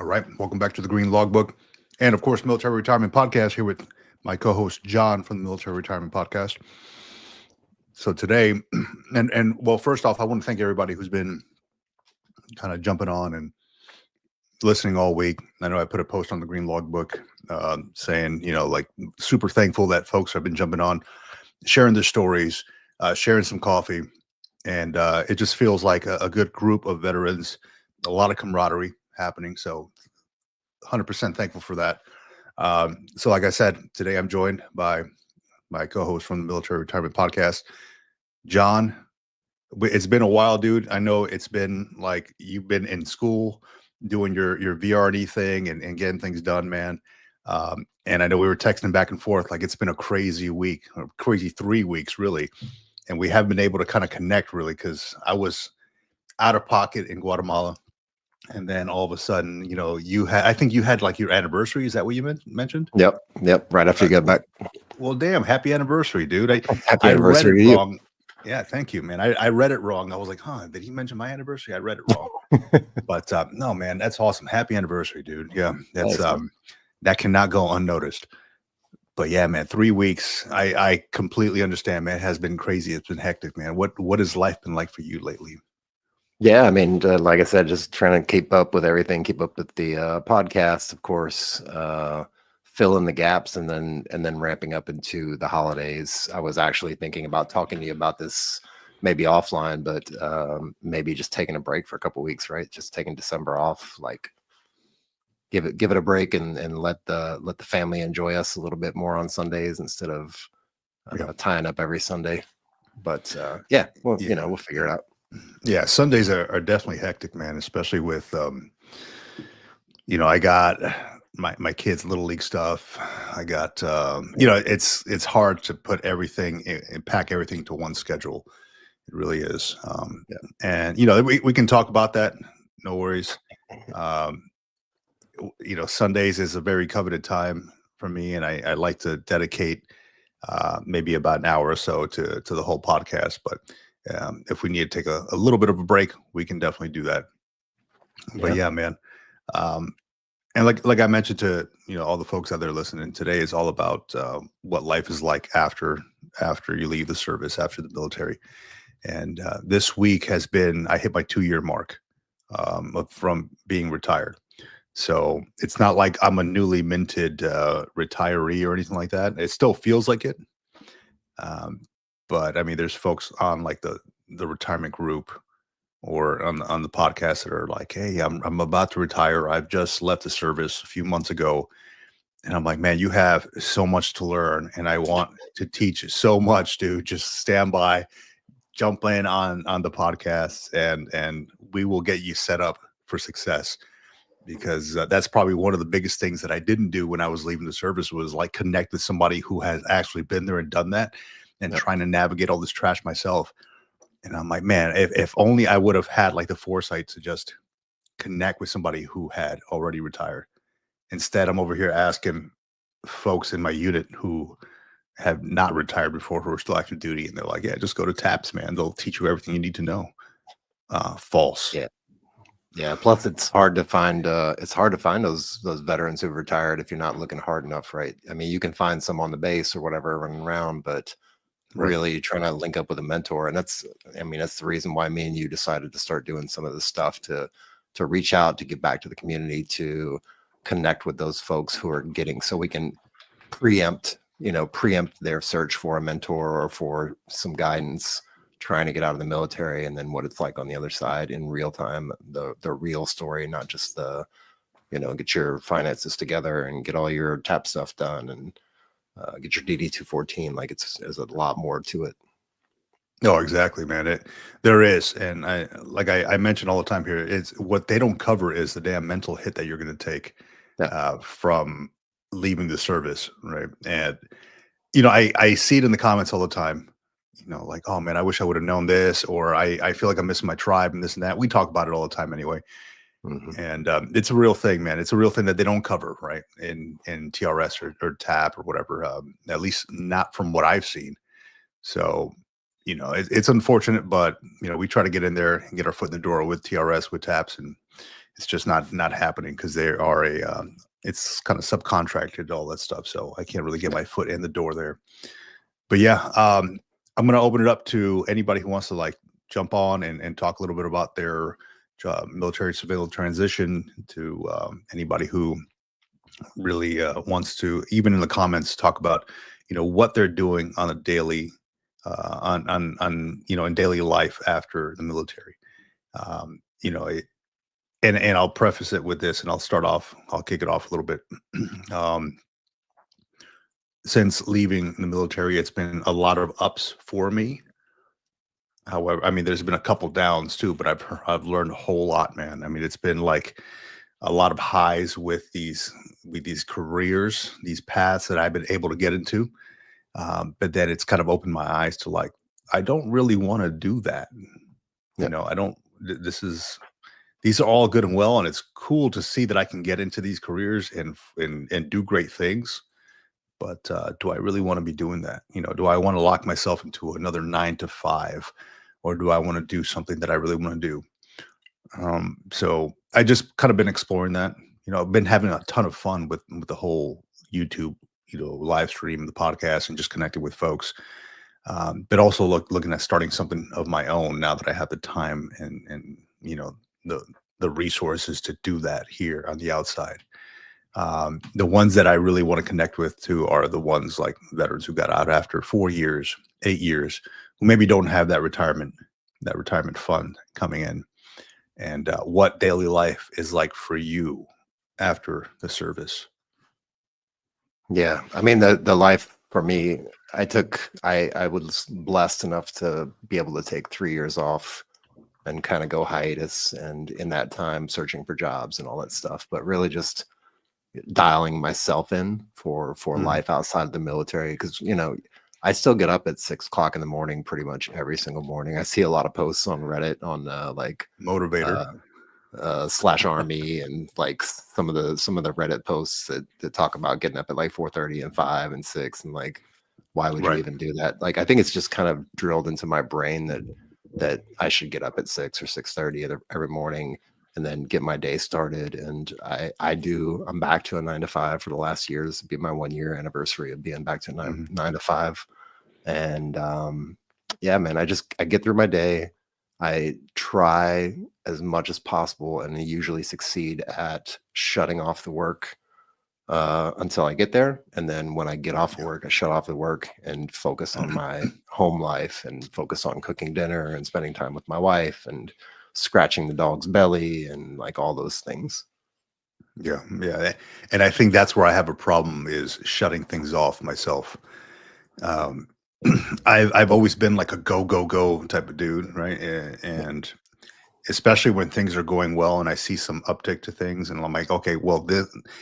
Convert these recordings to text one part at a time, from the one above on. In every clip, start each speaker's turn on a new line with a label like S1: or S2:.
S1: All right. Welcome back to the Green Logbook. And of course, Military Retirement Podcast here with my co-host John from the Military Retirement Podcast. So today, and well, first off, I want to thank everybody who's been kind of jumping on and listening all week. I know I put a post on the Green Logbook saying, like super thankful that folks have been jumping on, sharing their stories, sharing some coffee. And it just feels like a good group of veterans, a lot of camaraderie happening. So 100% thankful for that. So like I said, today I'm joined by my co-host from the Military Retirement Podcast, John. It's been a while, dude. I know it's been like you've been in school doing your VRD thing and getting things done, man. And I know we were texting back and forth, like it's been a crazy week, or crazy 3 weeks, really. And we haven't been able to kind of connect really because I was out of pocket in Guatemala. And then all of a sudden, I think you had like your anniversary. Is that what you mentioned?
S2: Yep. Right after you got back.
S1: Well, damn, happy anniversary, dude.
S2: Happy anniversary
S1: read
S2: to
S1: it
S2: you.
S1: wrong. Yeah, thank you, man. I read it wrong. I was like, did he mention my anniversary? I read it wrong. But no, man, that's awesome. Happy anniversary, dude. Yeah, that's
S2: Thanks,
S1: that cannot go unnoticed. But yeah, man, 3 weeks. I completely understand, man. It has been crazy. It's been hectic, man. What has life been like for you lately?
S2: Yeah, I mean, like I said, just trying to keep up with everything, keep up with the podcast, of course, fill in the gaps, and then ramping up into the holidays. I was actually thinking about talking to you about this maybe offline, but maybe just taking a break for a couple of weeks, right? Just taking December off, like give it a break and let the family enjoy us a little bit more on Sundays instead of tying up every Sunday. But we'll figure it out.
S1: Yeah, Sundays are definitely hectic, man, especially with I got my kids' little league stuff. I got it's hard to put everything and pack everything to one schedule. It really is. And we can talk about that. No worries. Sundays is a very coveted time for me, and I like to dedicate maybe about an hour or so to the whole podcast. But if we need to take a little bit of a break, we can definitely do that. But yeah, man. And like I mentioned to all the folks out there listening, today is all about what life is like after you leave the service, after the military. And this week has been, I hit my 2-year mark from being retired. So it's not like I'm a newly minted retiree or anything like that. It still feels like it. But I mean, there's folks on like the retirement group or on the podcast that are like, hey, I'm about to retire. I've just left the service a few months ago. And I'm like, man, you have so much to learn. And I want to teach so much, dude. Just stand by, jump in on the podcast, and we will get you set up for success. Because that's probably one of the biggest things that I didn't do when I was leaving the service was like connect with somebody who has actually been there and done that and trying to navigate all this trash myself. And I'm like, man, if only I would have had like the foresight to just connect with somebody who had already retired. Instead, I'm over here asking folks in my unit who have not retired before, who are still active duty. And they're like, yeah, just go to TAPS, man. They'll teach you everything you need to know. False.
S2: Yeah. Plus, it's hard to find. Those veterans who've retired if you're not looking hard enough, right? I mean, you can find some on the base or whatever running around, but really trying to link up with a mentor, and that's the reason why me and you decided to start doing some of this stuff to reach out, to give back to the community, to connect with those folks who are getting, so we can preempt their search for a mentor or for some guidance, trying to get out of the military, and then what it's like on the other side in real time, the real story, not just the get your finances together and get all your TAP stuff done and get your DD-214. Like there's a lot more to it.
S1: No, exactly, man. There is, and I mentioned all the time here. It's what they don't cover is the damn mental hit that you're going to take from leaving the service, right? And I see it in the comments all the time. Like, oh man, I wish I would have known this, or I feel like I'm missing my tribe and this and that. We talk about it all the time anyway. And it's a real thing, man. It's a real thing that they don't cover, right? In TRS or TAP or whatever. At least not from what I've seen. So, it's unfortunate, but we try to get in there and get our foot in the door with TRS, with TAPS, and It's just not happening because they are it's kind of subcontracted, all that stuff. So I can't really get my foot in the door there. But yeah, I'm going to open it up to anybody who wants to like jump on and talk a little bit about their military civilian transition, to anybody who really wants to, even in the comments, talk about, what they're doing on a daily, in daily life after the military. And I'll preface it with this, and I'll kick it off a little bit. um, since leaving the military, it's been a lot of ups for me. However, I mean, there's been a couple downs too, but I've learned a whole lot, man. I mean, it's been like a lot of highs with these careers, these paths that I've been able to get into. But then it's kind of opened my eyes to like, I don't really want to do that.
S2: Yeah.
S1: I don't. These are all good and well, and it's cool to see that I can get into these careers and do great things. But do I really want to be doing that? Do I want to lock myself into another 9 to 5, or do I want to do something that I really want to do? So I just kind of been exploring that. I've been having a ton of fun with the whole YouTube, live stream, the podcast, and just connecting with folks. But also looking at starting something of my own now that I have the time and the resources to do that here on the outside. The ones that I really want to connect with too are the ones like veterans who got out after 4 years, 8 years, who maybe don't have that retirement fund coming in, and what daily life is like for you after the service.
S2: Yeah, I mean the life for me, I was blessed enough to be able to take 3 years off and kind of go hiatus, and in that time searching for jobs and all that stuff, but really just dialing myself in for life outside of the military. Because I still get up at 6 o'clock in the morning pretty much every single morning. I see a lot of posts on Reddit on like
S1: Motivator
S2: /army and like some of the Reddit posts that talk about getting up at like 4:30 and 5 and 6, and like, why would you even do that? Like, I think it's just kind of drilled into my brain that I should get up at 6 or 6:30 every morning and then get my day started. And I'm back to a 9 to 5 for the last year. This will be my 1-year anniversary of being back to 9 to 5. And yeah, man, I get through my day. I try as much as possible, and I usually succeed at shutting off the work until I get there. And then when I get off of work, I shut off the work and focus on my home life, and focus on cooking dinner and spending time with my wife and scratching the dog's belly and like all those things.
S1: Yeah. And I think that's where I have a problem, is shutting things off myself. I've always been like a go type of dude, right? And especially when things are going well and I see some uptick to things, and I'm like, okay, well,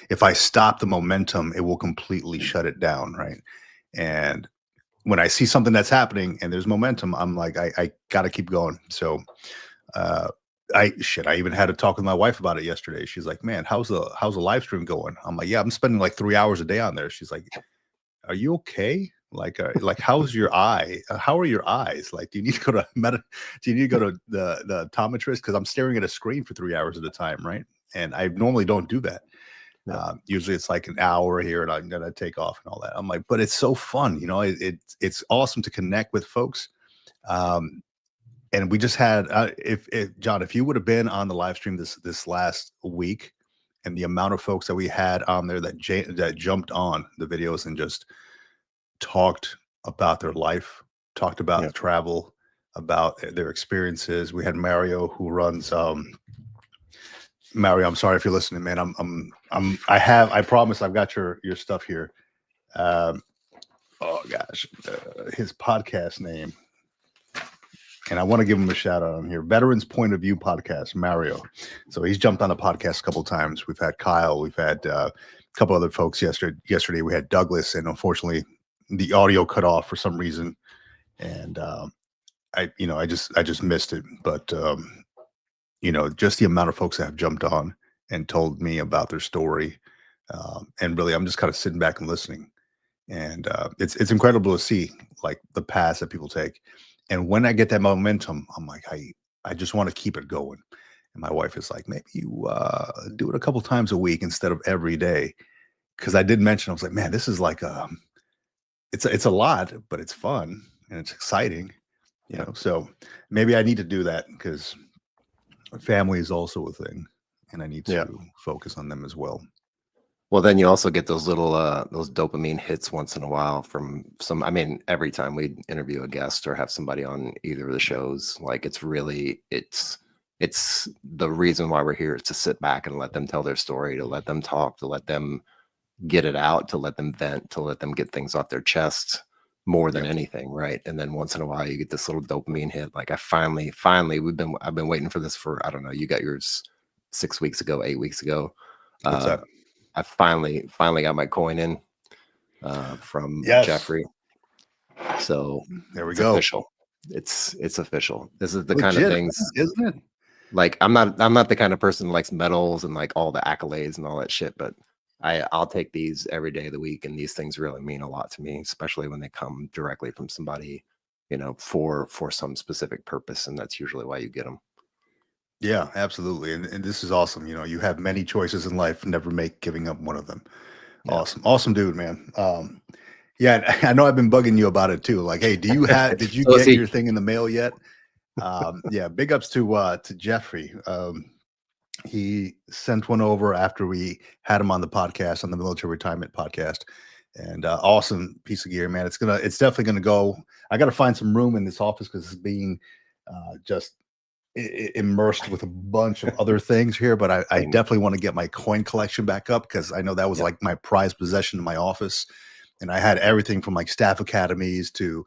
S1: if I stop the momentum, it will completely shut it down, right? And when I see something that's happening and there's momentum, I'm like, I got to keep going. So I even had to talk with my wife about it yesterday. She's like, man, how's the live stream going? I'm like, yeah, I'm spending like 3 hours a day on there. She's like, are you okay? Like how's your eye? How are your eyes? Like, do you need to go to do you need to go to the optometrist? Because I'm staring at a screen for 3 hours at a time, right? And I normally don't do that. Usually it's like an hour here and I'm gonna take off and all that. I'm like, but it's so fun, it's awesome to connect with folks. And we just had if John, if you would have been on the live stream this last week, and the amount of folks that we had on there that jumped on the videos and just talked about their life, talked about travel, about their experiences. We had Mario, who runs Mario, I'm sorry if you're listening, man. I promise I've got your stuff here. Oh gosh, his podcast name. And I want to give him a shout out on here. Veterans Point of View Podcast, Mario. So he's jumped on the podcast a couple of times. We've had Kyle. We've had a couple other folks yesterday. We had Douglas, and unfortunately, the audio cut off for some reason. And I just missed it. But just the amount of folks that have jumped on and told me about their story, and really, I'm just kind of sitting back and listening. And it's incredible to see like the paths that people take. And when I get that momentum, I'm like, I just want to keep it going. And my wife is like, maybe you do it a couple times a week instead of every day. Because I did mention, I was like, man, this is like it's a lot, but it's fun and it's exciting, you
S2: Yeah.
S1: know. So maybe I need to do that because family is also a thing, and I need
S2: Yeah.
S1: to focus on them as well.
S2: Well, then you also get those little those dopamine hits once in a while from some. I mean, every time we interview a guest or have somebody on either of the shows, like it's the reason why we're here is to sit back and let them tell their story, to let them talk, to let them get it out, to let them vent, to let them get things off their chest more than
S1: Yep.
S2: anything, right? And then once in a while you get this little dopamine hit. Like finally, I've been waiting for this for, I don't know, you got yours 6 weeks ago, 8 weeks ago.
S1: What's that?
S2: I finally got my coin in from
S1: Yes.
S2: Jeffrey. So
S1: There we
S2: it's
S1: go.
S2: official. It's official. This is the
S1: Legit,
S2: kind of things,
S1: isn't it?
S2: like I'm not the kind of person who likes medals and like all the accolades and all that shit, but I'll take these every day of the week, and these things really mean a lot to me, especially when they come directly from somebody, you know, for some specific purpose, and that's usually why you get them.
S1: Yeah, absolutely. And this is awesome. You know, you have many choices in life, never make giving up one of them.
S2: Yeah.
S1: Awesome dude, man. Yeah, I know I've been bugging you about it too. Like, hey, did you
S2: So
S1: get
S2: see-
S1: your thing in the mail yet? Yeah, big ups to Jeffrey. He sent one over after we had him on the podcast, on the military retirement podcast, and awesome piece of gear, man. It's definitely gonna go. I got to find some room in this office because it's being just immersed with a bunch of other things here. But I
S2: Same.
S1: definitely want to get my coin collection back up because I know that was
S2: Yeah.
S1: like my prized possession in my office, and I had everything from like staff academies to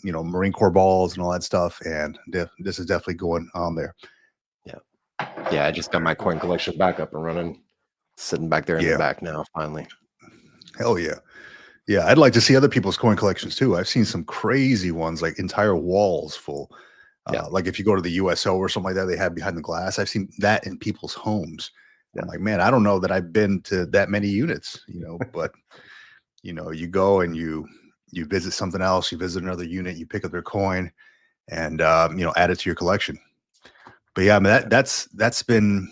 S1: you know, Marine Corps balls and all that stuff. And this is definitely going on there.
S2: Yeah, I just got my coin collection back up and running, sitting back there in
S1: Yeah.
S2: the back now, finally.
S1: Hell yeah. Yeah, I'd like to see other people's coin collections too. I've seen some crazy ones, like entire walls full.
S2: Yeah.
S1: Like if you go to the USO or something like that, they have behind the glass. I've seen that in people's homes.
S2: Yeah.
S1: I'm like, man, I don't know that I've been to that many units, you know, but you know, you go and you visit something else, you visit another unit, you pick up their coin and you know, add it to your collection. But yeah, I mean, that's been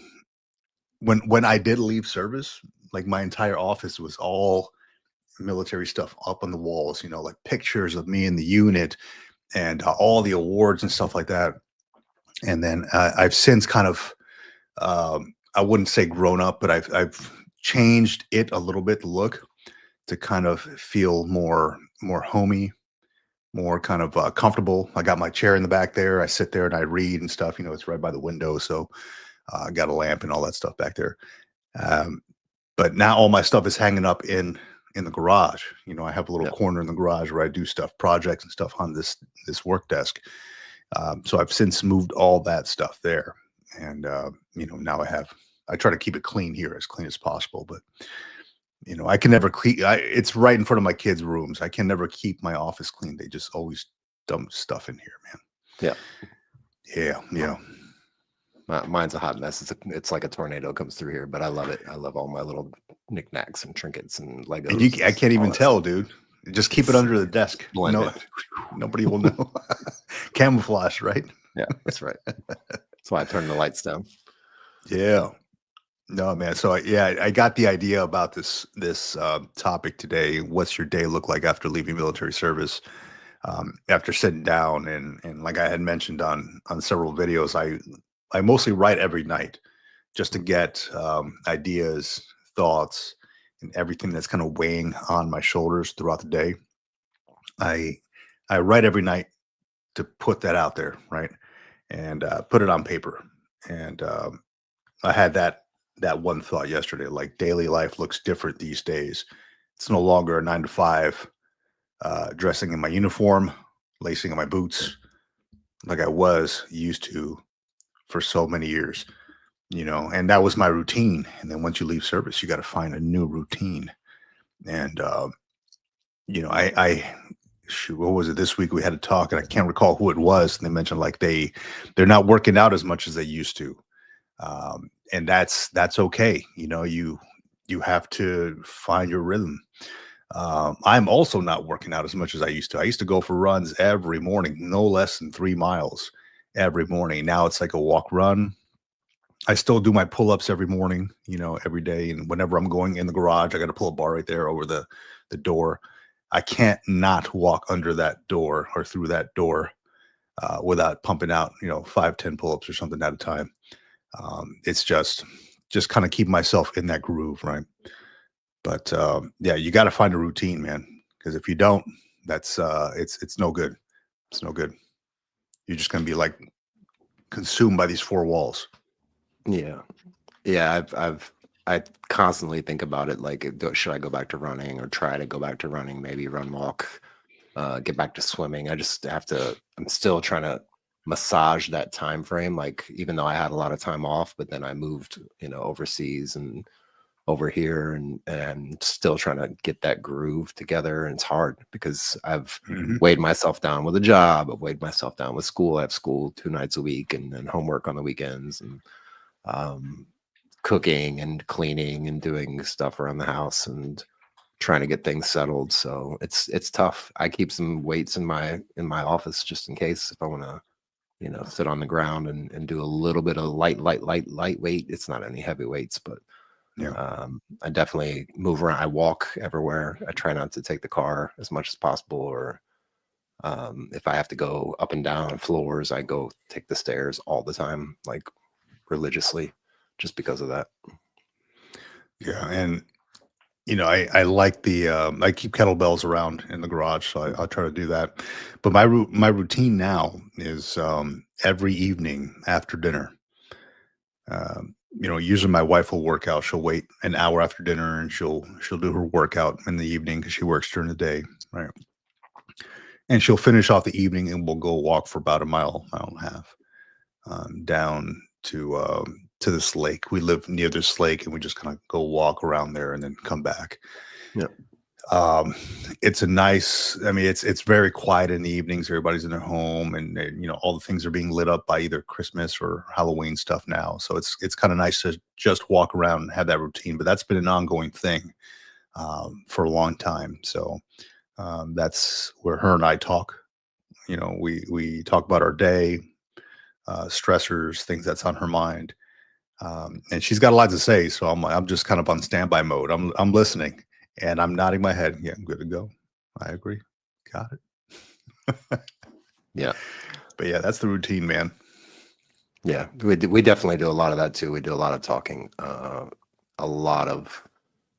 S1: when I did leave service, like my entire office was all military stuff up on the walls, you know, like pictures of me in the unit and all the awards and stuff like that. And then I've since kind of, I wouldn't say grown up, but I've changed it a little bit, the look, to kind of feel more homey, more kind of comfortable. I got my chair in the back there. I sit there and I read and stuff. You know, it's right by the window, so I got a lamp and all that stuff back there. But now all my stuff is hanging up in the garage. You know, I have a little corner in the garage where I do stuff, projects and stuff on this work desk. So I've since moved all that stuff there, and you know, now I try to keep it clean here, as clean as possible. But you know, I can never clean. It's right in front of my kids' rooms. I can never keep my office clean. They just always dump stuff in here, man. Yeah.
S2: Mine's a hot mess. It's like a tornado comes through here, but I love it. I love all my little knickknacks and trinkets and Legos.
S1: And I can't even tell, dude. Just keep it under the desk. No, nobody will know. Camouflage, right?
S2: Yeah, that's right. That's why I turn the lights down.
S1: Yeah. No, man. So I got the idea about this topic today. What's your day look like after leaving military service? After sitting down and like I had mentioned on several videos, I mostly write every night just to get ideas, thoughts, and everything that's kind of weighing on my shoulders throughout the day. I write every night to put that out there, right, and put it on paper. And I had that one thought yesterday, like daily life looks different these days. It's no longer a 9 to 5, dressing in my uniform, lacing in my boots, like I was used to for so many years, you know, and that was my routine. And then once you leave service, you got to find a new routine. And, you know, shoot, what was it this week? We had a talk and I can't recall who it was. And they mentioned like they're not working out as much as they used to. And that's okay. You know, you have to find your rhythm. I'm also not working out as much as I used to. I used to go for runs every morning, no less than 3 miles every morning. Now it's like a walk run, I still do my pull-ups every morning, every day. And whenever I'm going in the garage, I got a pull-up bar right there over the door. I can't not walk under that door or through that door without pumping out, 5, 10 pull-ups or something at a time. It's just kind of keep myself in that groove, right? But yeah, you got to find a routine, man. Because if you don't, that's it's no good. It's no good. You're just gonna be like consumed by these four walls.
S2: Yeah. Yeah, I constantly think about it, like, should I go back to running or try to go back to running, maybe run, walk, get back to swimming. I'm still trying to massage that time frame. Like, even though I had a lot of time off, but then I moved, overseas and over here and still trying to get that groove together. And it's hard because I've
S1: Mhm.
S2: weighed myself down with a job. I've weighed myself down with school. I have school 2 nights a week and then homework on the weekends and um, cooking and cleaning and doing stuff around the house and trying to get things settled. So it's tough. I keep some weights in my office just in case if I want to, sit on the ground and do a little bit of lightweight. It's not any heavy weights, but
S1: Yeah.
S2: I definitely move around. I walk everywhere. I try not to take the car as much as possible, or if I have to go up and down floors, I go take the stairs all the time, like religiously, just because of that.
S1: Yeah. And I like I keep kettlebells around in the garage, so I'll try to do that. But my routine now is every evening after dinner. Usually my wife will work out. She'll wait an hour after dinner and she'll do her workout in the evening because she works during the day, right? And she'll finish off the evening and we'll go walk for about a mile and a half down to this lake. We live near this lake and we just kind of go walk around there and then come back.
S2: Yeah.
S1: Um, it's a nice, I mean, it's very quiet in the evenings. Everybody's in their home and all the things are being lit up by either Christmas or Halloween stuff now. So it's kind of nice to just walk around and have that routine, but that's been an ongoing thing for a long time. So that's where her and I talk. We talk about our day, stressors, things that's on her mind. And she's got a lot to say, so I'm just kind of on standby mode. I'm listening, and I'm nodding my head. Yeah, I'm good to go. I agree. Got it.
S2: Yeah.
S1: But yeah, that's the routine, man.
S2: Yeah. We definitely do a lot of that too. We do a lot of talking, a lot of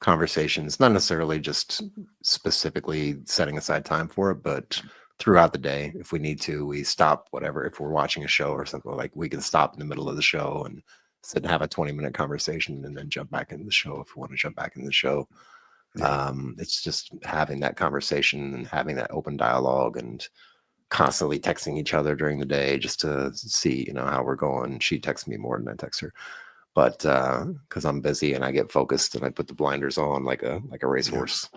S2: conversations, not necessarily just specifically setting aside time for it, but throughout the day, if we need to, we stop whatever. If we're watching a show or something, like we can stop in the middle of the show and sit and have a 20-minute conversation and then jump back into the show if we want to jump back into the show.
S1: Yeah.
S2: It's just having that conversation and having that open dialogue and constantly texting each other during the day just to see, how we're going. She texts me more than I text her, but because I'm busy and I get focused and I put the blinders on like a racehorse.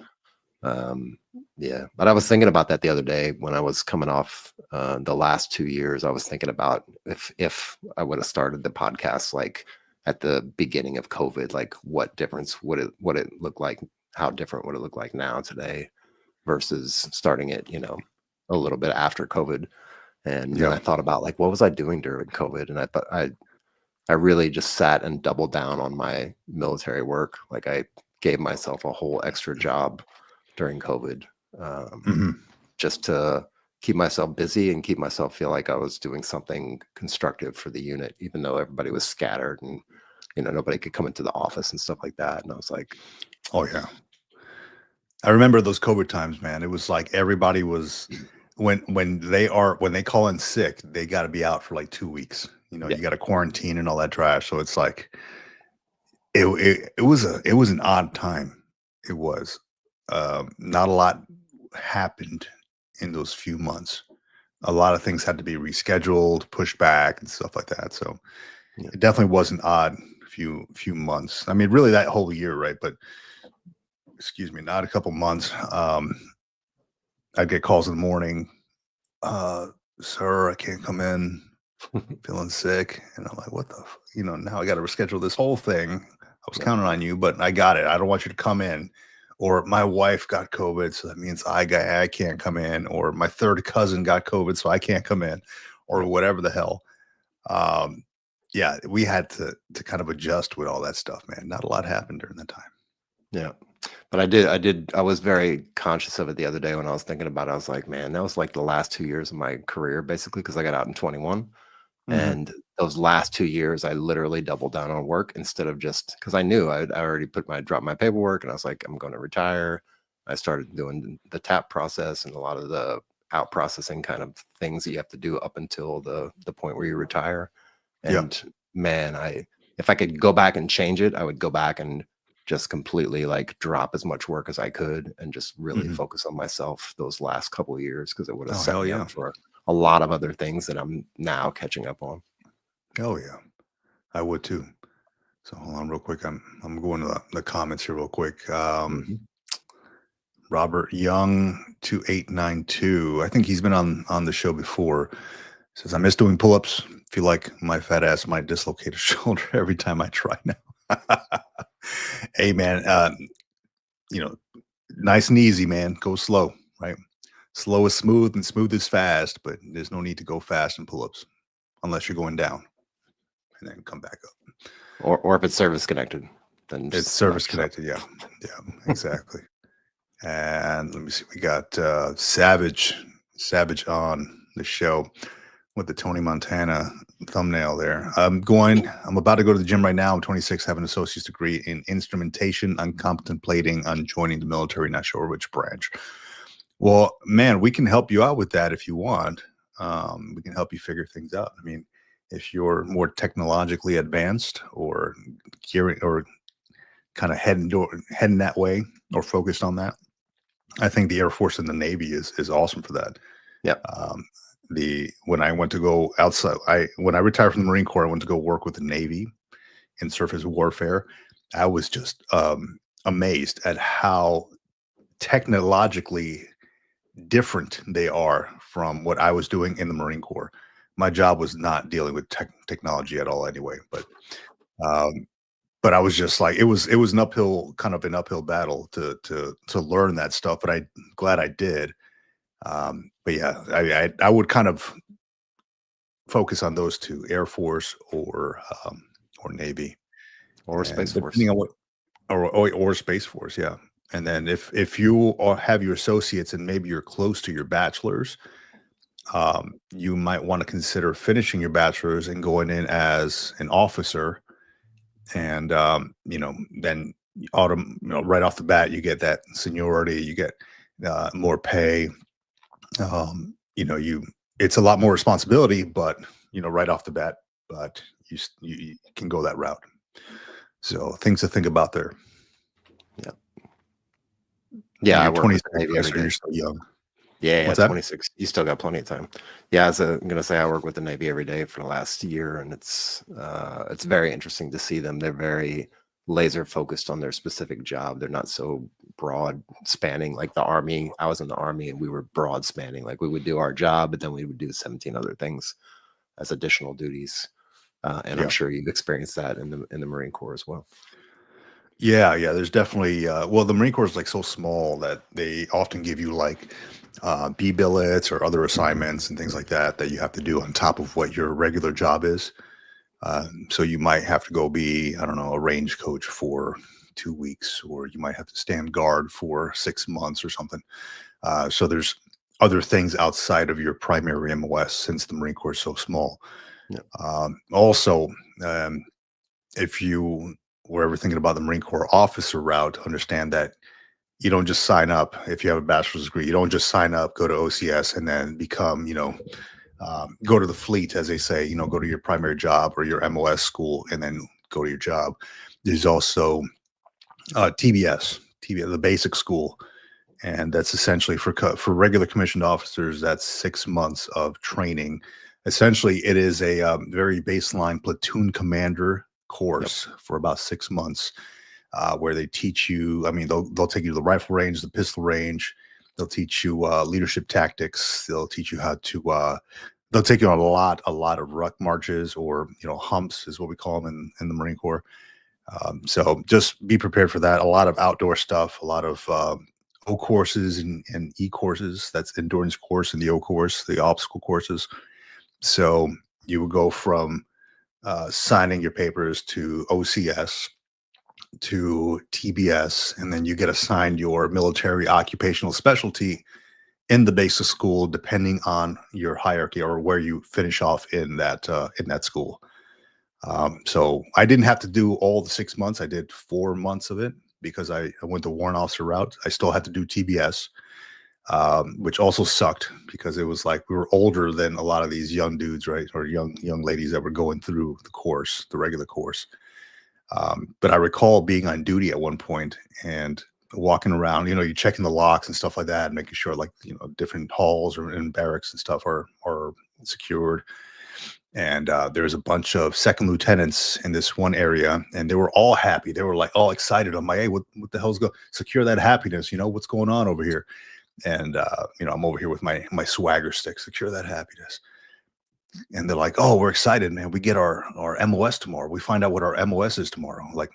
S2: Yeah. But I was thinking about that the other day when I was coming off the last 2 years. I was thinking about if I would have started the podcast like at the beginning of COVID, like what difference would it look like? How different would it look like now today versus starting it, a little bit after COVID? And then I thought about like, what was I doing during COVID? And I thought I really just sat and doubled down on my military work. Like I gave myself a whole extra job during COVID, just to keep myself busy and keep myself feel like I was doing something constructive for the unit, even though everybody was scattered and, nobody could come into the office and stuff like that. And I was like,
S1: oh yeah. I remember those COVID times, man. It was like everybody was when they call in sick, they got to be out for like 2 weeks. You got to quarantine and all that trash. So it's like it was an odd time. It was not a lot happened in those few months. A lot of things had to be rescheduled, pushed back, and stuff like that. So it definitely was an odd few months. I mean, really that whole year, right? But excuse me, not a couple months. I'd get calls in the morning. Sir, I can't come in. Feeling sick. And I'm like, what the, now I got to reschedule this whole thing. I was counting on you, but I got it. I don't want you to come in. Or my wife got COVID, so that means I can't come in. Or my third cousin got COVID, so I can't come in. Or whatever the hell. yeah, we had to kind of adjust with all that stuff, man. Not a lot happened during that time.
S2: Yeah. But I was very conscious of it the other day when I was thinking about it. I was like, man, that was like the last 2 years of my career, basically, because I got out in 21.
S1: Hmm.
S2: And those last 2 years, I literally doubled down on work instead of just because I knew I already dropped my paperwork and I was like, I'm going to retire. I started doing the tap process and a lot of the out processing kind of things that you have to do up until the point where you retire.
S1: Yeah.
S2: And man, if I could go back and change it, I would go back and just completely like drop as much work as I could and just really
S1: Hmm.
S2: focus on myself those last couple of years because it would have
S1: Oh,
S2: set
S1: hell
S2: me
S1: yeah.
S2: up for a lot of other things that I'm now catching up on.
S1: Oh yeah. I would too. So hold on real quick. I'm going to the comments here real quick.
S2: Mhm.
S1: Robert Young 2892. I think he's been on the show before. Says I miss doing pull-ups. Feel like my fat ass might dislocate a shoulder every time I try now. Hey man, you know, nice and easy, man. Go slow, right? Slow is smooth and smooth is fast, but there's no need to go fast in pull-ups unless you're going down and then come back up.
S2: Or if it's service connected, then
S1: It's
S2: just knock
S1: service
S2: yourself.
S1: connected, yeah. Yeah, exactly. And let me see, we got Savage on the show with the Tony Montana thumbnail there. I'm about to go to the gym right now. I'm 26, have an associate's degree in instrumentation. I'm contemplating on joining the military, not sure which branch. Well, man, we can help you out with that if you want. We can help you figure things out. I mean, if you're more technologically advanced or gearing or kind of heading that way or focused on that, I think the Air Force and the Navy is awesome for that.
S2: Yep.
S1: Um, the when I went to go outside, when I retired from the Marine Corps, I went to go work with the Navy in surface warfare. I was just amazed at how technologically different they are from what I was doing in the Marine Corps. My job was not dealing with technology at all, anyway. Um, but I was just like, it was an uphill battle to learn that stuff. But I glad I did. But yeah, I would kind of focus on those two, Air Force or Navy,
S2: Or
S1: and
S2: Space Force.
S1: depending on what or Space Force, yeah. And then if you have your associates and maybe you're close to your bachelor's, you might want to consider finishing your bachelor's and going in as an officer, and then right off the bat you get that seniority, you get more pay. You it's a lot more responsibility, but right off the bat, but you can go that route. So things to think about there.
S2: Yeah.
S1: And
S2: Yeah, I
S1: you're
S2: work with
S1: 26,
S2: the Navy
S1: right?
S2: every
S1: So
S2: day.
S1: you're still young.
S2: Yeah, yeah,
S1: What's that?
S2: 26. You still got plenty of time. Yeah, I'm gonna say I work with the Navy every day for the last year, and it's very interesting to see them. They're very laser focused on their specific job. They're not so broad spanning like the Army. I was in the Army and we were broad spanning. Like we would do our job, but then we would do 17 other things as additional duties. And I'm
S1: Yeah.
S2: sure you've experienced that in the Marine Corps as well.
S1: Yeah, yeah. There's definitely well, the Marine Corps is like so small that they often give you like B billets or other assignments and things like that you have to do on top of what your regular job is. So you might have to go be, I don't know, a range coach for 2 weeks, or you might have to stand guard for 6 months or something. So there's other things outside of your primary MOS since the Marine Corps is so small.
S2: Yeah.
S1: Also, um, if you were ever thinking about the Marine Corps officer route, understand that you don't just sign up if you have a bachelor's degree. You don't just sign up, go to OCS, and then become, go to the fleet, as they say, go to your primary job or your MOS school and then go to your job. There's also TBS, the basic school. And that's essentially for regular commissioned officers, that's 6 months of training. Essentially, it is a very baseline platoon commander
S2: Yep.
S1: course for about 6 months, where they teach you. I mean, they'll take you to the rifle range, the pistol range. They'll teach you leadership tactics. They'll teach you how to. They'll take you on a lot of ruck marches, or humps is what we call them in the Marine Corps. So just be prepared for that. A lot of outdoor stuff, a lot of O courses and E courses. That's endurance course and the O course, the obstacle courses. So you would go from signing your papers to OCS, to TBS, and then you get assigned your military occupational specialty in the basic school, depending on your hierarchy or where you finish off in that school. So I didn't have to do all the 6 months. I did 4 months of it because I went the warrant officer route. I still had to do TBS, which also sucked because it was like we were older than a lot of these young dudes, right, or young ladies that were going through the course, the regular course. But I recall being on duty at one point and walking around, you're checking the locks and stuff like that, making sure like, different halls or in barracks and stuff are secured. And there's a bunch of second lieutenants in this one area, and they were all happy. They were like all excited. I'm like, hey, what the hell's go? Secure that happiness. What's going on over here? And I'm over here with my swagger stick. Secure that happiness. And they're like, oh, we're excited, man. We get our MOS tomorrow. We find out what our MOS is tomorrow, like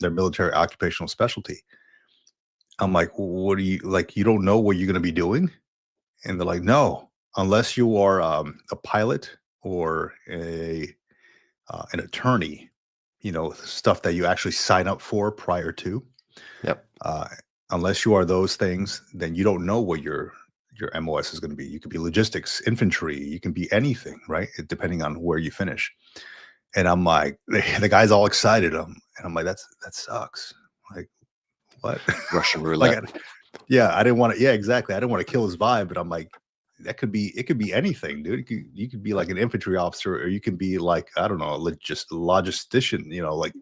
S1: their military occupational specialty. I'm like, what do you like? You don't know what you're going to be doing? And they're like, no, unless you are a pilot or an attorney, stuff that you actually sign up for prior to.
S2: Yep.
S1: Unless you are those things, then you don't know what your MOS is going to be. You could be logistics, infantry, you can be anything, right? Depending on where you finish. And I'm like, the guy's all excited. And I'm like, that sucks. Like, what?
S2: Russian roulette.
S1: I didn't want to. Yeah, exactly. I didn't want to kill his vibe, but I'm like, it could be anything, dude. You could be like an infantry officer, or you can be like, I don't know, a logistician. Like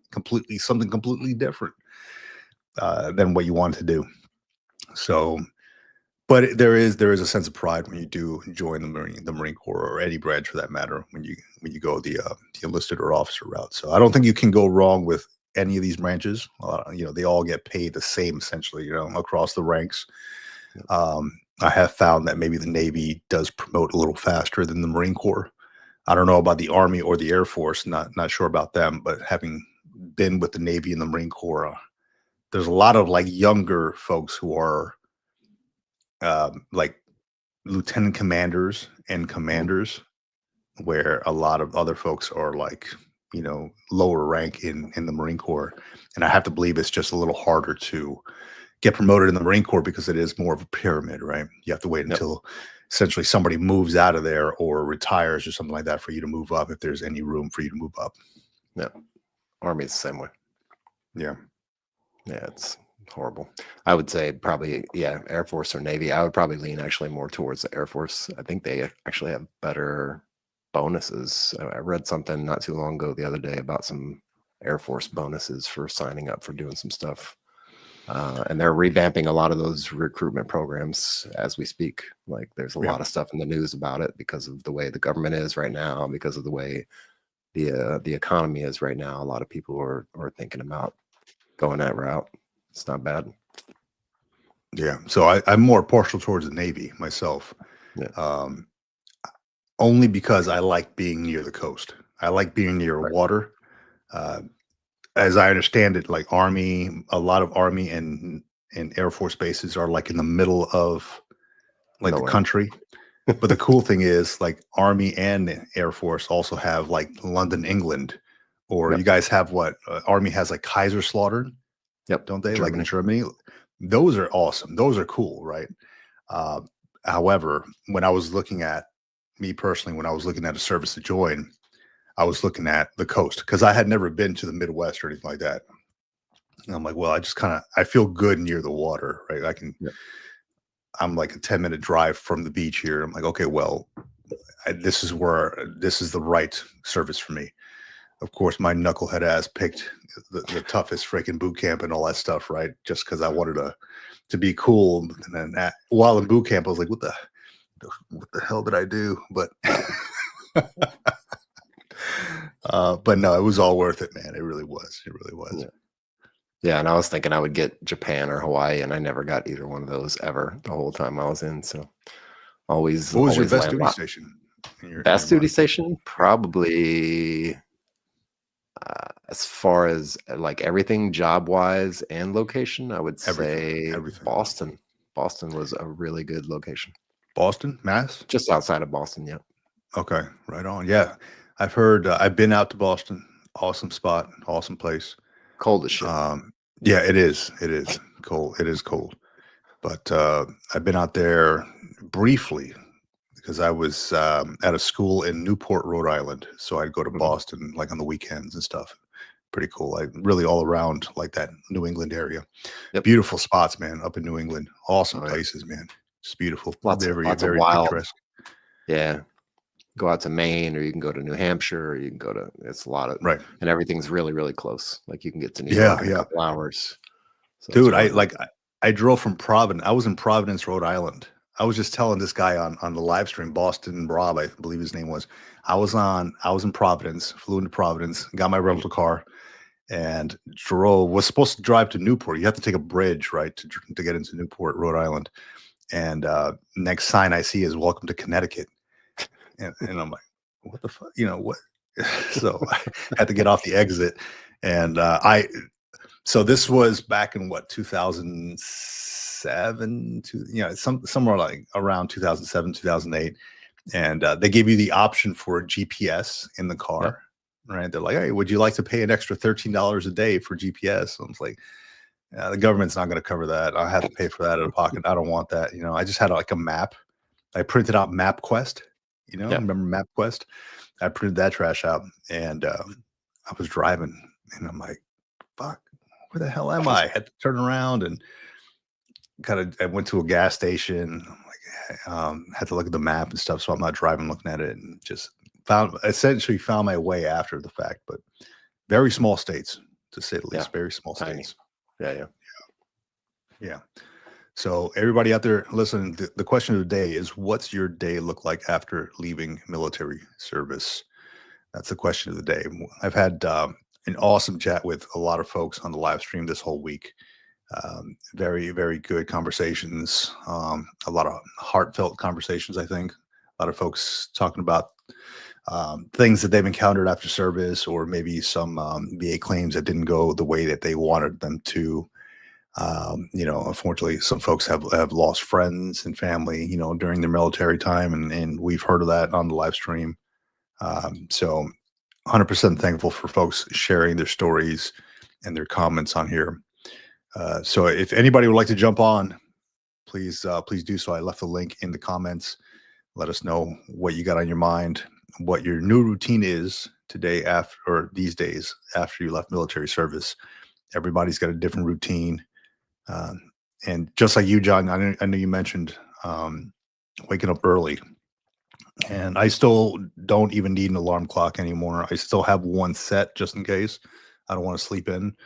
S1: something completely different than what you want to do. So, but there is a sense of pride when you do join the Marine Corps, or any branch for that matter, when you go the enlisted or officer route. So I don't think you can go wrong with any of these branches. They all get paid the same essentially, across the ranks. I have found that maybe the Navy does promote a little faster than the Marine Corps. I don't know about the Army or the Air Force. Not sure about them, but having been with the Navy and the Marine Corps, there's a lot of like younger folks who are like lieutenant commanders and commanders, where a lot of other folks are like, lower rank in the Marine Corps. And I have to believe it's just a little harder to get promoted in the Marine Corps because it is more of a pyramid, right? You have to wait until essentially somebody moves out of there or retires or something like that for you to move up, if there's any room for you to move up.
S2: Yeah. Army's the same way.
S1: Yeah.
S2: Yeah, it's horrible. I would say probably, Air Force or Navy. I would probably lean actually more towards the Air Force. I think they actually have better bonuses. I read something not too long ago the other day about some Air Force bonuses for signing up for doing some stuff. And they're revamping a lot of those recruitment programs as we speak. Like there's a lot of stuff in the news about it because of the way the government is right now, because of the way the economy is right now. A lot of people are thinking about going that route. It's not bad.
S1: Yeah. So I'm more partial towards the Navy myself.
S2: Yeah.
S1: Only because I like being near the coast. I like being near water. As I understand it, like a lot of Army and Air Force bases are like in the middle of like the country. But the cool thing is, like, Army and Air Force also have like London, England, or you guys have what Army has, like Kaiserslautern.
S2: Yep.
S1: Don't they? Germany. Like in Germany? Those are awesome. Those are cool, right? However, when I was looking at a service to join, I was looking at the coast because I had never been to the Midwest or anything like that. And I'm like, well, I feel good near the water, right? I'm like a 10-minute drive from the beach here. I'm like, okay, well, this is the right service for me. Of course, my knucklehead ass picked the toughest freaking boot camp and all that stuff, right? Just because I wanted to be cool. And then while in boot camp, I was like, what the hell did I do? But but no, it was all worth it, man. It really was. It really was.
S2: Yeah, and I was thinking I would get Japan or Hawaii, and I never got either one of those ever the whole time I was in. So always.
S1: What was your best duty station?
S2: Best duty station? Probably as far as like everything job wise and location, I would say everything. Boston. Boston was a really good location.
S1: Boston, Mass?
S2: Just outside of Boston, yeah.
S1: Okay, right on. Yeah. I've heard. I've been out to Boston. Awesome spot. Awesome place.
S2: Cold as shit.
S1: Yeah, it is. It is cold. It is cold. But I've been out there briefly because I was at a school in Newport, Rhode Island. So I'd go to
S2: Mhm.
S1: Boston like on the weekends and stuff. Pretty cool. Like really all around like that New England area.
S2: Yep.
S1: Beautiful spots, man, up in New England. Awesome
S2: Oh, yeah.
S1: places, man. Just beautiful.
S2: Lots
S1: Very,
S2: of
S1: very
S2: wild.
S1: picturesque.
S2: Yeah. Go out to Maine, or you can go to New Hampshire, or you can go to, it's a lot of,
S1: Right.
S2: and everything's really, really close. Like you can get to New
S1: Yeah,
S2: York in a
S1: yeah.
S2: couple hours. So it's
S1: Dude,
S2: really nice.
S1: I drove from Providence. I was in Providence, Rhode Island. I was just telling this guy on the live stream, Boston Rob, I believe his name was. I was in Providence, flew into Providence, got my rental car, and was supposed to drive to Newport. You have to take a bridge, right, to get into Newport, Rhode Island. And next sign I see is "Welcome to Connecticut," and I'm like, "What the fuck?" You know what? So I had to get off the exit, and so this was back in what 2007 to somewhere like around 2007 2008, and they gave you the option for a GPS in the
S2: Yep.
S1: car, right? They're like, hey, would you like to pay an extra $13 a day for GPS? I was like, the government's not going to cover that. I have to pay for that out of pocket. I don't want that. I just had like a map. I printed out MapQuest.
S2: Yep.
S1: Remember MapQuest? I printed that trash out, and I was driving, and I'm like, fuck, where the hell am I? Had to turn around and I went to a gas station. I'm like, had to look at the map and stuff, so I'm not driving looking at it, and just essentially found my way after the fact. But very small states, to say the least.
S2: Yeah.
S1: Very small
S2: Tiny.
S1: states.
S2: Yeah.
S1: Yeah. So everybody out there, listen, the question of the day is, what's your day look like after leaving military service? That's the question of the day. I've had an awesome chat with a lot of folks on the live stream this whole week. Very, very good conversations. A lot of heartfelt conversations, I think. A lot of folks talking about things that they've encountered after service, or maybe some VA claims that didn't go the way that they wanted them to. Unfortunately, some folks have lost friends and family, during their military time, and we've heard of that on the live stream. So 100% thankful for folks sharing their stories and their comments on here. So if anybody would like to jump on, please do so. I left the link in the comments. Let us know what you got on your mind, what your new routine is today after, or these days after you left military service. Everybody's got a different routine. And just like you, John, I know you mentioned waking up early, and I still don't even need an alarm clock anymore. I still have one set just in case. I don't want to sleep in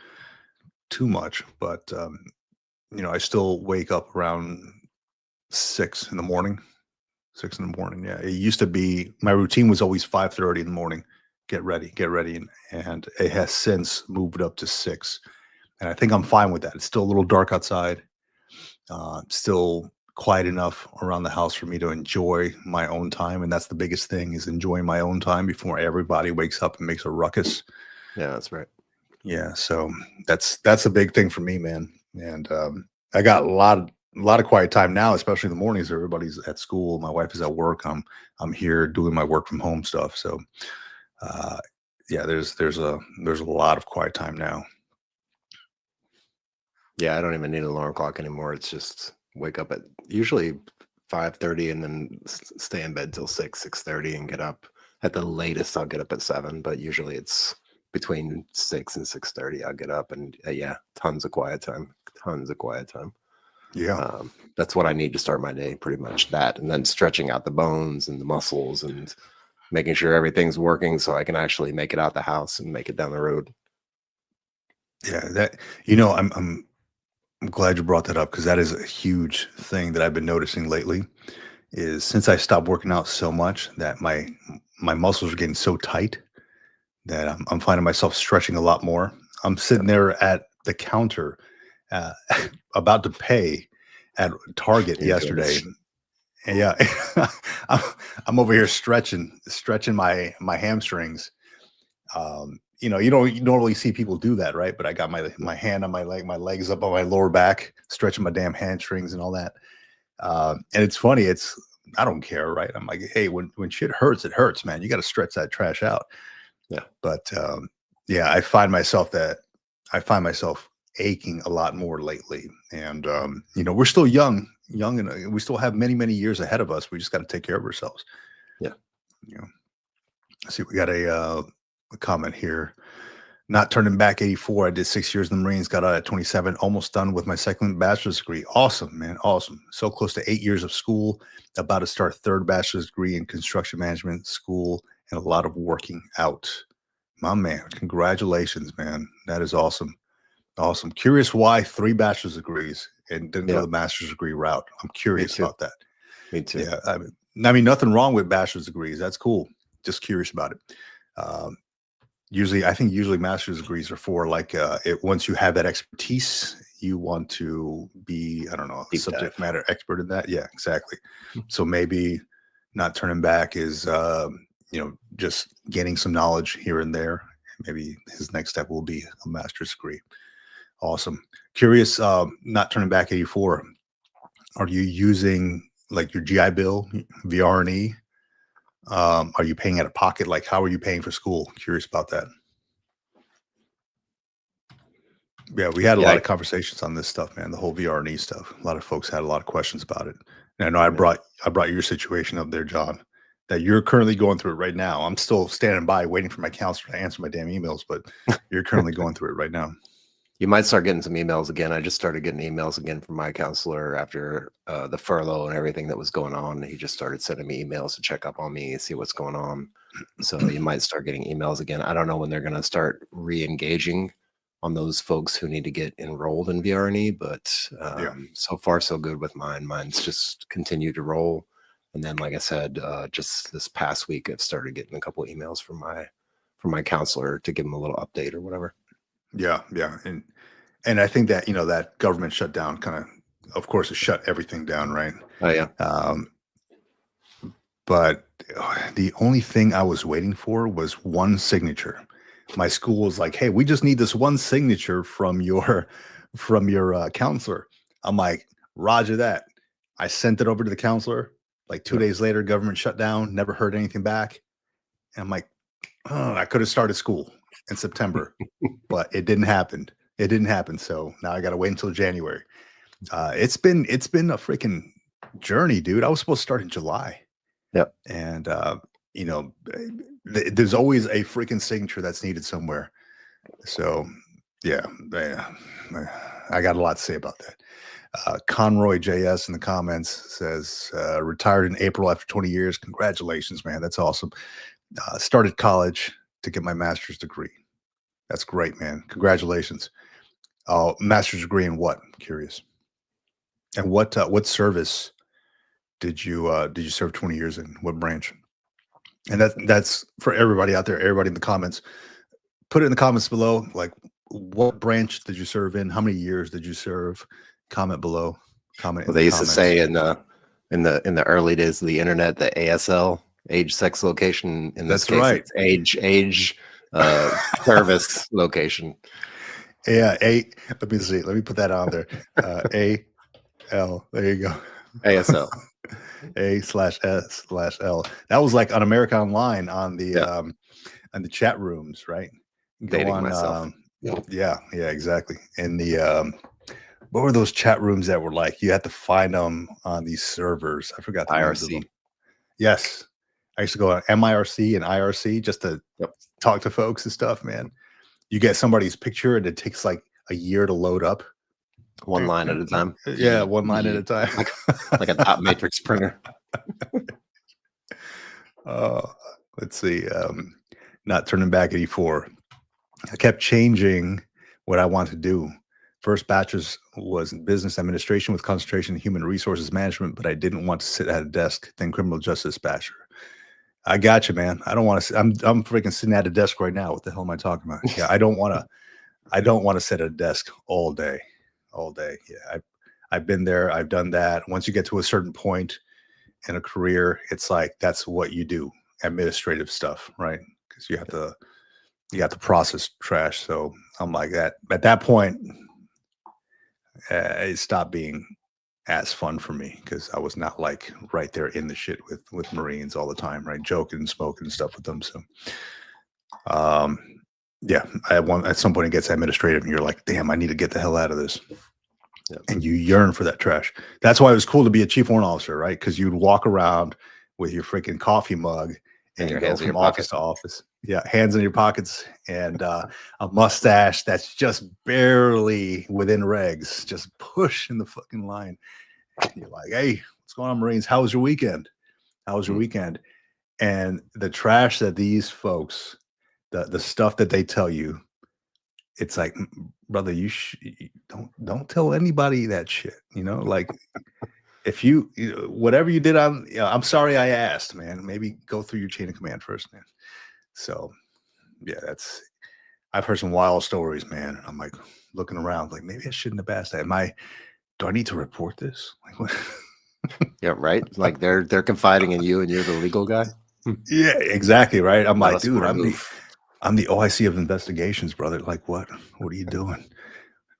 S1: too much, but I still wake up around 6 in the morning. 6 in the morning. Yeah, it used to be my routine was always 5:30 in the morning. Get ready, and it has since moved up to 6. And I think I'm fine with that. It's still a little dark outside. Still quiet enough around the house for me to enjoy my own time. And that's the biggest thing, is enjoying my own time before everybody wakes up and makes a ruckus.
S2: Yeah, that's right.
S1: Yeah. So that's a big thing for me, man. And I got a lot of quiet time now, especially in the mornings. Everybody's at school. My wife is at work. I'm here doing my work from home stuff. So yeah, there's a lot of quiet time now.
S2: Yeah, I don't even need an alarm clock anymore. It's just wake up at usually 5:30 and then stay in bed till 6:30 and get up. At the latest, I'll get up at 7, but usually it's between 6 and 6:30. I'll get up, and yeah, tons of quiet time.
S1: Yeah.
S2: That's what I need to start my day, pretty much that, and then stretching out the bones and the muscles and making sure everything's working so I can actually make it out the house and make it down the road.
S1: Yeah, that I'm glad you brought that up, because that is a huge thing that I've been noticing lately. Is since I stopped working out so much, that my muscles are getting so tight that I'm finding myself stretching a lot more. I'm sitting there at the counter, uh, about to pay at Target
S2: You're doing
S1: yesterday.
S2: this.
S1: And yeah, I'm, I'm over here stretching my hamstrings. You don't normally see people do that, right? But I got my hand on my leg, my legs up on my lower back, stretching my damn hamstrings and all that. And it's funny. I don't care, right? I'm like, hey, when shit hurts, it hurts, man. You got to stretch that trash out.
S2: Yeah.
S1: But yeah, I find myself aching a lot more lately. And we're still young, and we still have many, many years ahead of us. We just got to take care of ourselves.
S2: Yeah.
S1: You know, see, we got a comment here. Not turning back 84. I did 6 years in the Marines, got out at 27, almost done with my second bachelor's degree. Awesome, man. Awesome. So close to 8 years of school, about to start third bachelor's degree in construction management school, and a lot of working out. My man, congratulations, man. That is awesome. Awesome. Curious why 3 bachelor's degrees and didn't go the master's degree route. I'm curious about that.
S2: Me too.
S1: Yeah. I mean, nothing wrong with bachelor's degrees. That's cool. Just curious about it. Usually master's degrees are for like once you have that expertise, you want to be, I don't know, a subject matter expert in that. Yeah, exactly. So maybe not turning back is just gaining some knowledge here and there. Maybe his next step will be a master's degree. Awesome. Curious, not turning back 84. Are you using like your GI Bill, VRNE? Are you paying out of pocket? Like, how are you paying for school? Curious about that. Yeah, we had a lot of conversations on this stuff, man. The whole VRNE stuff. A lot of folks had a lot of questions about it. And I know I brought your situation up there, John, that you're currently going through it right now. I'm still standing by waiting for my counselor to answer my damn emails, but you're currently going through it right now.
S2: You might start getting some emails again. I just started getting emails again from my counselor after the furlough and everything that was going on. He just started sending me emails to check up on me, see what's going on. So you might start getting emails again. I don't know when they're going to start re-engaging on those folks who need to get enrolled in VRNE, but so far so good with mine. Mine's just continued to roll. And then, like I said, just this past week, I've started getting a couple of emails from my counselor to give them a little update or whatever.
S1: Yeah, yeah. And I think that, that government shutdown kind of course, it shut everything down, right?
S2: Oh, yeah.
S1: But the only thing I was waiting for was one signature. My school was like, hey, we just need this one signature from your counselor. I'm like, roger that. I sent it over to the counselor. Like 2 days later, government shut down, never heard anything back. And I'm like, oh, I could have started school in September, but it didn't happen. It didn't happen. So now I got to wait until January. It's been a freaking journey, dude. I was supposed to start in July.
S2: Yep.
S1: And, there's always a freaking signature that's needed somewhere. So yeah, I got a lot to say about that. Conroy JS in the comments says, retired in April after 20 years. Congratulations, man. That's awesome. Started college to get my master's degree. That's great, man. Congratulations. Master's degree in what? I'm curious. And what service did you serve 20 years in? What branch? And that's for everybody out there, everybody in the comments. Put it in the comments below. Like, what branch did you serve in? How many years did you serve? Comment below. Comment.
S2: Well, they used to say in the early days of the internet, the ASL, age, sex, location. In this case, right. It's age, service, location.
S1: Yeah, let me see. Let me put that on there. AL. There you go.
S2: ASL.
S1: A/S/L. That was like on America Online on the chat rooms, right?
S2: Dating myself.
S1: Yeah, exactly. And the what were those chat rooms that were like? You had to find them on these servers. I forgot the names of them. Yes, I used to go on MIRC and IRC just to talk to folks and stuff. Man, you get somebody's picture and it takes like a year to load up.
S2: One line at a time.
S1: Yeah, one line at a time.
S2: like a dot matrix printer.
S1: Let's see. Not turning back 84. I kept changing what I want to do. First bachelor's was in business administration with concentration in human resources management, but I didn't want to sit at a desk. Then criminal justice bachelor. I got you, man. I don't want to. I'm freaking sitting at a desk right now. What the hell am I talking about? Yeah, I don't want to sit at a desk all day. Yeah, I've been there. I've done that. Once you get to a certain point in a career, it's like that's what you do, administrative stuff, right? Because you have to process trash. So I'm like that. At that point, it stopped being as fun for me because I was not like right there in the shit with Marines all the time, right? Joking and smoking and stuff with them. So um yeah, at some point it gets administrative and you're like, damn, I need to get the hell out of this.
S2: Yep.
S1: And you yearn for that trash. That's why it was cool to be a chief warrant officer, right? Because you'd walk around with your freaking coffee mug and
S2: your
S1: go
S2: hands in
S1: from
S2: your
S1: office to office. Yeah, hands in your pockets and a mustache that's just barely within regs, just pushing the fucking line. And you're like, hey, what's going on, Marines? How was your weekend? How was your weekend? And the trash that these folks, the stuff that they tell you, it's like, brother, don't tell anybody that shit. Like if whatever you did on, I'm sorry I asked, man. Maybe go through your chain of command first, man. So yeah, I've heard some wild stories, man. And I'm like looking around, like maybe I shouldn't have asked that. Do I need to report this? Like what?
S2: Yeah, right. Like they're confiding in you, and you're the legal guy.
S1: Yeah, exactly. Right. I'm
S2: Not
S1: like,
S2: a
S1: dude,
S2: smart
S1: I'm
S2: move.
S1: the OIC of investigations, brother. Like what? What are you doing?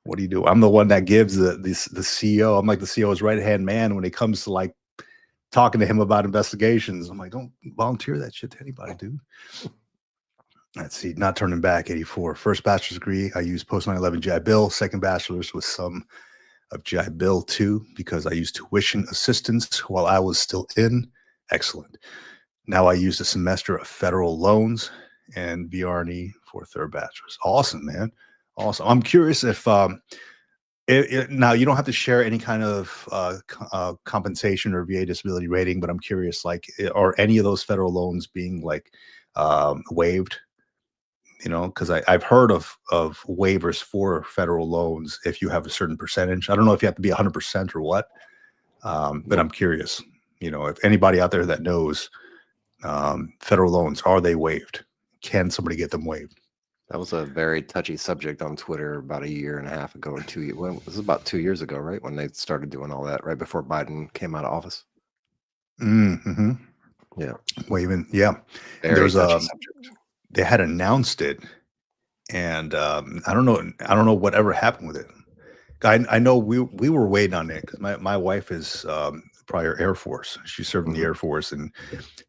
S1: What do you do? I'm the one that gives the CEO. I'm like the CEO's right hand man when it comes to like talking to him about investigations. I'm like, don't volunteer that shit to anybody, dude. Let's see, not turning back. 84. First bachelor's degree, I used post 9/11 GI Bill. Second bachelor's with some of GI Bill 2 because I used tuition assistance while I was still in. Excellent. Now I used a semester of federal loans and VRNE for third bachelor's. Awesome, man. Awesome. I'm curious if now you don't have to share any kind of compensation or VA disability rating, but I'm curious, like, are any of those federal loans being like waived? Because I've heard of waivers for federal loans if you have a certain percentage. I don't know if you have to be 100% or what, but I'm curious. If anybody out there that knows federal loans, are they waived? Can somebody get them waived?
S2: That was a very touchy subject on Twitter about 1.5 years ago or 2 years. Well, it was about 2 years ago, right? When they started doing all that, right before Biden came out of office.
S1: Mm-hmm.
S2: Yeah.
S1: Waiving. Yeah.
S2: Very touchy subject.
S1: They had announced it, and I don't know whatever happened with it. I know we were waiting on it because my wife is prior Air Force. She served in the Air Force, and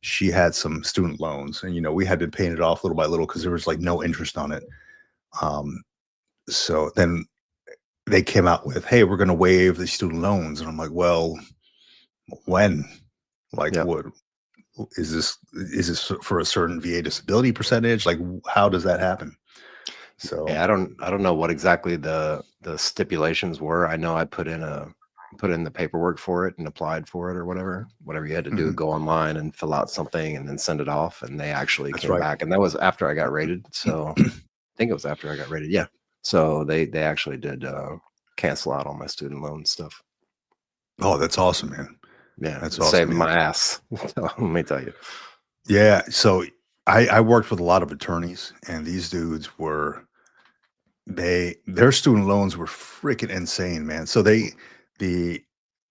S1: she had some student loans, and we had been paying it off little by little because there was like no interest on it. So then they came out with, "Hey, we're going to waive the student loans," and I'm like, "Well, when? Like, what is this? Is this for a certain VA disability percentage? Like, how does that happen?" So
S2: yeah, I don't know what exactly the stipulations were. I know I put in the paperwork for it and applied for it or whatever you had to do. Go online and fill out something and then send it off, and they actually came back, and that was after I got rated. So I think it was after I got rated. Yeah. So they actually did cancel out all my student loan stuff.
S1: Oh, that's awesome, man.
S2: Yeah,
S1: that's
S2: awesome, saving my ass. Let me tell you.
S1: Yeah, so I worked with a lot of attorneys, and these dudes were their student loans were freaking insane, man. So the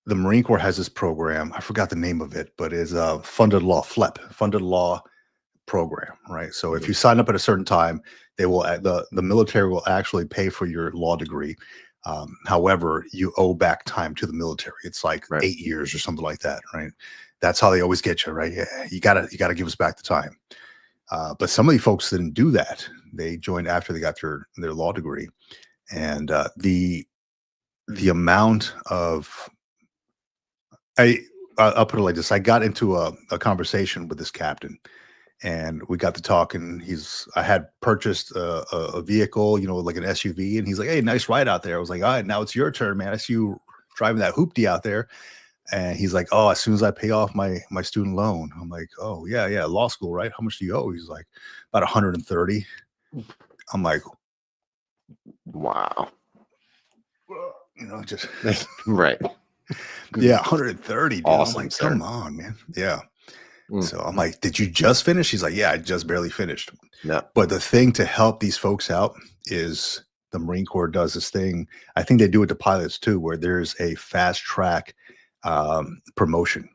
S1: Marine Corps has this program. I forgot the name of it, but it's a funded law funded law program, right? So if you sign up at a certain time, they will the military will actually pay for your law degree. However, you owe back time to the military. It's like 8 years or something like that, right? That's how they always get you, right? Yeah, you gotta give us back the time. But some of the folks didn't do that. They joined after they got their law degree, and the amount of I'll put it like this: I got into a conversation with this captain, and we got to talking. I had purchased a vehicle, like an SUV, and he's like, "Hey, nice ride out there." I was like, "All right, now it's your turn, man. I see you driving that hoopty out there." And he's like, "Oh, as soon as I pay off my student loan." I'm like, "Oh, yeah, law school, right? How much do you owe?" He's like, "About 130." I'm like,
S2: "Wow."
S1: Just
S2: right.
S1: Yeah, 130. Dude.
S2: Awesome,
S1: I'm like,
S2: sir.
S1: come on, man. Yeah. So I'm like, "Did you just finish?" He's like, "Yeah, I just barely finished."
S2: Yeah.
S1: But the thing to help these folks out is the Marine Corps does this thing. I think they do it to pilots too, where there's a fast track promotion.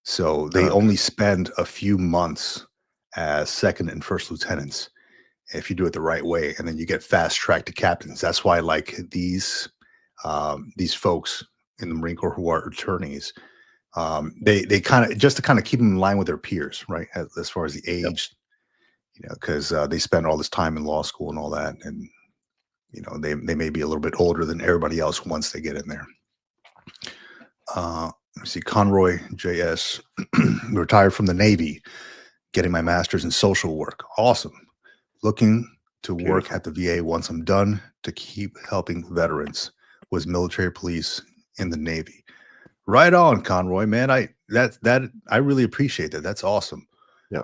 S1: So they only spend a few months as second and first lieutenants if you do it the right way, and then you get fast track to captains. That's why like these folks in the Marine Corps who are attorneys, they kind of just to kind of keep them in line with their peers, right? As far as the age, because they spend all this time in law school and all that, and they may be a little bit older than everybody else once they get in there. Let me see, Conroy JS, retired from the Navy, getting my master's in social work. Awesome. Looking to work at the VA once I'm done to keep helping veterans. Was military police in the Navy. Right on, Conroy, man. I really appreciate that. That's awesome.
S2: Yeah.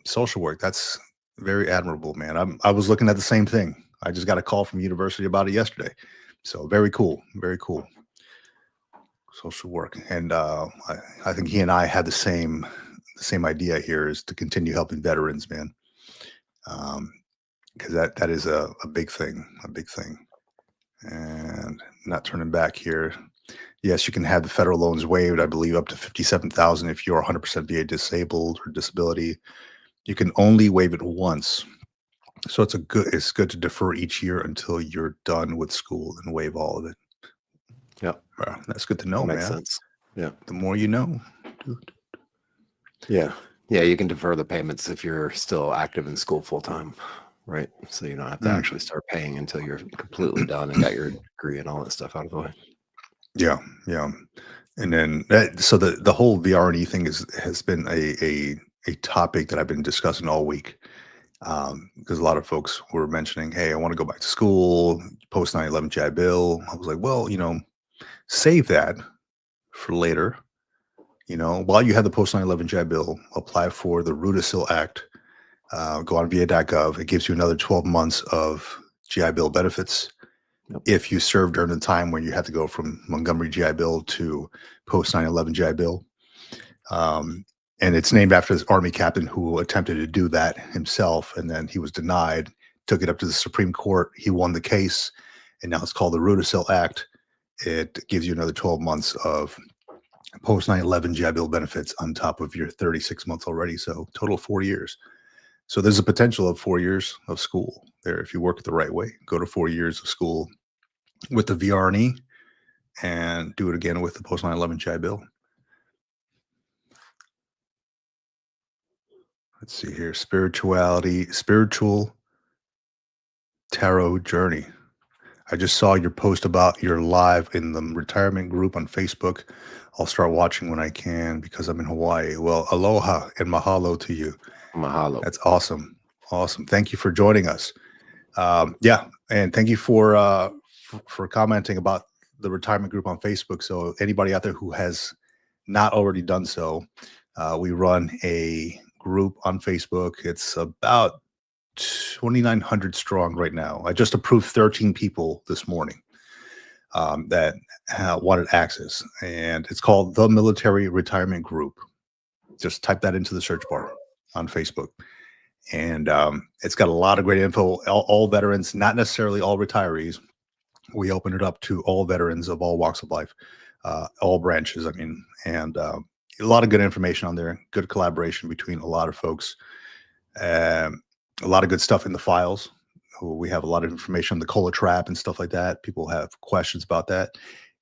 S1: Social work, that's very admirable, man. I was looking at the same thing. I just got a call from university about it yesterday. So very cool. Very cool. Social work. And I think he and I had the same idea here, is to continue helping veterans, man. Because that is a big thing, And not turning back here. Yes, you can have the federal loans waived, I believe up to $57,000 if you're 100% VA disabled or disability. You can only waive it once. So it's good to defer each year until you're done with school and waive all of it.
S2: Yeah.
S1: Well, that's good to know,
S2: That
S1: man.
S2: makes sense. Yeah.
S1: The more you know.
S2: Yeah. Yeah. You can defer the payments if you're still active in school full time, right? So you don't have to actually start paying until you're completely done and got your degree and all that stuff out of the way.
S1: Yeah. Yeah. And then so the whole VRNE thing has been a topic that I've been discussing all week. Because a lot of folks were mentioning, hey, I want to go back to school, post 9/11 GI Bill. I was like, well, save that for later. While you have the post 9/11 GI Bill, apply for the Rudisill Act. Go on VA.gov. It gives you another 12 months of GI Bill benefits. Yep. If you served during the time when you had to go from Montgomery GI Bill to post 9/11 GI Bill. And it's named after this Army captain who attempted to do that himself, and then he was denied, took it up to the Supreme Court. He won the case, and now it's called the Rudisill Act. It gives you another 12 months of post 9/11 GI Bill benefits on top of your 36 months already. So total 4 years. So there's a potential of 4 years of school there if you work it the right way. Go to 4 years of school with the VRNE and do it again with the post 9/11 GI Bill. Let's see here. Spiritual tarot journey. I just saw your post about your live in the retirement group on Facebook. I'll start watching when I can because I'm in Hawaii. Well, aloha and mahalo to you.
S2: Mahalo.
S1: That's awesome. Awesome. Thank you for joining us. Yeah. And thank you for commenting about the retirement group on Facebook. So anybody out there who has not already done so, we run a group on Facebook. It's about 2,900 strong right now. I just approved 13 people this morning that wanted access, and it's called the Military Retirement Group. Just type that into the search bar on Facebook, and it's got a lot of great info. All veterans, not necessarily all retirees. We open it up to all veterans of all walks of life, all branches. I mean, and a lot of good information on there, good collaboration between a lot of folks, a lot of good stuff in the files. We have a lot of information on the COLA trap and stuff like that. People have questions about that.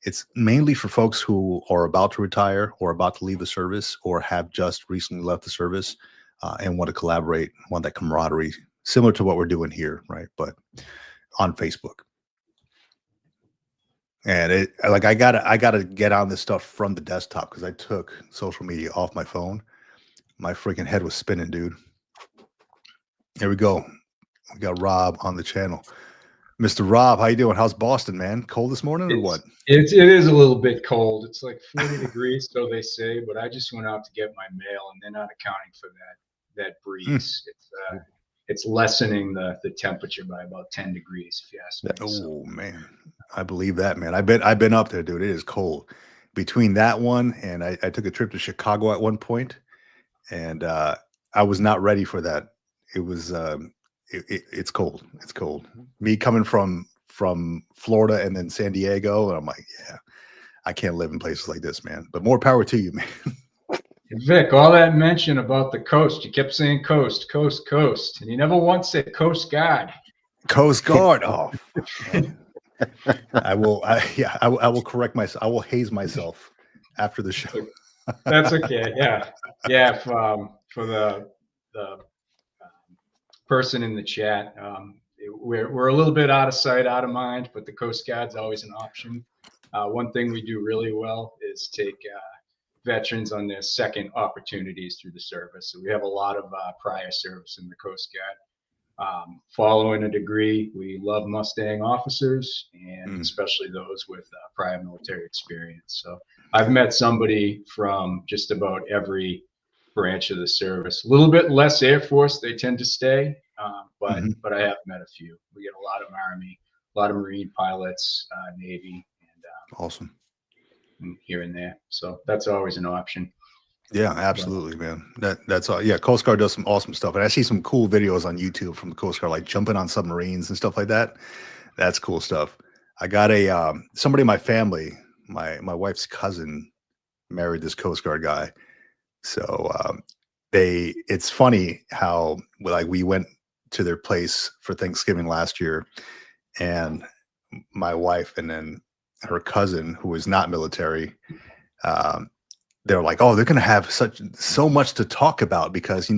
S1: It's mainly for folks who are about to retire or about to leave the service or have just recently left the service and want to collaborate, want that camaraderie, similar to what we're doing here, right? But on Facebook. And I gotta get on this stuff from the desktop because I took social media off my phone. My freaking head was spinning, dude. Here we go. We got Rob on the channel. Mr. Rob, how you doing? How's Boston, man? Cold this morning or what?
S3: It is a little bit cold. It's like 40 degrees, so they say. But I just went out to get my mail, and they're not accounting for that breeze. It's lessening the temperature by about 10 degrees, if you ask me.
S1: Oh man, I believe that, man. I've been up there, dude. It is cold. Between that one and I took a trip to Chicago at one point, and I was not ready for that. It was it's cold. It's cold. Me coming from Florida and then San Diego, and I'm like, yeah, I can't live in places like this, man. But more power to you, man.
S3: Vic, all that mention about the coast, you kept saying coast, coast, coast, and you never once said Coast Guard.
S1: Coast Guard. Oh, I will. I will correct myself. I will haze myself after the show.
S3: That's okay. Yeah, yeah. For the person in the chat, we're a little bit out of sight, out of mind, but the Coast Guard's always an option. One thing we do really well is take veterans on their second opportunities through the service. So we have a lot of prior service in the Coast Guard. Following a degree, we love Mustang officers, and especially those with prior military experience. So I've met somebody from just about every branch of the service. A little bit less Air Force, they tend to stay, but I have met a few. We get a lot of Army, a lot of Marine pilots, Navy, and
S1: Awesome.
S3: here and there. So that's always an option.
S1: Yeah, absolutely, man. That's all. Yeah, Coast Guard does some awesome stuff, and I see some cool videos on YouTube from the Coast Guard, like jumping on submarines and stuff like that. That's cool stuff. I got a somebody in my family, my wife's cousin, married this Coast Guard guy. So it's funny how like we went to their place for Thanksgiving last year, and my wife and then her cousin, who was not military, they're like, oh, they're going to have so much to talk about because,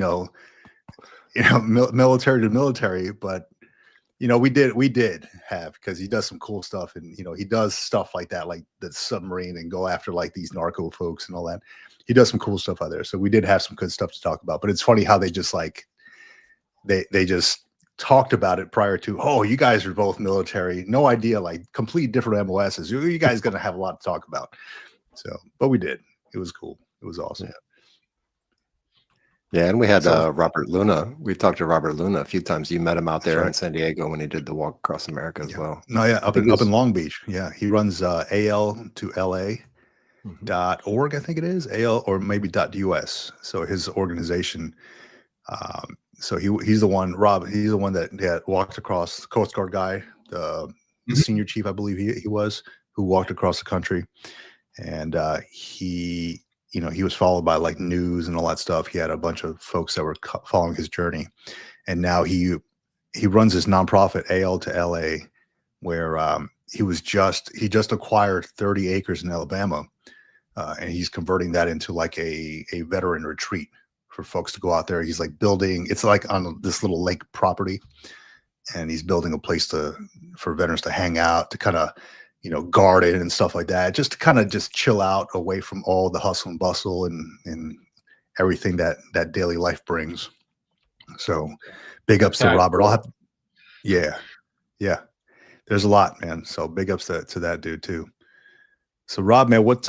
S1: military to military. But, we did have, because he does some cool stuff, and, he does stuff like that, like the submarine, and go after like these narco folks and all that. He does some cool stuff out there. So we did have some good stuff to talk about, but it's funny how they just like, they just talked about it prior to, oh, you guys are both military, no idea, like complete different MOSs. You guys going to have a lot to talk about. So, but we did. It was cool. It was awesome.
S2: Yeah, and we had Robert Luna. We talked to Robert Luna a few times. You met him out there in San Diego when he did the Walk Across America as well.
S1: No, yeah, up in Long Beach. Yeah, he runs AL to LA.org, I think it is, AL or maybe .us. So his organization. So he's the one, Rob. He's the one that walked across, the Coast Guard guy, the senior chief, I believe he was, who walked across the country. And he was followed by like news and all that stuff. He had a bunch of folks that were following his journey, and now he runs his nonprofit AL to LA, where he just acquired 30 acres in Alabama, and he's converting that into like a veteran retreat for folks to go out there. He's like building. It's like on this little lake property, and he's building a place for veterans to hang out, to kind of guard it and stuff like that, just to kind of just chill out away from all the hustle and bustle and everything that daily life brings. So big ups to Robert. Yeah. There's a lot, man. So big ups to that dude too. So Rob, man, what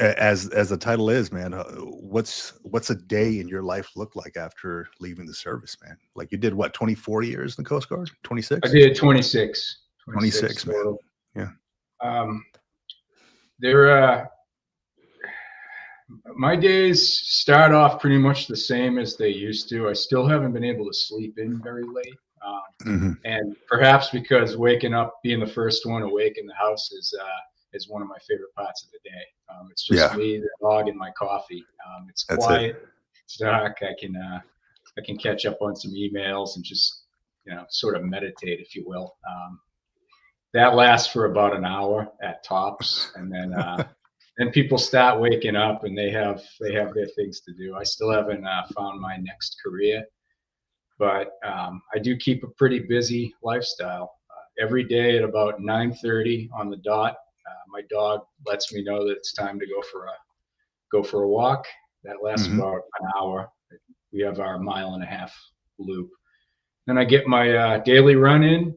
S1: as the title is, man, what's a day in your life look like after leaving the service, man? Like you did what, 24 years in the Coast Guard? 26?
S3: I did 26.
S1: 26, man. Yeah.
S3: My days start off pretty much the same as they used to. I still haven't been able to sleep in very late. And perhaps because waking up, being the first one awake in the house is one of my favorite parts of the day. It's just me, the dog, and my coffee. It's quiet, it's dark. I can catch up on some emails and just, sort of meditate, if you will. That lasts for about an hour at tops, and then people start waking up and they have their things to do. I still haven't found my next career, but I do keep a pretty busy lifestyle. Every day at about 9:30 on the dot, my dog lets me know that it's time to go for a walk. That lasts about an hour. We have our 1.5-mile loop. Then I get my daily run in.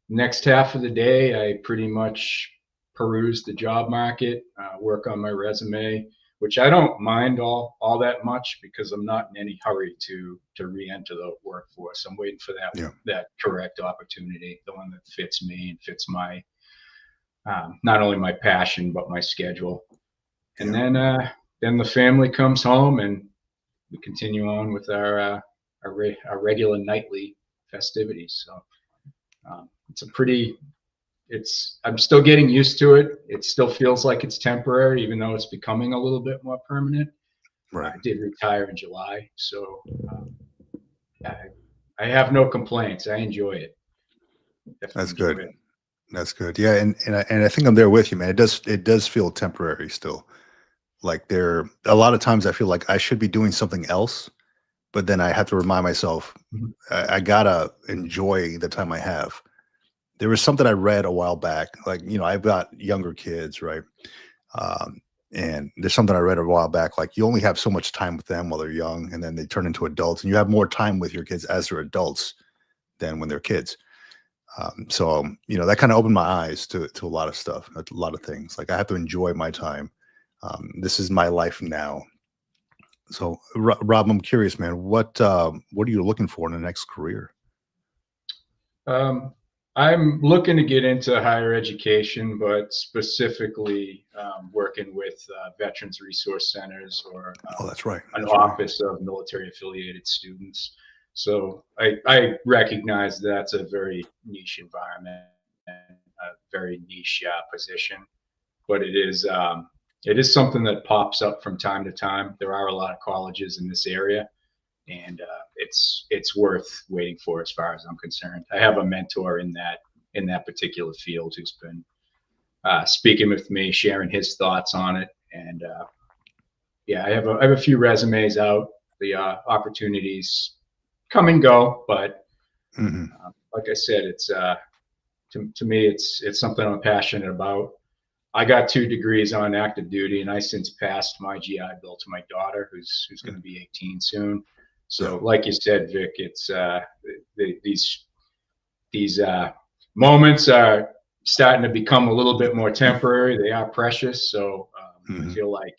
S3: Next half of the day, I pretty much peruse the job market, work on my resume, which I don't mind all that much because I'm not in any hurry to re-enter the workforce. I'm waiting for that correct opportunity, the one that fits me and fits my not only my passion but my schedule. And then the family comes home and we continue on with our regular nightly festivities. So I'm still getting used to it. It still feels like it's temporary, even though it's becoming a little bit more permanent. Right. I did retire in July, so I have no complaints. I enjoy it. definitely
S1: That's
S3: enjoy
S1: good.
S3: it.
S1: That's good. Yeah, and I think I'm there with you, man. It does feel temporary still. Like there a lot of times I feel like I should be doing something else, but then I have to remind myself
S3: Mhm.
S1: I gotta enjoy the time I have. There was something I read a while back. Like, I've got younger kids, right? Um, and there's something I read a while back, like you only have so much time with them while they're young, and then they turn into adults, and you have more time with your kids as they're adults than when they're kids. That kind of opened my eyes to a lot of stuff, a lot of things. Like I have to enjoy my time. This is my life now. So, Rob, I'm curious, man. What are you looking for in the next career?
S3: Um, I'm looking to get into higher education, but specifically working with veterans resource centers or
S1: Oh, that's right.
S3: an
S1: That's right.
S3: office of military affiliated students. So I recognize that's a very niche environment and a very niche position, but it is something that pops up from time to time. There are a lot of colleges in this area, and it's worth waiting for as far as I'm concerned. I have a mentor in that particular field who's been speaking with me, sharing his thoughts on it, and yeah, I have a few resumes out. The opportunities come and go, but
S1: Hmm.
S3: like I said, it's to me it's something I'm passionate about. I got 2 degrees on active duty, and I since passed my GI Bill to my daughter, who's going to be 18 soon.
S1: Yeah.
S3: So, like you said, Vic, it's these moments are starting to become a little bit more temporary. They are precious, so I
S1: Hmm.
S3: feel like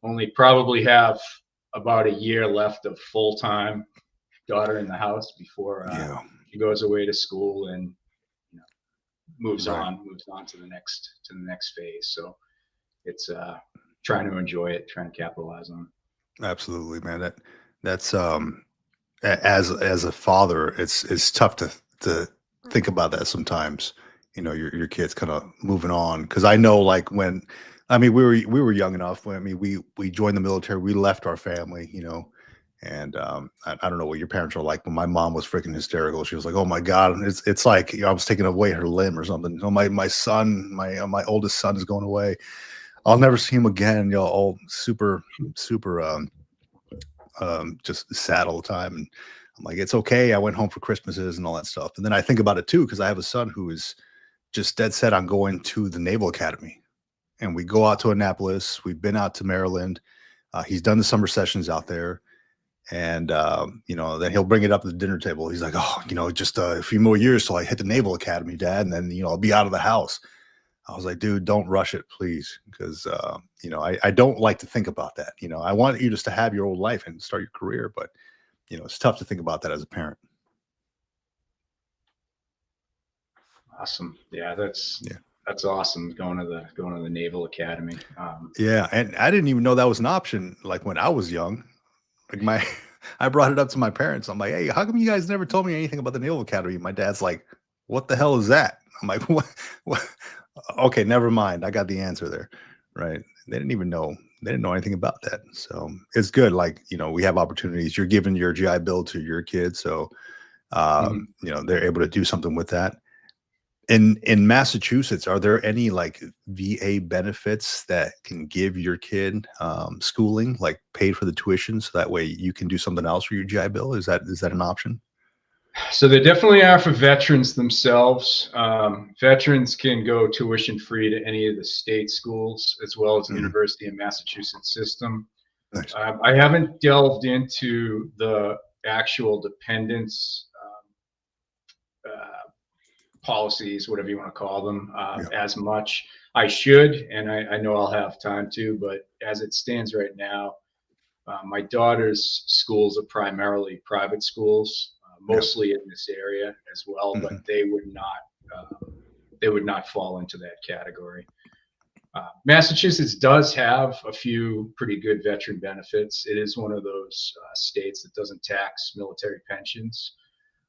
S3: only probably have about a year left of full time daughter in the house before
S1: Yeah.
S3: she goes away to school and you know,
S1: Right.
S3: moves on to the next phase. So it's trying to enjoy it, trying to capitalize on
S1: Absolutely, man. That's as a father, it's tough to think about that sometimes. Your kids kind of moving on, because I know, like, when I mean we were young enough when, we joined the military, we left our family, and I don't know what your parents are like, but my mom was freaking hysterical. She was like, "Oh my god, it's like, I was taking away her limb or something. Oh, my son, my oldest son is going away. I'll never see him again." All super super just sad all the time. And I'm like, it's okay. I went home for Christmases and all that stuff. And then I think about it too, because I have a son who is just dead set on going to the Naval Academy. And we go out to Annapolis. We've been out to Maryland. He's done the summer sessions out there. And, then he'll bring it up at the dinner table. He's like, "Oh, just a few more years till I hit the Naval Academy, Dad. And then, I'll be out of the house." I was like, "Dude, don't rush it, please." Because, I don't like to think about that. I want you just to have your old life and start your career. But, it's tough to think about that as a parent.
S3: awesome. Yeah,
S1: Yeah.
S3: that's awesome going to the Naval Academy.
S1: Yeah. And I didn't even know that was an option. Like when I was young, like I brought it up to my parents. I'm like, "Hey, how come you guys never told me anything about the Naval Academy?" My dad's like, "What the hell is that?" I'm like, "What? What?" Okay, never mind. I got the answer there. Right. They didn't even know. They didn't know anything about that. So it's good. Like, we have opportunities. You're giving your GI Bill to your kids. So,
S3: Mhm.
S1: they're able to do something with that. In Massachusetts, are there any like VA benefits that can give your kid schooling, like paid for the tuition, so that way you can do something else for your GI Bill? Is that an option?
S3: So they definitely are for veterans themselves. Veterans can go tuition free to any of the state schools as well as the
S1: Mhm.
S3: University of Massachusetts system.
S1: Nice.
S3: I haven't delved into the actual dependents policies, whatever you want to call them,
S1: Yeah.
S3: as much. I should, and I know I'll have time to, but as it stands right now, my daughter's schools are primarily private schools,
S1: Yeah.
S3: mostly in this area as well, but
S1: Mhm.
S3: they would not fall into that category. Massachusetts does have a few pretty good veteran benefits. It is one of those states that doesn't tax military pensions.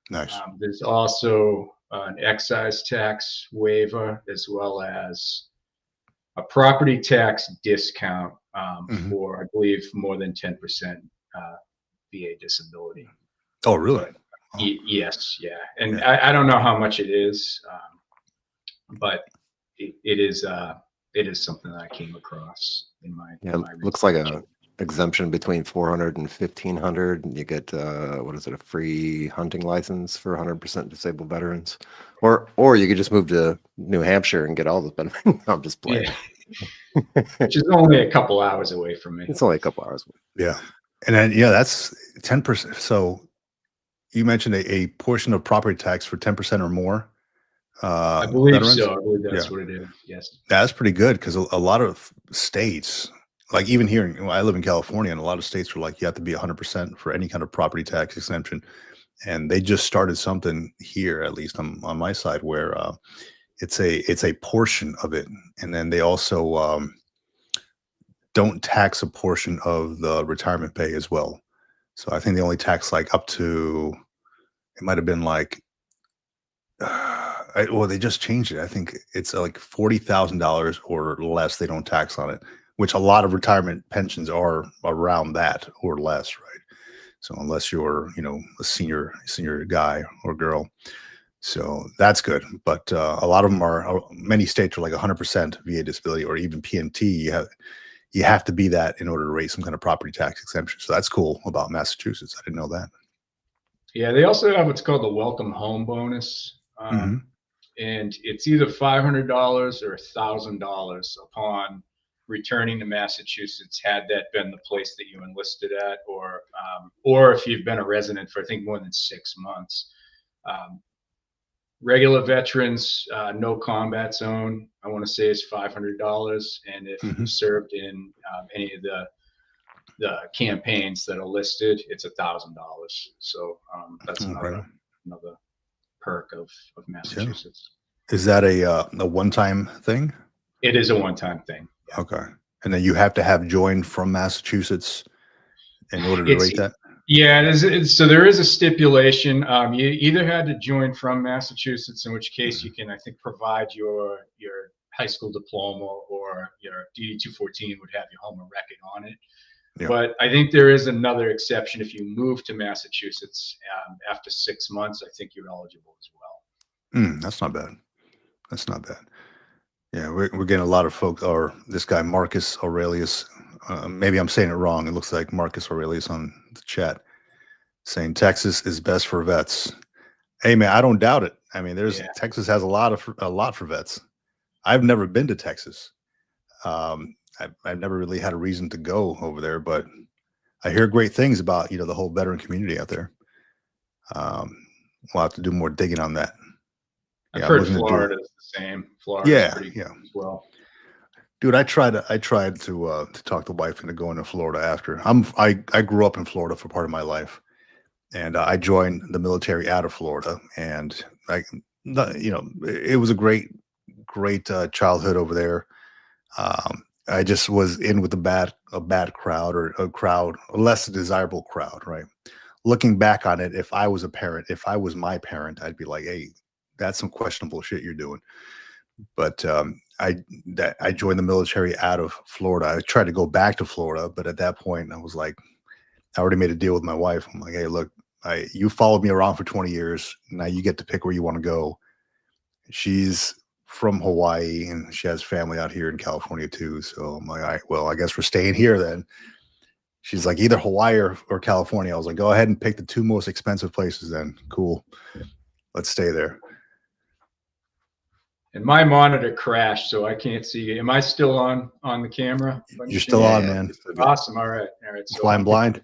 S1: Nice.
S3: There's also an excise tax waiver as well as a property tax discount
S1: Mhm.
S3: for, I believe, more than 10% VA disability.
S1: Oh, really?
S3: But Yes, yeah, and
S1: Yeah.
S3: I don't know how much it is, but it is something that I came across in my
S2: Yeah,
S3: in my
S2: looks like
S3: research.
S2: a exemption between 400 and 1500. You get what is it, a free hunting license for 100% disabled veterans, or you could just move to New Hampshire and get all the benefits. I'm just playing.
S3: Yeah, which is only a couple hours away from me.
S2: It's only a couple hours away.
S1: Yeah. And then, yeah, that's 10%. So you mentioned a portion of property tax for 10% or more.
S3: I believe
S1: Veterans.
S3: so. I believe that's
S1: Yeah.
S3: what it is. Yes.
S1: That's pretty good because a lot of states, like even here, I live in California, and a lot of states are like, you have to be 100% for any kind of property tax exemption. And they just started something here, at least on my side, where it's a portion of it. And then they also don't tax a portion of the retirement pay as well. So I think they only tax like up to, it might have been like, well, they just changed it. I think it's like $40,000 or less. They don't tax on it, which a lot of retirement pensions are around that or less, right? So unless you're, a senior guy or girl, so that's good. But a lot of them many states are like 100% VA disability or even PMT. You have to be that in order to raise some kind of property tax exemption. So that's cool about Massachusetts. I didn't know that.
S3: Yeah, they also have what's called the welcome home bonus.
S1: Mhm.
S3: And it's either $500 or $1,000 upon returning to Massachusetts, had that been the place that you enlisted at, or if you've been a resident for I think more than 6 months. Um, Regular veterans, no combat zone, I want to say is $500, and if you
S1: Mhm.
S3: served in any of the campaigns that are listed, it's $1,000. So that's
S1: Okay.
S3: another perk of
S1: Yeah.
S3: Massachusetts.
S1: Is that a one-time thing?
S3: It is a one-time thing. Yeah.
S1: Okay. And then you have to have joined from Massachusetts in order to
S3: It's
S1: rate that?
S3: Yeah, so there is a stipulation. You either had to join from Massachusetts, in which case you can, I think, provide your high school diploma, or your DD 214 would have your home and record on it.
S1: Yeah.
S3: But I think there is another exception. If you move to Massachusetts after 6 months, I think you're eligible as well.
S1: That's not bad. That's not bad. Yeah, we're getting a lot of folks, or this guy, Marcus Aurelius. Maybe I'm saying it wrong. It looks like Marcus Aurelius on the chat saying Texas is best for vets. Hey, man, I don't doubt it. I mean,
S3: Yeah.
S1: Texas has a lot for vets. I've never been to Texas. I've never really had a reason to go over there, but I hear great things about the whole veteran community out there. We'll have to do more digging on that.
S3: I've
S1: I'm
S3: heard
S1: looking to do-
S3: Florida is the same. Florida
S1: Yeah,
S3: is pretty
S1: yeah.
S3: good as well.
S1: Dude, I tried to talk the wife into going to Florida after. I grew up in Florida for part of my life, and I joined the military out of Florida, and it was a great childhood over there. I just was in with a bad crowd, or a less desirable crowd, right? Looking back on it, if I was a parent, if I was my parent, I'd be like, hey, that's some questionable shit you're doing. But I joined the military out of Florida. I tried to go back to Florida, but at that point, I was like, I already made a deal with my wife. I'm like, hey, look, you followed me around for 20 years. Now you get to pick where you want to go. She's from Hawaii, and she has family out here in California too. So I'm like, all right, well, I guess we're staying here then. She's like, either Hawaii or California. I was like, go ahead and pick the two most expensive places then. Cool. Let's stay there.
S3: And my monitor crashed, so I can't see you. Am I still on the camera?
S1: You're still
S2: Yeah,
S1: on,
S2: yeah.
S1: man.
S3: Awesome. All right. So
S1: Flying blind.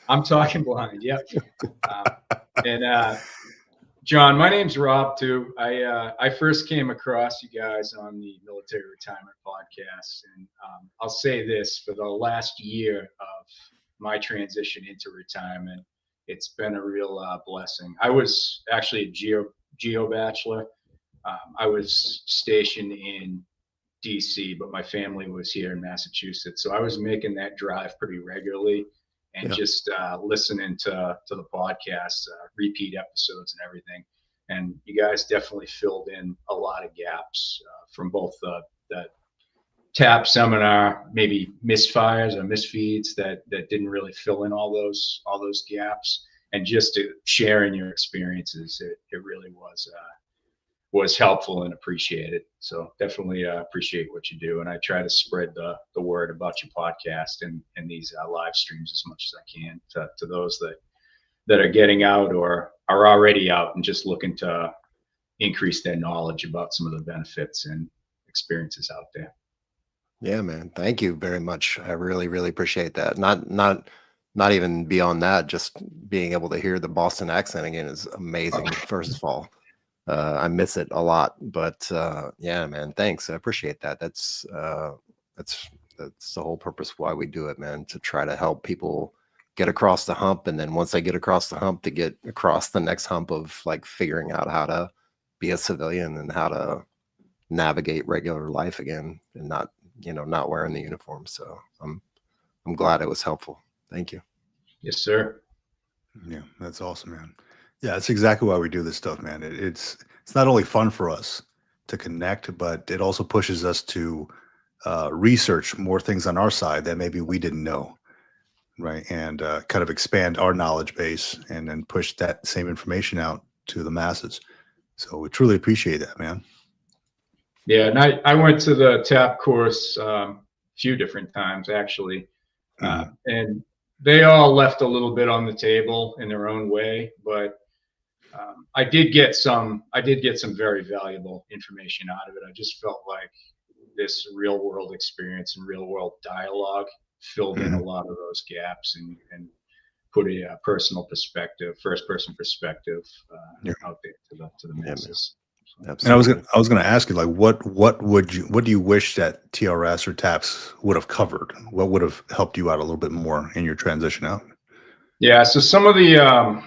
S3: I'm talking blind. Yep. And John, my name's Rob too. I first came across you guys on the Military Retirement Podcast, and I'll say this: for the last year of my transition into retirement, it's been a real blessing. I was actually a geo bachelor. I was stationed in DC, but my family was here in Massachusetts, so I was making that drive pretty regularly, and
S1: Yeah.
S3: just listening to the podcast, repeat episodes and everything. And you guys definitely filled in a lot of gaps from both the TAP seminar, maybe misfires or misfeeds that didn't really fill in all those gaps, and just to sharing your experiences, it really was helpful and appreciated. So definitely appreciate what you do, and I try to spread the word about your podcast and these live streams as much as I can to those that are getting out or are already out and just looking to increase their knowledge about some of the benefits and experiences out there.
S2: Yeah, man. Thank you very much. I really, really appreciate that. Not even beyond that, just being able to hear the Boston accent again is amazing. First of all, I miss it a lot, but yeah, man, thanks. I appreciate that. That's the whole purpose why we do it, man, to try to help people get across the hump. And then once they get across the hump, to get across the next hump of like figuring out how to be a civilian and how to navigate regular life again and not wearing the uniform. So I'm glad it was helpful. Thank you.
S3: Yes, sir.
S1: Yeah, that's awesome, man. Yeah, that's exactly why we do this stuff, man. It's not only fun for us to connect, but it also pushes us to research more things on our side that maybe we didn't know, right? And kind of expand our knowledge base and then push that same information out to the masses. So we truly appreciate that, man.
S3: Yeah, and I went to the TAP course a few different times actually, and they all left a little bit on the table in their own way, but I did get some very valuable information out of it. I just felt like this real world experience and real world dialogue filled in a lot of those gaps and put a personal perspective, first person perspective out there to the masses.
S1: And I was going to ask you, like, what do you wish that TRS or TAPS would have covered? What would have helped you out a little bit more in your transition out?
S3: Yeah, so some of the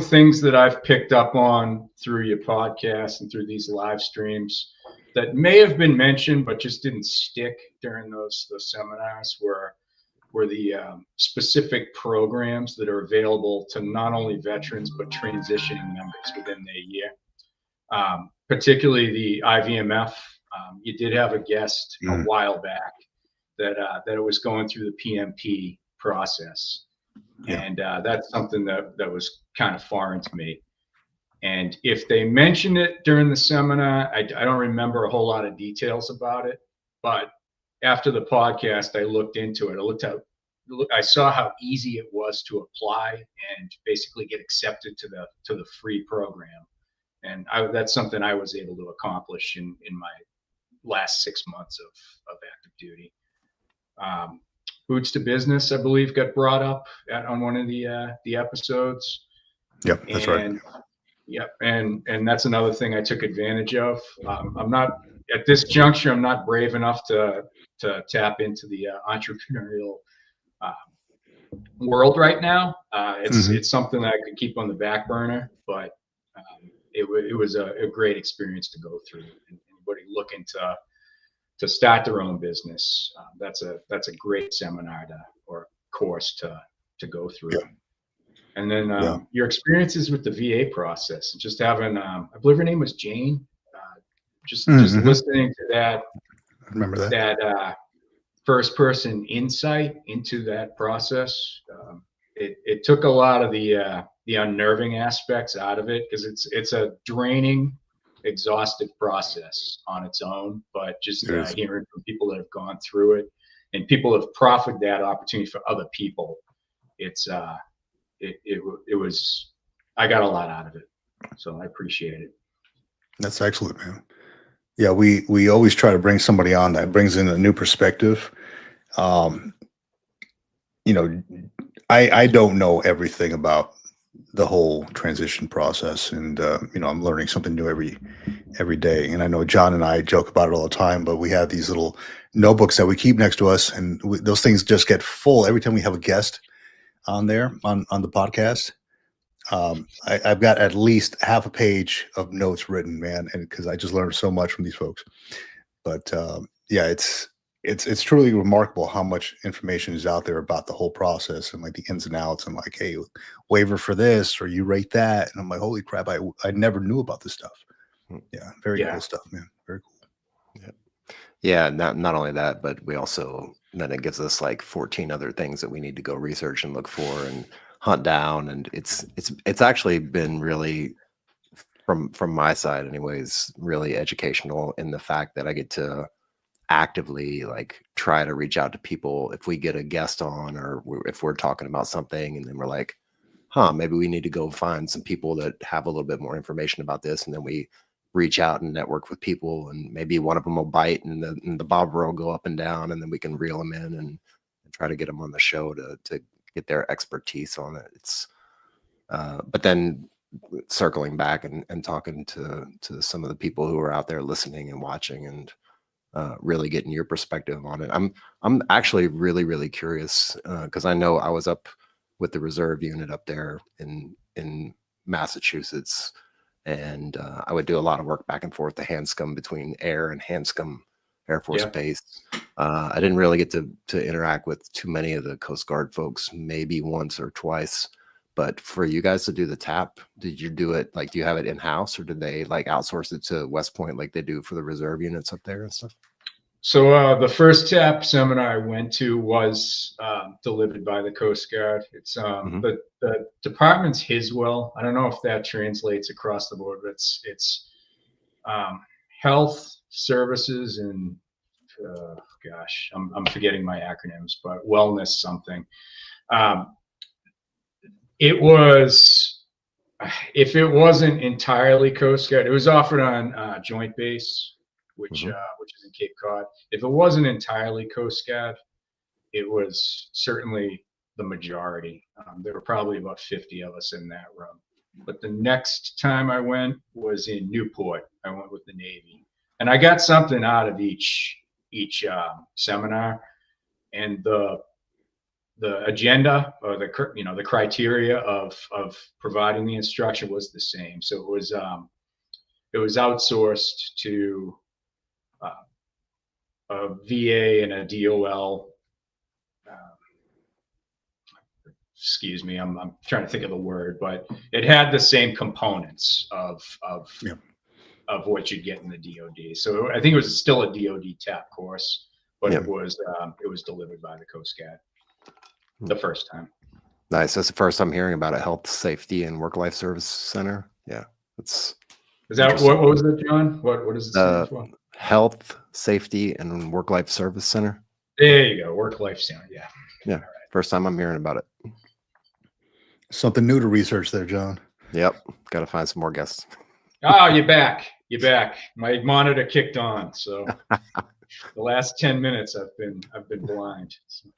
S3: things that I've picked up on through your podcast and through these live streams that may have been mentioned but just didn't stick during those seminars were the specific programs that are available to not only veterans but transitioning members within their year. Particularly the IVMF. You did have a guest a while back that it was going through the PMP process, and that's something that was kind of foreign to me. And if they mentioned it during the seminar, I don't remember a whole lot of details about it. But after the podcast, I looked into it. I saw how easy it was to apply and basically get accepted to the free program. And that's something I was able to accomplish in my last 6 months of active duty. Boots to Business, I believe, got brought up on one of the episodes.
S1: Yep, that's right.
S3: Yep, and that's another thing I took advantage of. I'm not at this juncture. I'm not brave enough to tap into the entrepreneurial world right now. It's something that I could keep on the back burner, but it was a great experience to go through. And anybody looking to start their own business, that's a great seminar or course to go through. Yeah. And then your experiences with the VA process, and just having, I believe her name was Jane, just listening to that.
S1: I remember
S3: that first person insight into that process. It took a lot of the unnerving aspects out of it, because it's a draining, exhaustive process on its own. But just hearing from people that have gone through it and people have profited that opportunity for other people, it was, I got a lot out of it, so I appreciate it.
S1: That's excellent, man. Yeah, we always try to bring somebody on that brings in a new perspective. I don't know everything about the whole transition process, and I'm learning something new every day. And I know John and I joke about it all the time, but we have these little notebooks that we keep next to us, and those things just get full every time we have a guest on there on the podcast. I've got at least half a page of notes written, man, and because I just learned so much from these folks. But it's truly remarkable how much information is out there about the whole process and like the ins and outs, and like, hey, waiver for this or you rate that, and I'm like, holy crap, I never knew about this stuff. Yeah, very cool stuff, man. Very cool.
S2: Yeah, not only that, but we also then it gives us like 14 other things that we need to go research and look for, and hunt down, and it's actually been really, from my side anyways, really educational in the fact that I get to actively like try to reach out to people if we get a guest on, or if we're talking about something and then we're like, maybe we need to go find some people that have a little bit more information about this, and then we reach out and network with people, and maybe one of them will bite, and the bobber will go up and down, and then we can reel them in and try to get them on the show to get their expertise on it. It's but then circling back and talking to some of the people who are out there listening and watching, and really getting your perspective on it. I'm actually really curious, because I know I was up with the reserve unit up there in Massachusetts, and I would do a lot of work back and forth to Hanscom, between Air and Hanscom Air Force Base. I didn't really get to interact with too many of the Coast Guard folks, maybe once or twice. But for you guys to do the TAP, did you do it, like, do you have it in-house, or did they like outsource it to West Point like they do for the reserve units up there and stuff?
S3: So the first TAP seminar I went to was delivered by the Coast Guard. It's the department's Hiswell. I don't know if that translates across the board, but it's health services and gosh, I'm forgetting my acronyms, but wellness something. It was, if it wasn't entirely Coast Guard, it was offered on Joint Base, which is in Cape Cod. If it wasn't entirely Coast Guard, it was certainly the majority. There were probably about 50 of us in that room. But the next time I went was in Newport. I went with the Navy, and I got something out of each seminar, and the agenda, or the criteria of providing the instruction was the same. So it was outsourced to a VA and a DOL. Excuse me, I'm trying to think of the word, but it had the same components of what you'd get in the DoD. So I think it was still a DoD TAP course, but it was delivered by the Coast Guard the first time.
S2: Nice. That's the first I'm hearing about a health, safety, and work-life service center. Yeah,
S3: is that what was it, John? What does it stand for?
S2: Health, safety, and work-life service center.
S3: There you go, work-life center. Yeah.
S2: Yeah. Right. First time I'm hearing about it.
S1: Something new to research there, John.
S2: Yep. Got to find some more guests.
S3: Oh, you're back. You're back. My monitor kicked on, so the last 10 minutes I've been blind. So.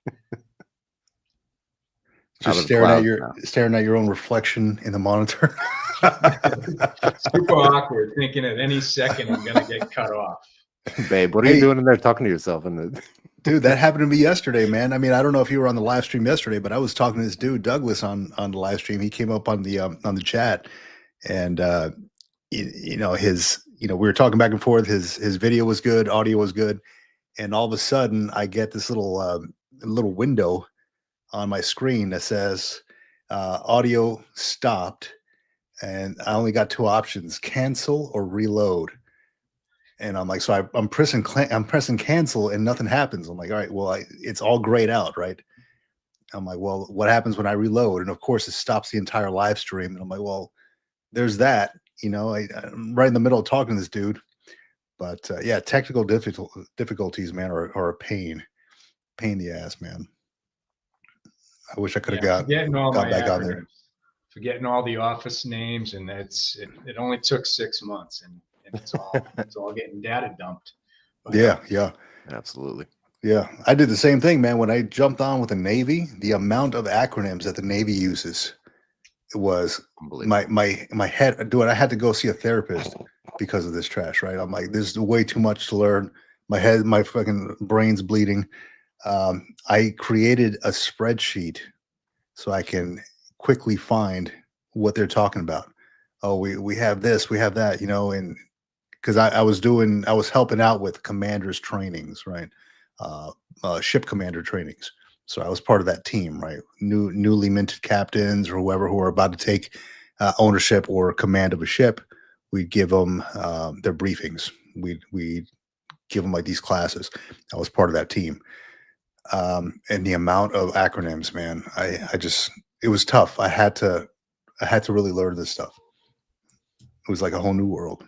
S1: Just staring at your own reflection in the monitor.
S3: Super awkward, thinking at any second I'm gonna get cut off.
S2: Babe, what are you doing in there talking to yourself?
S1: Dude, that happened to me yesterday, man. I mean, I don't know if you were on the live stream yesterday, but I was talking to this dude, Douglas, on the live stream. He came up on the chat, and we were talking back and forth. His video was good, audio was good, and all of a sudden I get this little window on my screen that says audio stopped, and I only got two options: cancel or reload. And I'm like, so I'm pressing cancel, and nothing happens. I'm like, all right, well, it's all grayed out, right? I'm like, well, what happens when I reload? And of course, it stops the entire live stream. And I'm like, well, there's that. I'm right in the middle of talking to this dude. But yeah, technical difficulties, man, are a pain in the ass, man. I wish I could have got back on there.
S3: Forgetting all the office names, and it only took 6 months, and it's all getting data dumped. But,
S1: yeah,
S2: absolutely.
S1: Yeah, I did the same thing, man. When I jumped on with the Navy, the amount of acronyms that the Navy uses, it was my head. Dude, I had to go see a therapist because of this trash. Right? I'm like, this is way too much to learn. My fucking brain's bleeding. I created a spreadsheet so I can quickly find what they're talking about. Oh, we have this, we have that, and because I was helping out with commanders trainings, right? Ship commander trainings. So I was part of that team, right? Newly minted captains or whoever who are about to take ownership or command of a ship. We'd give them their briefings. We give them like these classes. I was part of that team. And the amount of acronyms, man, it was tough. I had to really learn this stuff. It was like a whole new world.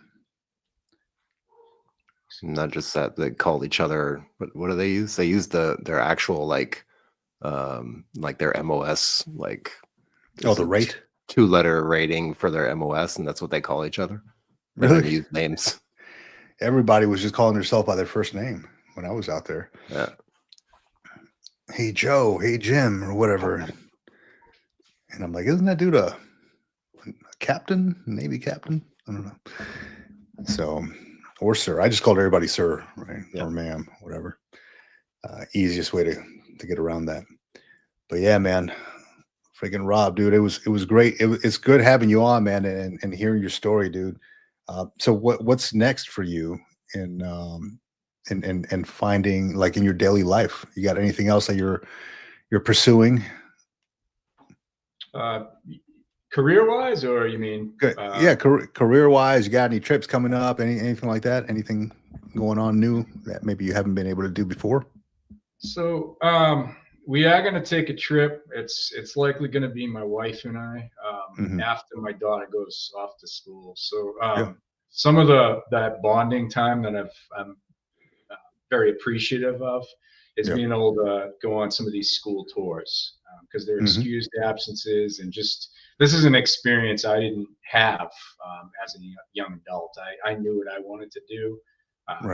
S2: Not just that they called each other. What do they use? They use their actual like their MOS like.
S1: Oh, the rate.
S2: 2-letter rating for their MOS, and that's what they call each other. They don't
S1: Really?
S2: use names.
S1: Everybody was just calling herself by their first name when I was out there.
S2: Yeah.
S1: Hey Joe, hey Jim, or whatever. And I'm like, isn't that dude a captain, Navy captain? I don't know. So, or sir. I just called everybody sir, right?
S2: Yeah.
S1: Or ma'am, whatever. Easiest way to get around that. But yeah, man, freaking Rob, dude, it was great. It's good having you on, man, and hearing your story, dude. So what's next for you in finding, like, in your daily life? You got anything else that you're pursuing?
S3: Career wise, or you mean?
S1: Good. Yeah, career wise, you got any trips coming up? Anything like that? Anything going on new that maybe you haven't been able to do before?
S3: So we are going to take a trip. It's likely going to be my wife and I after my daughter goes off to school. So some of that bonding time that I'm very appreciative of is being able to go on some of these school tours because they're excused absences, and just this is an experience I didn't have as a young adult. I knew what I wanted to do,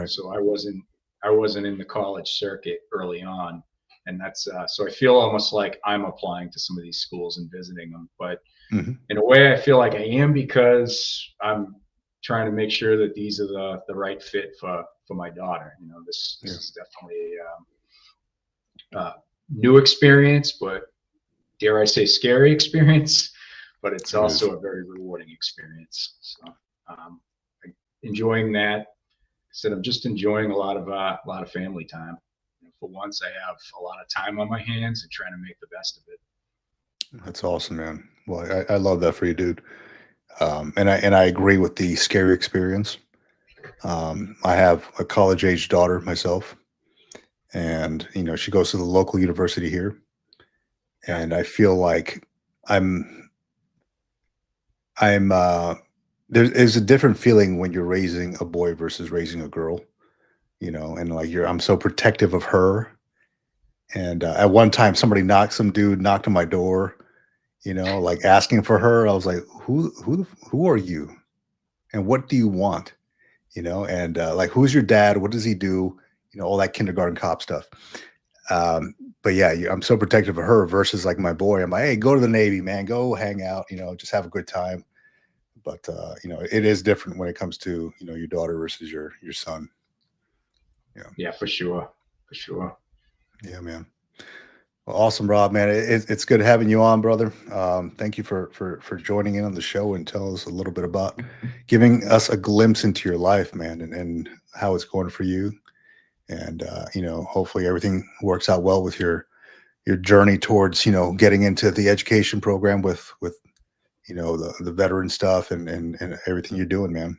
S3: so I wasn't in the college circuit early on, and that's so I feel almost like I'm applying to some of these schools and visiting them. But in a way, I feel like I am, because I'm trying to make sure that these are the right fit for my daughter. You know, this is definitely a new experience, but dare I say scary experience, but it's also a very rewarding experience. So enjoying that. Said I'm just enjoying a lot of family time. For once, I have a lot of time on my hands and trying to make the best of it.
S1: That's awesome, man. Well, I love that for you, dude. And I agree with the scary experience. I have a college age daughter myself, and she goes to the local university here, and I feel like there's a different feeling when you're raising a boy versus raising a girl, and like I'm so protective of her. And at one time, some dude knocked on my door, like asking for her. I was like, who are you? And what do you want? And like, who's your dad? What does he do? All that kindergarten cop stuff. But yeah, I'm so protective of her versus like my boy. I'm like, hey, go to the Navy, man, go hang out, just have a good time. But it is different when it comes to, your daughter versus your son.
S3: Yeah, for sure.
S1: Yeah, man. Well, awesome, Rob, man. It's good having you on, brother. Thank you for joining in on the show and tell us a little bit about giving us a glimpse into your life, man, and how it's going for you. And hopefully everything works out well with your journey towards getting into the education program with the veteran stuff and everything you're doing, man.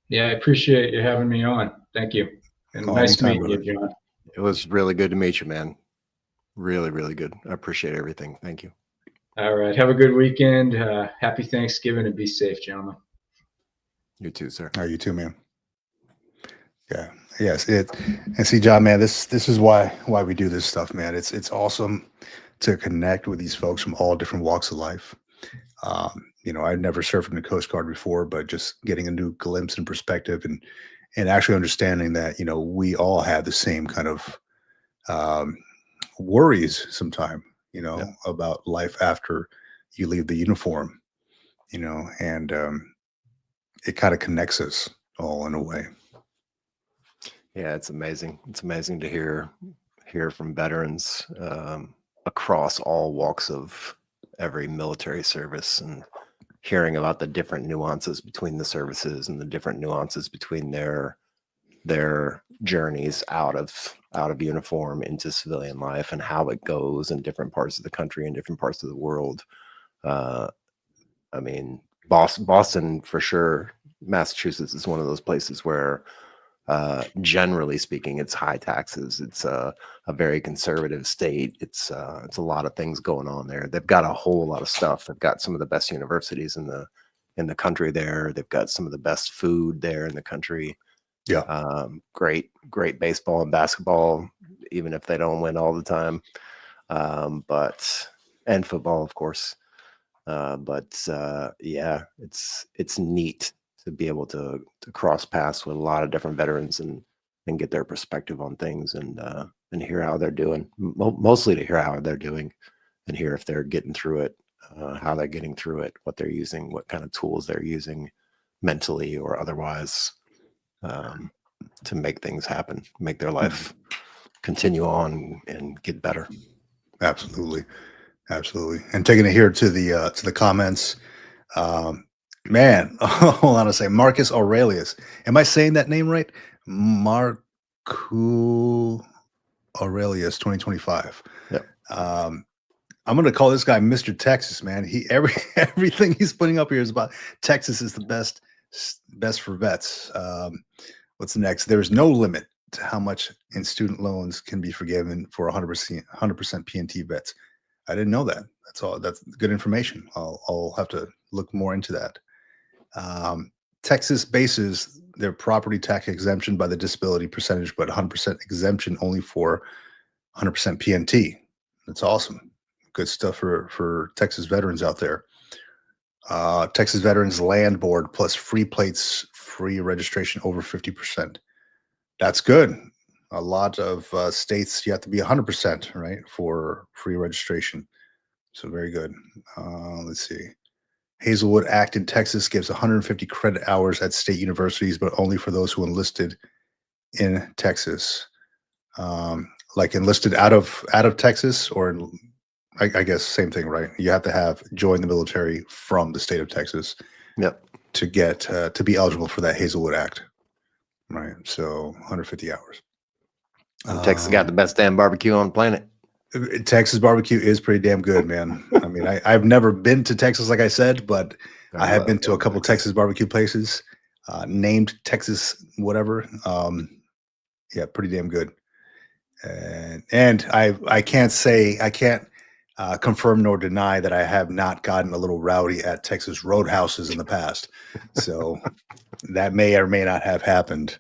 S3: Yeah, I appreciate you having me on. Thank you. And nice meeting you, John.
S2: It was really good to meet you, man. Really, really good. I appreciate everything. Thank you.
S3: All right. Have a good weekend. Happy Thanksgiving, and be safe, gentlemen.
S2: You too, sir.
S1: Oh, you too, man. Yeah. Yes. And see, John, man, this is why we do this stuff, man. It's awesome to connect with these folks from all different walks of life. I'd never served in the Coast Guard before, but just getting a new glimpse and perspective and actually understanding that, we all have the same kind of worries sometime, about life after you leave the uniform, and it kind of connects us all in a way.
S2: Yeah, it's amazing. It's amazing to hear from veterans across all walks of every military service, and hearing about the different nuances between the services and the different nuances between their journeys out of uniform into civilian life, and how it goes in different parts of the country and different parts of the world. I mean, Boston for sure. Massachusetts is one of those places where generally speaking, it's high taxes. It's a very conservative state. It's a lot of things going on there. They've got a whole lot of stuff. They've got some of the best universities in the country there. They've got some of the best food there in the country.
S1: Yeah.
S2: Great baseball and basketball, even if they don't win all the time. And football, of course. Yeah, it's neat to be able to cross paths with a lot of different veterans and get their perspective on things and hear how they're doing. Mostly to hear how they're doing and hear if they're getting through it, how they're getting through it, what they're using, what kind of tools they're using mentally or otherwise to make things happen, make their life continue on and get better.
S1: Absolutely. And taking it here to the comments, man, hold on a second. Marcus Aurelius. Am I saying that name right? Marcus Aurelius 2025.
S2: Yep.
S1: I'm gonna call this guy Mr. Texas, man. Everything he's putting up here is about Texas is the best for vets. What's next? There's no limit to how much in student loans can be forgiven for 100% PNT vets. I didn't know that. That's all. That's good information. I'll have to look more into that. Texas bases their property tax exemption by the disability percentage, but 100% exemption only for 100% PNT. That's awesome. Good stuff for Texas veterans out there. Texas Veterans Land Board plus free plates, free registration over 50%. That's good. A lot of states, you have to be 100%, right, for free registration. So very good. Let's see. Hazelwood Act in Texas gives 150 credit hours at state universities, but only for those who enlisted in Texas. Like enlisted out of Texas, or I guess same thing, right? You have to have joined the military from the state of Texas.
S2: Yep.
S1: To get to be eligible for that Hazelwood Act. Right. So 150 hours.
S2: Texas got the best damn barbecue on the planet.
S1: Texas barbecue is pretty damn good, man. I mean, I've never been to Texas, like I said, but I have been to a couple Texas barbecue places named Texas, whatever. Yeah, pretty damn good. And I can't confirm nor deny that I have not gotten a little rowdy at Texas roadhouses in the past. So that may or may not have happened.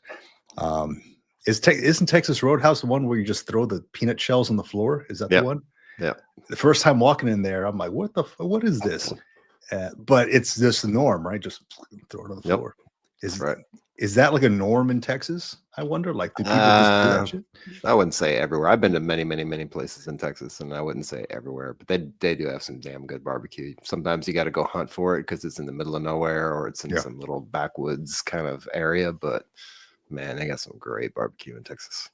S1: Isn't Texas Roadhouse the one where you just throw the peanut shells on the floor? Is that the one?
S2: Yeah.
S1: The first time walking in there, I'm like, what is this? But it's just the norm, right? Just throw it on the floor. Is that like a norm in Texas? I wonder, like, do people just do that shit?
S2: I wouldn't say everywhere. I've been to many places in Texas, and I wouldn't say everywhere, but they do have some damn good barbecue. Sometimes you got to go hunt for it because it's in the middle of nowhere or it's in some little backwoods kind of area. But man, they got some great barbecue in Texas.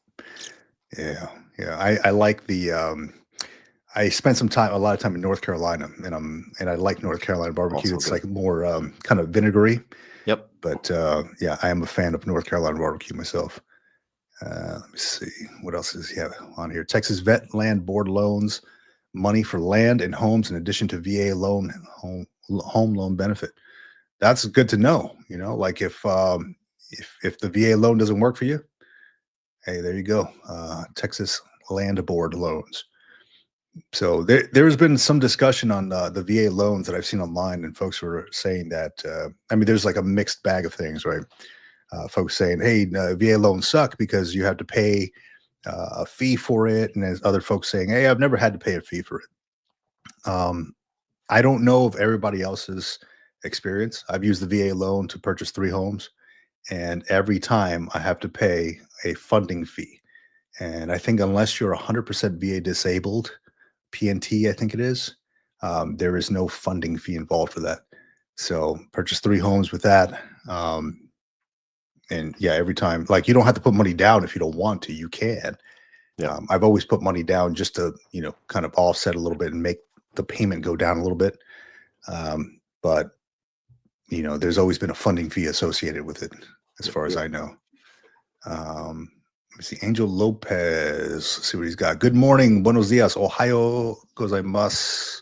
S1: Yeah. I like the. I spent a lot of time in North Carolina, and I like North Carolina barbecue. Also it's good. Like more kind of vinegary.
S2: Yep.
S1: But yeah, I am a fan of North Carolina barbecue myself. Let me see. What else is he have on here? Texas Vet Land Board loans money for land and homes in addition to VA home loan benefit. That's good to know. You know, like if the VA loan doesn't work for you, hey, there you go. Texas Land Board loans. So there's been some discussion on the VA loans that I've seen online, and folks were saying that, I mean, there's like a mixed bag of things, right? Folks saying, hey, VA loans suck because you have to pay a fee for it. And there's other folks saying, hey, I've never had to pay a fee for it. I don't know of everybody else's experience. I've used the VA loan to purchase 3 homes, and every time I have to pay a funding fee. And I think unless you're 100% VA disabled, PNT, I think it is, there is no funding fee involved for that. So purchase 3 homes with that. And yeah, every time, like, you don't have to put money down if you don't want to, you can. Yeah. I've always put money down just to, kind of offset a little bit and make the payment go down a little bit. But there's always been a funding fee associated with it, as far as I know. Let me see. Angel Lopez. Let's see what he's got. Good morning. Buenos dias. Ohio gozaimasu.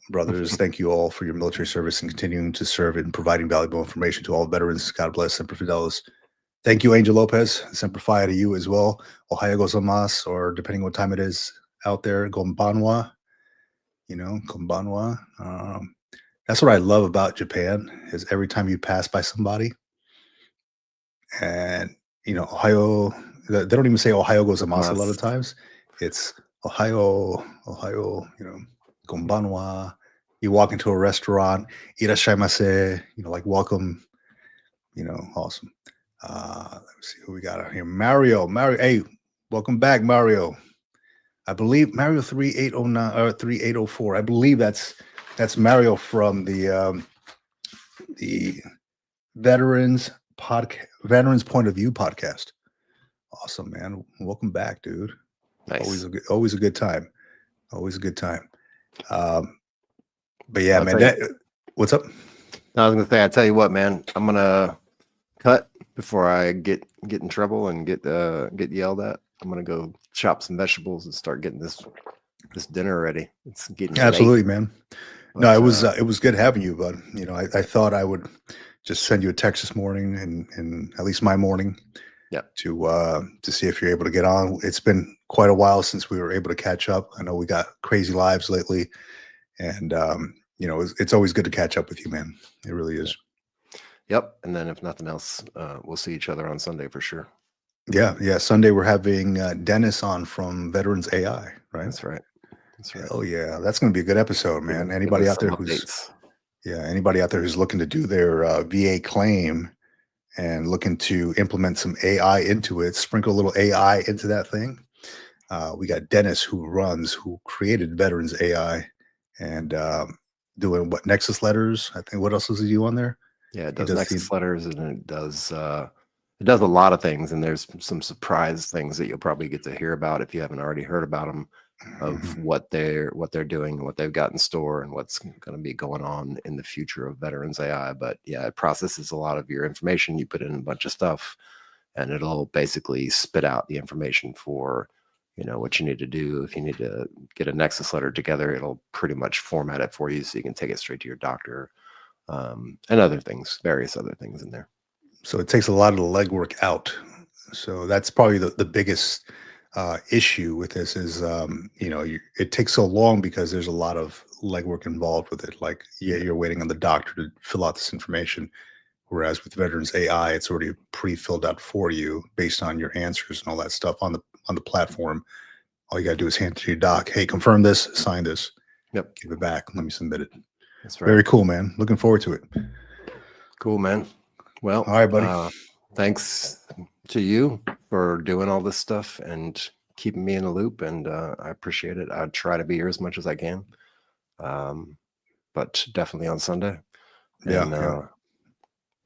S1: Brothers, thank you all for your military service and continuing to serve and providing valuable information to all veterans. God bless. Semper Fidelis. Thank you, Angel Lopez. Semper Fi to you as well. Ohio gozaimasu, or depending what time it is out there, Gombanwa. Gombanwa. That's what I love about Japan is every time you pass by somebody, and Ohio. They don't even say Ohio gozaimasu a lot of times. It's Ohio, Gombanwa. You walk into a restaurant, irashaimase, like welcome, awesome. Let me see who we got out here. Mario, hey, welcome back, Mario. I believe Mario 3809 or 3804. I believe that's Mario from the Veterans Point of View podcast. Awesome, man. Welcome back, dude.
S2: Nice.
S1: Always a good time. Always a good time. But yeah,
S2: I'll
S1: man. What's up?
S2: I was gonna say, I tell you what, man. I'm gonna cut before I get in trouble and get yelled at. I'm gonna go chop some vegetables and start getting this dinner ready. It's getting
S1: absolutely
S2: late,
S1: man.
S2: But,
S1: No, it was good having you, bud. I thought I would just send you a text this morning and at least my morning.
S2: Yeah.
S1: To see if you're able to get on. It's been quite a while since we were able to catch up. I know we got crazy lives lately, and it's always good to catch up with you, man. It really is.
S2: Yep. And then if nothing else, we'll see each other on Sunday for sure.
S1: Yeah. Sunday we're having Dennis on from Veterans AI, right?
S2: That's right.
S1: Oh yeah, that's going to be a good episode, man. Anybody out there who's looking to do their VA claim and looking to implement some AI into it, sprinkle a little AI into that thing. We got Dennis who created Veterans AI and doing what, Nexus letters. I think, what else does he do on there?
S2: Yeah, it does Nexus letters, and it does a lot of things, and there's some surprise things that you'll probably get to hear about if you haven't already heard about them, of what they're doing and what they've got in store and what's going to be going on in the future of Veterans AI. But yeah, it processes a lot of your information. You put in a bunch of stuff and it'll basically spit out the information for, what you need to do. If you need to get a Nexus letter together, it'll pretty much format it for you so you can take it straight to your doctor, and other things, various other things in there.
S1: So it takes a lot of the legwork out. So that's probably the biggest issue with this is, it takes so long because there's a lot of legwork involved with it. Like, you're waiting on the doctor to fill out this information. Whereas with Veterans AI, it's already pre-filled out for you based on your answers and all that stuff on the platform. All you got to do is hand it to your doc. Hey, confirm this, sign this.
S2: Yep.
S1: Give it back. Let me submit it.
S2: That's right.
S1: Very cool, man. Looking forward to it.
S2: Cool, man. Well,
S1: all right, buddy.
S2: Thanks to you for doing all this stuff and keeping me in the loop, and I appreciate it. I try to be here as much as I can, but definitely on Sunday.
S1: Yeah.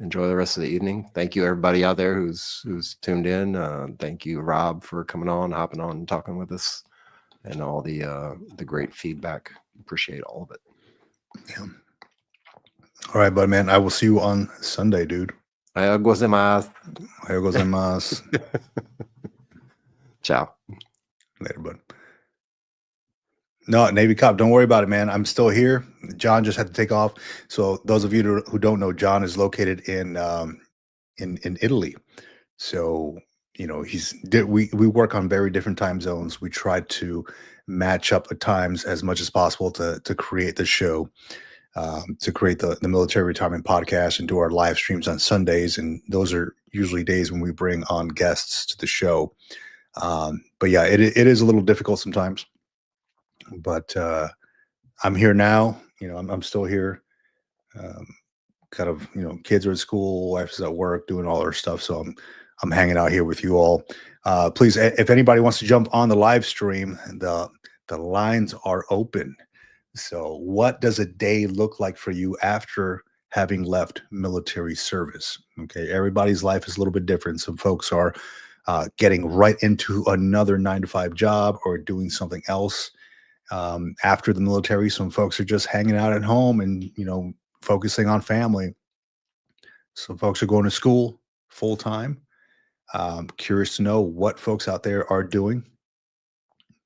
S2: Enjoy the rest of the evening. Thank you, everybody out there who's tuned in. Thank you, Rob, for coming on, hopping on, and talking with us, and all the great feedback. Appreciate all of it.
S1: Yeah. All right, bud, man. I will see you on Sunday, dude.
S2: Ohayou gozaimasu.
S1: Ohayou gozaimasu.
S2: Ciao.
S1: Later, bud. No, Navy Cop, don't worry about it, man. I'm still here. John just had to take off. So those of you who don't know, John is located in Italy. So, we work on very different time zones. We try to match up at times as much as possible to create the show, to create the military retirement podcast and do our live streams on Sundays. And those are usually days when we bring on guests to the show. But yeah, it is a little difficult sometimes. But I'm here now. I'm still here. Kind of, kids are at school, wife's at work, doing all her stuff. So I'm hanging out here with you all. Please, if anybody wants to jump on the live stream, the lines are open. So what does a day look like for you after having left military service? Okay, everybody's life is a little bit different. Some folks are getting right into another 9-to-5 job or doing something else after the military. Some folks are just hanging out at home and, focusing on family. Some folks are going to school full time. Curious to know what folks out there are doing.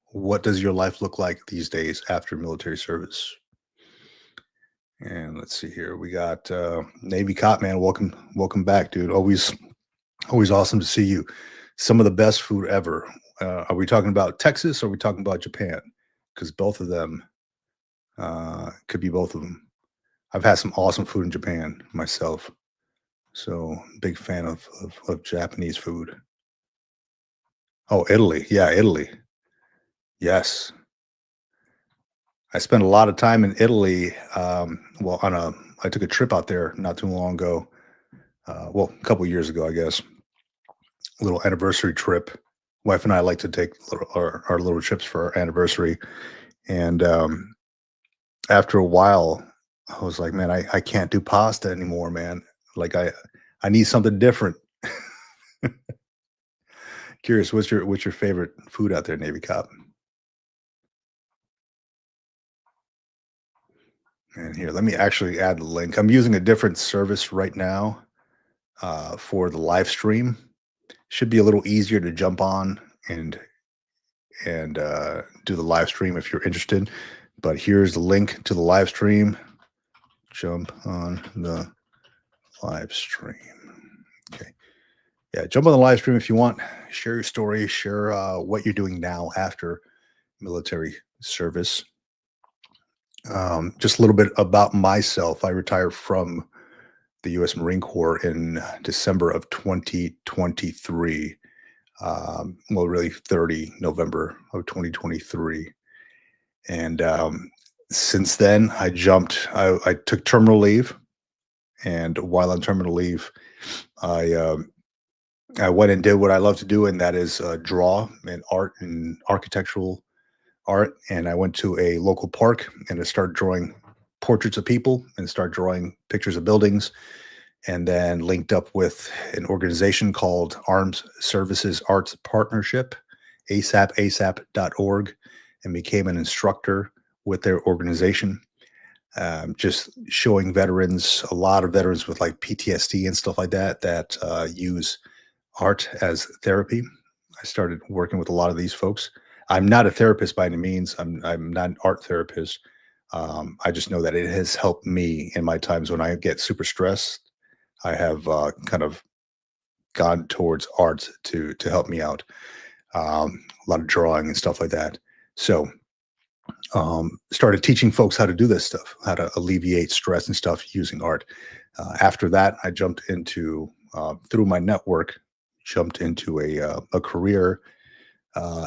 S1: What does your life look like these days after military service? And let's see here. We got Navy Cop, man. Welcome back, dude. Always Always awesome to see you. Some of the best food ever. Are we talking about Texas or are we talking about Japan? Because both of them could be both of them. I've had some awesome food in Japan myself. So big fan of Japanese food. Oh, Italy. Yeah, Italy. Yes. I spent a lot of time in Italy. Well, I took a trip out there not too long ago. Well, a couple years ago, I guess. A little anniversary trip. Wife and I like to take our little trips for our anniversary. And after a while, I was like, man, I can't do pasta anymore, man. Like I need something different. Curious, what's your favorite food out there, Navy Cop? And here, let me actually add the link. I'm using a different service right now for the live stream. Should be a little easier to jump on and do the live stream if you're interested. But here's the link to the live stream. Jump on the live stream. Okay. Yeah, jump on the live stream if you want. Share your story. Share what you're doing now after military service. Just a little bit about myself. I retired from the U.S. Marine Corps in December of 2023. Well, really 30 November of 2023. And since then, I took terminal leave. And while on terminal leave, I went and did what I love to do, and that is draw and art and architectural art. And I went to a local park and I started drawing portraits of people and started drawing pictures of buildings, and then linked up with an organization called Armed Services Arts Partnership, asap.org, and became an instructor with their organization. Just showing veterans, a lot of veterans with like PTSD and stuff like that, that use art as therapy. I started working with a lot of these folks. I'm not a therapist by any means. I'm not an art therapist. I just know that it has helped me in my times when I get super stressed. I have kind of gone towards art to help me out. A lot of drawing and stuff like that. So started teaching folks how to do this stuff, how to alleviate stress and stuff using art. After that, I jumped into through my network, jumped into a career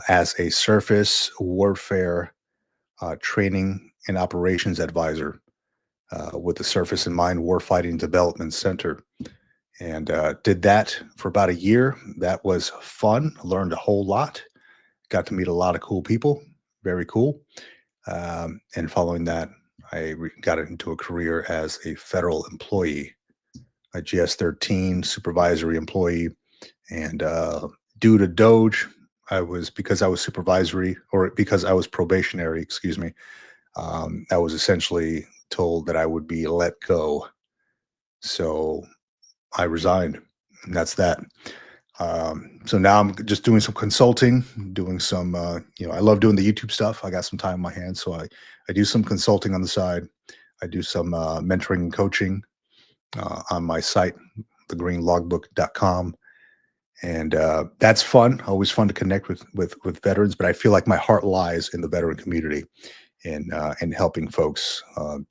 S1: as a surface warfare training and operations advisor with the Surface and Mine Warfighting Development Center. And did that for about a year. That was fun. Learned a whole lot. Got to meet a lot of cool people. Very cool. And following that, I got into a career as a federal employee, a GS-13 supervisory employee. And due to Doge, because I was supervisory, or because I was probationary, excuse me, I was essentially told that I would be let go. So I resigned, and that's that. So now I'm just doing some consulting, doing some, I love doing the YouTube stuff. I got some time on my hands, so I do some consulting on the side. I do some mentoring and coaching on my site, thegreenlogbook.com. And that's fun. Always fun to connect with veterans, but I feel like my heart lies in the veteran community and helping folks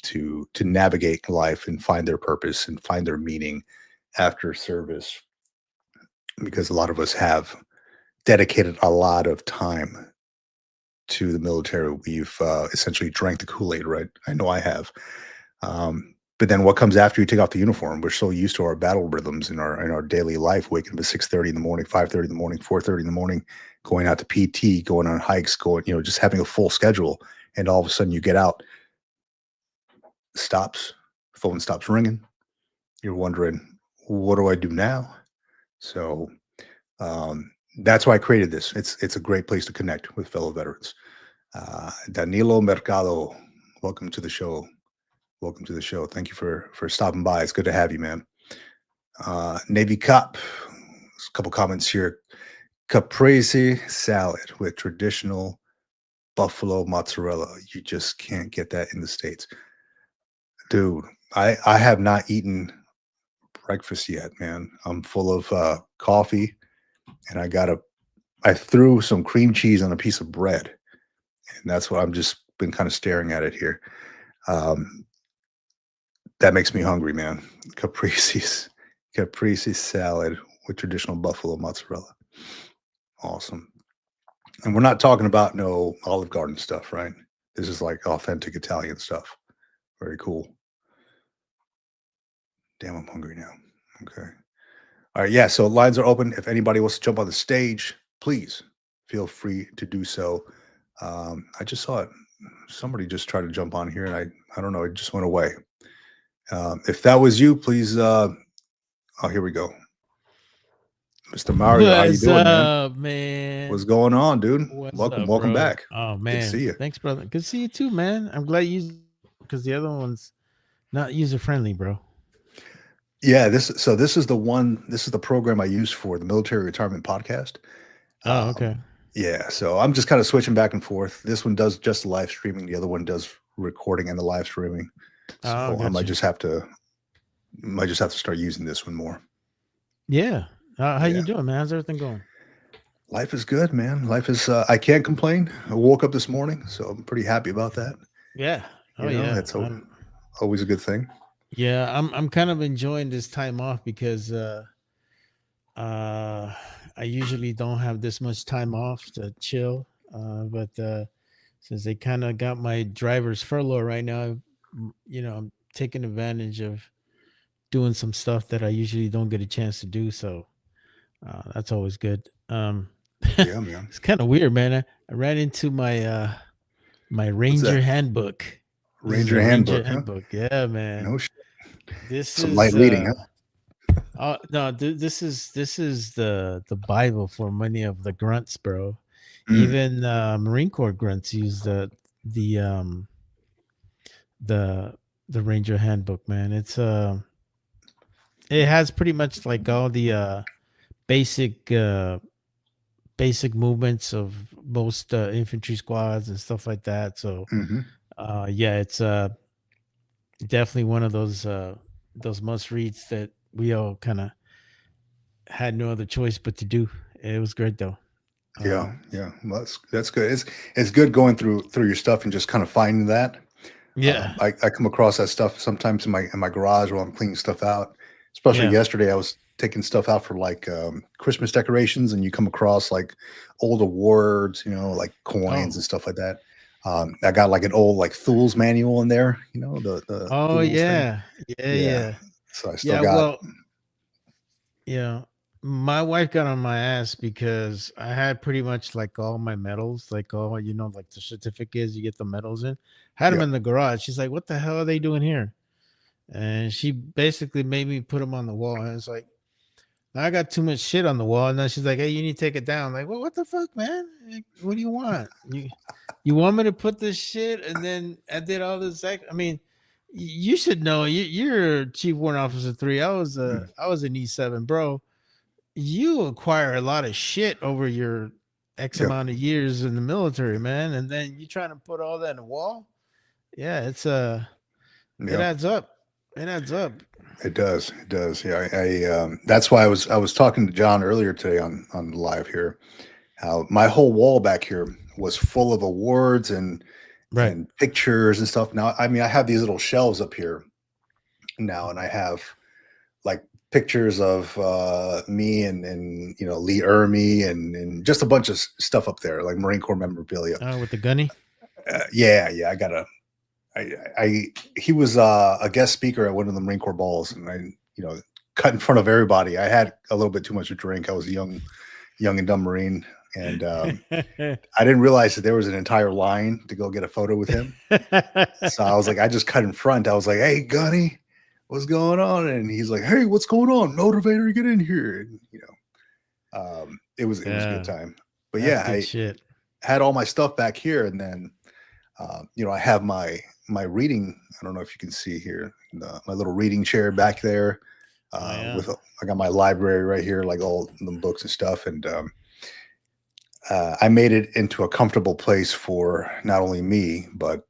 S1: to navigate life and find their purpose and find their meaning after service, because a lot of us have dedicated a lot of time to the military. We've essentially drank the Kool-Aid, right? I know I have. But then what comes after you take off the uniform? We're so used to our battle rhythms in our daily life, waking up at 6:30 in the morning, 5:30 in the morning, 4:30 in the morning, going out to PT, going on hikes, just having a full schedule. And all of a sudden you get out, phone stops ringing. You're wondering, what do I do now? So that's why I created this. It's a great place to connect with fellow veterans. Danilo Mercado, welcome to the show. Welcome to the show. Thank you for stopping by. It's good to have you, man. Navy Cop, a couple comments here. Caprese salad with traditional buffalo mozzarella. You just can't get that in the States. Dude, I have not eaten breakfast yet, man. I'm full of coffee, and I threw some cream cheese on a piece of bread, and that's what I'm just been kind of staring at it here. Um, that makes me hungry, man. Caprese salad with traditional buffalo mozzarella. Awesome. And we're not talking about no Olive Garden stuff, right? This is like authentic Italian stuff. Very cool. Damn, I'm hungry now. Okay. All right. Yeah. So lines are open. If anybody wants to jump on the stage, please feel free to do so. I just saw it. Somebody just tried to jump on here, and I don't know. It just went away. If that was you, please. Oh, here we go. Mr. Mario, how you
S4: What's
S1: doing, man?
S4: up, man?
S1: What's going on, dude?
S4: What's
S1: Welcome
S4: up, bro?
S1: back.
S4: Oh
S1: Good
S4: man,
S1: to see you.
S4: thanks, brother. Good to see you too, man. I'm glad you, because the other one's not user friendly, bro.
S1: Yeah, this is the one. This is the program I use for the Military Retirement Podcast.
S4: Oh, okay.
S1: Yeah, so I'm just kind of switching back and forth. This one does just live streaming. The other one does recording and the live streaming. So
S4: Oh,
S1: I might
S4: gotcha.
S1: just have to start using this one more.
S4: Yeah. How
S1: Yeah.
S4: you doing, man? How's everything going?
S1: Life is good, man. Life is. I can't complain. I woke up this morning, so I'm pretty happy about that.
S4: Yeah. Oh
S1: You know,
S4: yeah.
S1: that's always a good thing.
S4: Yeah, I'm kind of enjoying this time off because I usually don't have this much time off to chill. But since they kind of got my driver's furlough right now, I'm taking advantage of doing some stuff that I usually don't get a chance to do. So that's always good.
S1: Yeah, man.
S4: It's kind of weird, man. I ran into my my Ranger
S1: that?
S4: handbook. This is
S1: Ranger
S4: a
S1: handbook. Huh?
S4: handbook. Yeah, man.
S1: No shit.
S4: This
S1: Some
S4: is
S1: light reading, huh?
S4: no, this is the Bible for many of the grunts, bro.
S1: Mm.
S4: Even Marine Corps grunts use the um the Ranger handbook, man. It's it has pretty much like all the basic movements of most infantry squads and stuff like that. So
S1: Mhm.
S4: yeah, it's definitely one of those must reads that we all kind of had no other choice but to do. It was great though.
S1: Yeah, yeah. Well, that's good. It's good going through your stuff and just kind of finding that.
S4: Yeah.
S1: I come across that stuff sometimes in my garage while I'm cleaning stuff out. Especially
S4: Yeah.
S1: yesterday, I was taking stuff out for like Christmas decorations, and you come across like old awards, like coins
S4: Oh.
S1: and stuff like that. I got like an old like Thul's manual in there, the
S4: Oh
S1: Thul's thing.
S4: yeah.
S1: Yeah.
S4: Yeah.
S1: So I still
S4: Yeah.
S1: got.
S4: Well, yeah. My wife got on my ass because I had pretty much like all my medals, like all like the certificates you get the medals in. Had them
S1: Yeah.
S4: in the garage. She's like, "What the hell are they doing here?" And she basically made me put them on the wall. And it's like, I got too much shit on the wall. And then she's like, "Hey, you need to take it down." I'm like, well, what the fuck, man? Like, what do you want? You want me to put this shit? And then I did all this. I mean, you should know. You're Chief Warrant Officer 3. I was an E7, bro. You acquire a lot of shit over your X
S1: Yeah.
S4: amount of years in the military, man. And then you trying to put all that in the wall. Yeah, it's it
S1: Yeah.
S4: adds up. It adds up.
S1: It does. It does. Yeah. I that's why I was talking to John earlier today on live here. How my whole wall back here was full of awards and pictures and stuff. Now, I mean, I have these little shelves up here now, and I have like pictures of me and Lee Ermey and just a bunch of stuff up there, like Marine Corps memorabilia.
S4: With the gunny.
S1: Yeah. I got he was a guest speaker at one of the Marine Corps balls, and I, cut in front of everybody. I had a little bit too much to drink. I was a young and dumb Marine, and I didn't realize that there was an entire line to go get a photo with him. So I was like, I just cut in front. I was like, "Hey, Gunny, what's going on?" And he's like, "Hey, what's going on? Motivator, get in here." And, it was a good time. But yeah, I had all my stuff back here, and then I have my reading. I don't know if you can see here, my little reading chair back there. I got my library right here, like all the books and stuff, and I made it into a comfortable place for not only me, but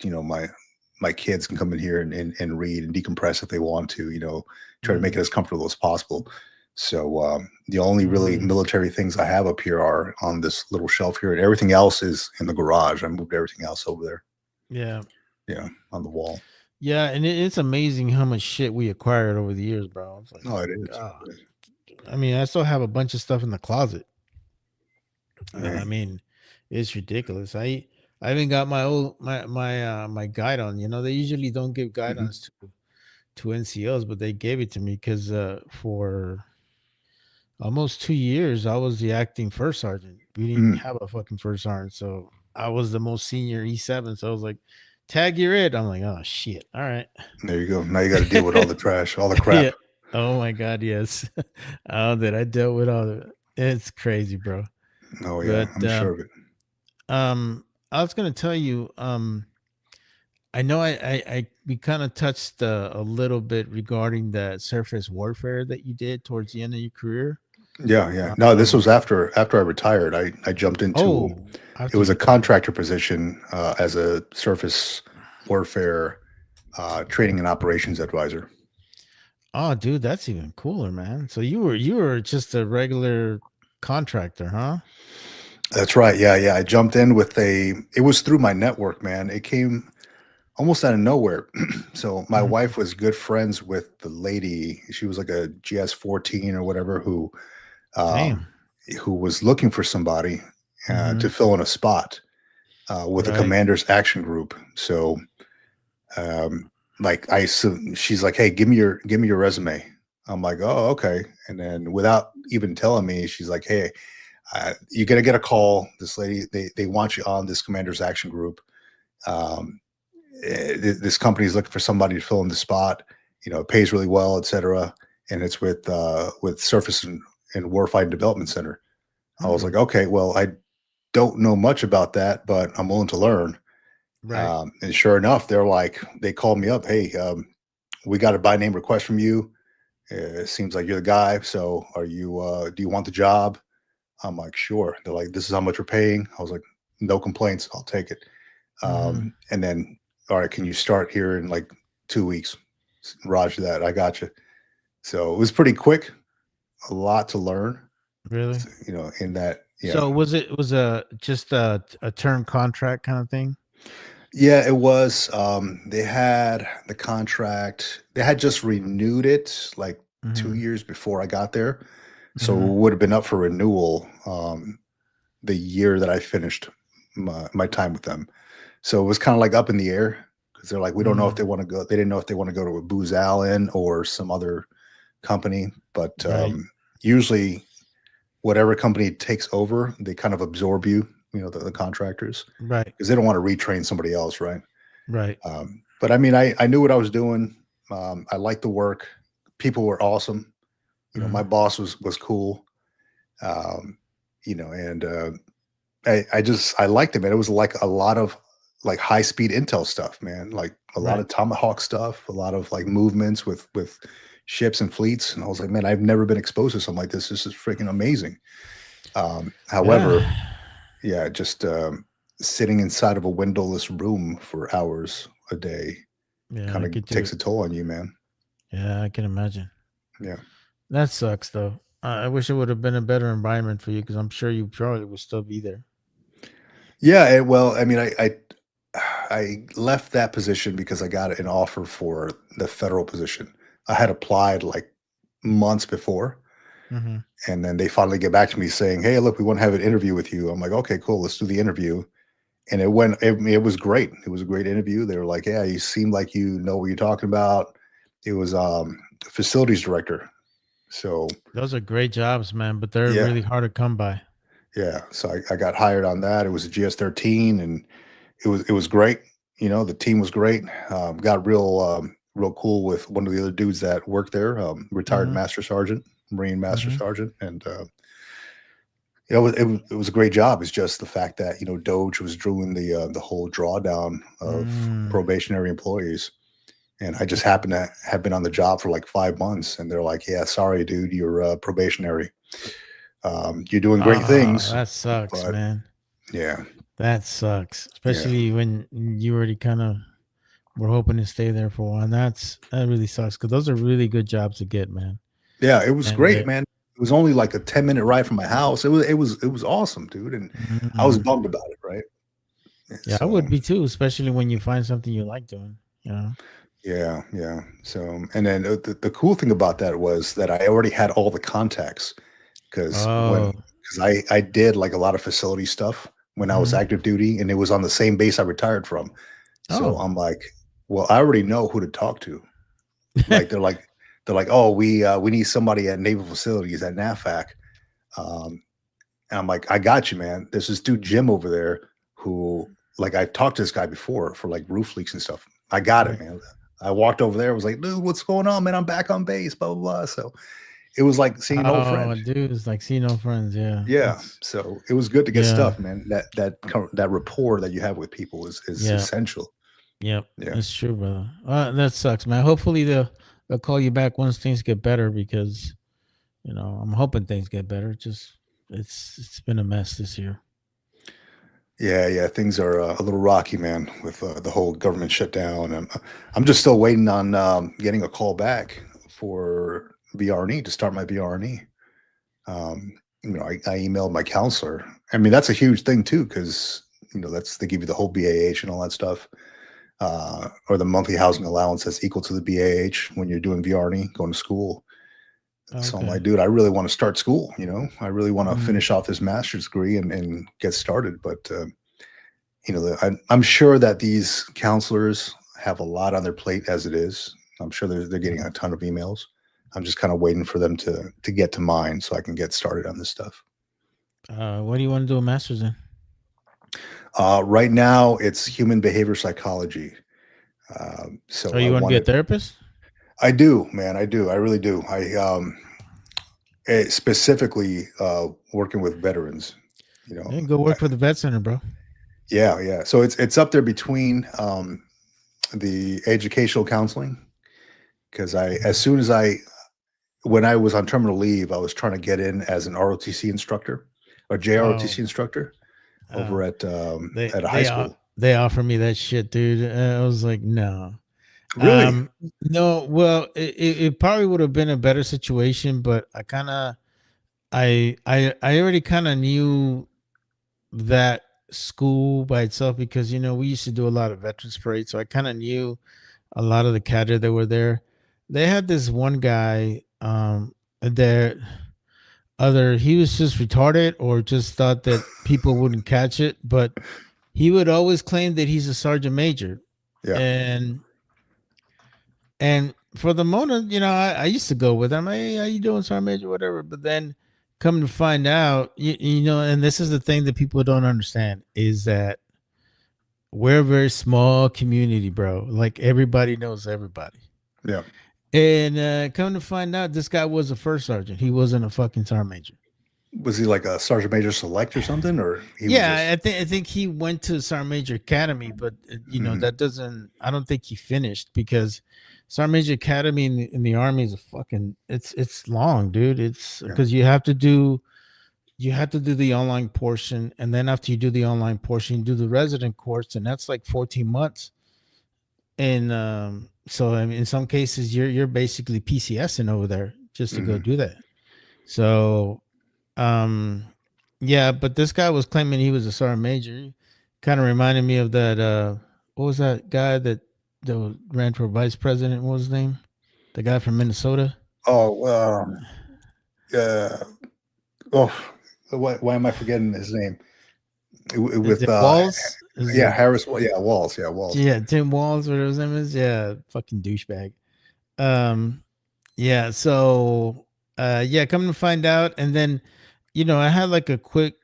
S1: my kids can come in here and read and decompress if they want to, try to make it as comfortable as possible. So the only really military things I have up here are on this little shelf here, and everything else is in the garage. I moved everything else over there.
S4: Yeah.
S1: Yeah, on the wall.
S4: Yeah, and it's amazing how much shit we acquired over the years, bro. It's like,
S1: No, it is.
S4: God. I mean, I still have a bunch of stuff in the closet.
S1: Yeah.
S4: I mean, it's ridiculous. I even got my old my guidon. They usually don't give guidons to NCOs, but they gave it to me because for almost 2 years I was the acting first sergeant. We didn't have a fucking first sergeant, so I was the most senior E7. So I was like, tag, you're it. I'm like, oh shit. All right.
S1: There you go. Now you got to deal with all the trash, all the crap.
S4: Yeah. Oh my god, yes. Oh, that I dealt with all of it. It's crazy, bro.
S1: Oh yeah,
S4: But,
S1: I'm sure of it.
S4: I was gonna tell you, I know we kind of touched a little bit regarding the surface warfare that you did towards the end of your career.
S1: Yeah. No, this was after I retired. I jumped into it was a contractor position as a surface warfare training and operations advisor.
S4: Oh, dude, that's even cooler, man. So you were just a regular contractor, huh?
S1: That's right. Yeah. I jumped in with it was through my network, man. It came almost out of nowhere. So my wife was good friends with the lady. She was like a GS-14 or whatever who was looking for somebody to fill in a spot with a commander's action group. So she's like, hey, give me your resume. I'm like, oh, okay. And then without even telling me, she's like, hey, you're going to get a call. This lady, they want you on this commander's action group. This company is looking for somebody to fill in the spot. It pays really well, etc. And it's with Surface and Warfighting Development Center. I was like, okay, well, I don't know much about that, but I'm willing to learn.
S4: Right.
S1: And sure enough, they called me up. Hey, we got a by name request from you. It seems like you're the guy. So do you want the job? I'm like, sure. They're like, this is how much we're paying. I was like, no complaints. I'll take it. And then, all right, can you start here in like 2 weeks? Roger that. I got you. So it was pretty quick. A lot to learn.
S4: Really?
S1: In that. Yeah.
S4: So was it just a term contract kind of thing?
S1: Yeah, it was. They had the contract. They had just renewed it like 2 years before I got there. So it would have been up for renewal the year that I finished my time with them. So it was kind of like up in the air because they're like, we don't know if they want to go. They didn't know if they want to go to a Booz Allen or some other company. But usually whatever company takes over, they kind of absorb you, the contractors.
S4: Right.
S1: Because they don't want to retrain somebody else, right?
S4: Right.
S1: But I mean, I knew what I was doing. I liked the work. People were awesome. My boss was cool. And I liked it, man. It was like a lot of like high speed intel stuff, man. Like a lot of Tomahawk stuff, a lot of like movements with ships and fleets. And I was like, man, I've never been exposed to something like this. This is freaking amazing. However, just sitting inside of a windowless room for hours a day kind of takes a toll on you, man.
S4: Yeah, I can imagine.
S1: Yeah.
S4: That sucks, though. I wish it would have been a better environment for you because I'm sure you probably would still be there.
S1: Yeah, well, I mean, I left that position because I got an offer for the federal position. I had applied like months before, and then they finally get back to me saying, "Hey, look, we want to have an interview with you." I'm like, "Okay, cool, let's do the interview." And it was great. It was a great interview. They were like, "Yeah, you seem like you know what you're talking about." It was facilities director. So
S4: those are great jobs, man, but they're really hard to come by.
S1: Yeah. So I got hired on that. It was a GS-13 and it was great. The team was great. Got real cool with one of the other dudes that worked there, retired Master Sergeant, Marine Master Sergeant. And it was a great job. It's just the fact that, Doge was doing the whole drawdown of probationary employees. And I just happened to have been on the job for like 5 months. And they're like, yeah, sorry, dude, you're probationary. You're doing great things.
S4: That sucks, man.
S1: Yeah.
S4: That sucks. Especially when you already kind of we're hoping to stay there for a while. And that really sucks because those are really good jobs to get, man.
S1: Yeah, it was
S4: And
S1: great, man. It was only like a 10-minute ride from my house. It was awesome, dude. And I was bummed about it, right?
S4: Yeah, I would be too, especially when you find something you like doing. You know.
S1: Yeah, yeah. So, and then the cool thing about that was that I already had all the contacts because I did like a lot of facility stuff when I was active duty, and it was on the same base I retired from. So I'm like, well, I already know who to talk to. Like they're like, oh, we need somebody at naval facilities at NAFAC. And I'm like, I got you, man. There's this dude Jim over there who, like, I talked to this guy before for like roof leaks and stuff. I got it, man. I walked over there. I was like, dude, what's going on, man? I'm back on base, blah, blah, blah. So it was like seeing an old friend.
S4: Dude, it's like seeing old friends. Yeah.
S1: Yeah. So it was good to get stuff, man. That rapport that you have with people is essential.
S4: Yep. Yeah. That's true, brother. That sucks, man. Hopefully they'll call you back once things get better because, you know, I'm hoping things get better. Just it's been a mess this year.
S1: Yeah, things are a little rocky, man, with the whole government shutdown, and I'm just still waiting on getting a call back for VRNE to start my VRNE. You know, I emailed my counselor. I mean, that's a huge thing too, because you know they give you the whole BAH and all that stuff, or the monthly housing allowance that's equal to the BAH when you're doing VRNE, going to school. Okay. So I'm like, dude, I really want to start school. You know, I really want to finish off this master's degree and get started. But, you know, I'm sure that these counselors have a lot on their plate as it is. I'm sure they're getting a ton of emails. I'm just kind of waiting for them to get to mine so I can get started on this stuff.
S4: What do you want to do a master's in?
S1: Right now, it's human behavior psychology.
S4: So you want to be a therapist?
S1: I do, man. I do. I really do. Specifically working with veterans, you know.
S4: Go work for the vet center, bro.
S1: Yeah. So it's up there between the educational counseling, because when I was on terminal leave, I was trying to get in as an ROTC instructor or JROTC instructor over at a high school.
S4: They offered me that shit, dude. I was like, no.
S1: Really?
S4: No. Well, it probably would have been a better situation, but I already kind of knew that school by itself because, you know, we used to do a lot of veterans parades. So I kind of knew a lot of the cadre that were there. They had this one guy that either he was just retarded or just thought that people wouldn't catch it, but he would always claim that he's a sergeant major. Yeah. And for the moment, you know, I used to go with him. Hey, how you doing, sergeant major, whatever. But then come to find out, you know, and this is the thing that people don't understand is that we're a very small community, bro. Like everybody knows everybody.
S1: Yeah.
S4: And come to find out, this guy was a first sergeant. He wasn't a fucking sergeant major.
S1: Was he like a sergeant major select or something? Or
S4: I think he went to sergeant major academy, but you know that doesn't. I don't think he finished because sergeant major academy in the army is a fucking. It's long, dude. It's because you have to do the online portion, and then after you do the online portion, you do the resident course, and that's like 14 months. And so I mean, in some cases, you're basically PCSing over there just to go do that. So. Yeah, but this guy was claiming he was a sergeant major. Kind of reminded me of that. What was that guy that ran for vice president? What was his name? The guy from Minnesota.
S1: Oh, why am I forgetting his name? With
S4: Walls.
S1: Harris. Yeah, Walls. Yeah, Walls.
S4: Yeah, Tim Walls. Whatever his name is. Yeah, fucking douchebag. Yeah. So, coming to find out, and then. You know, I had like a quick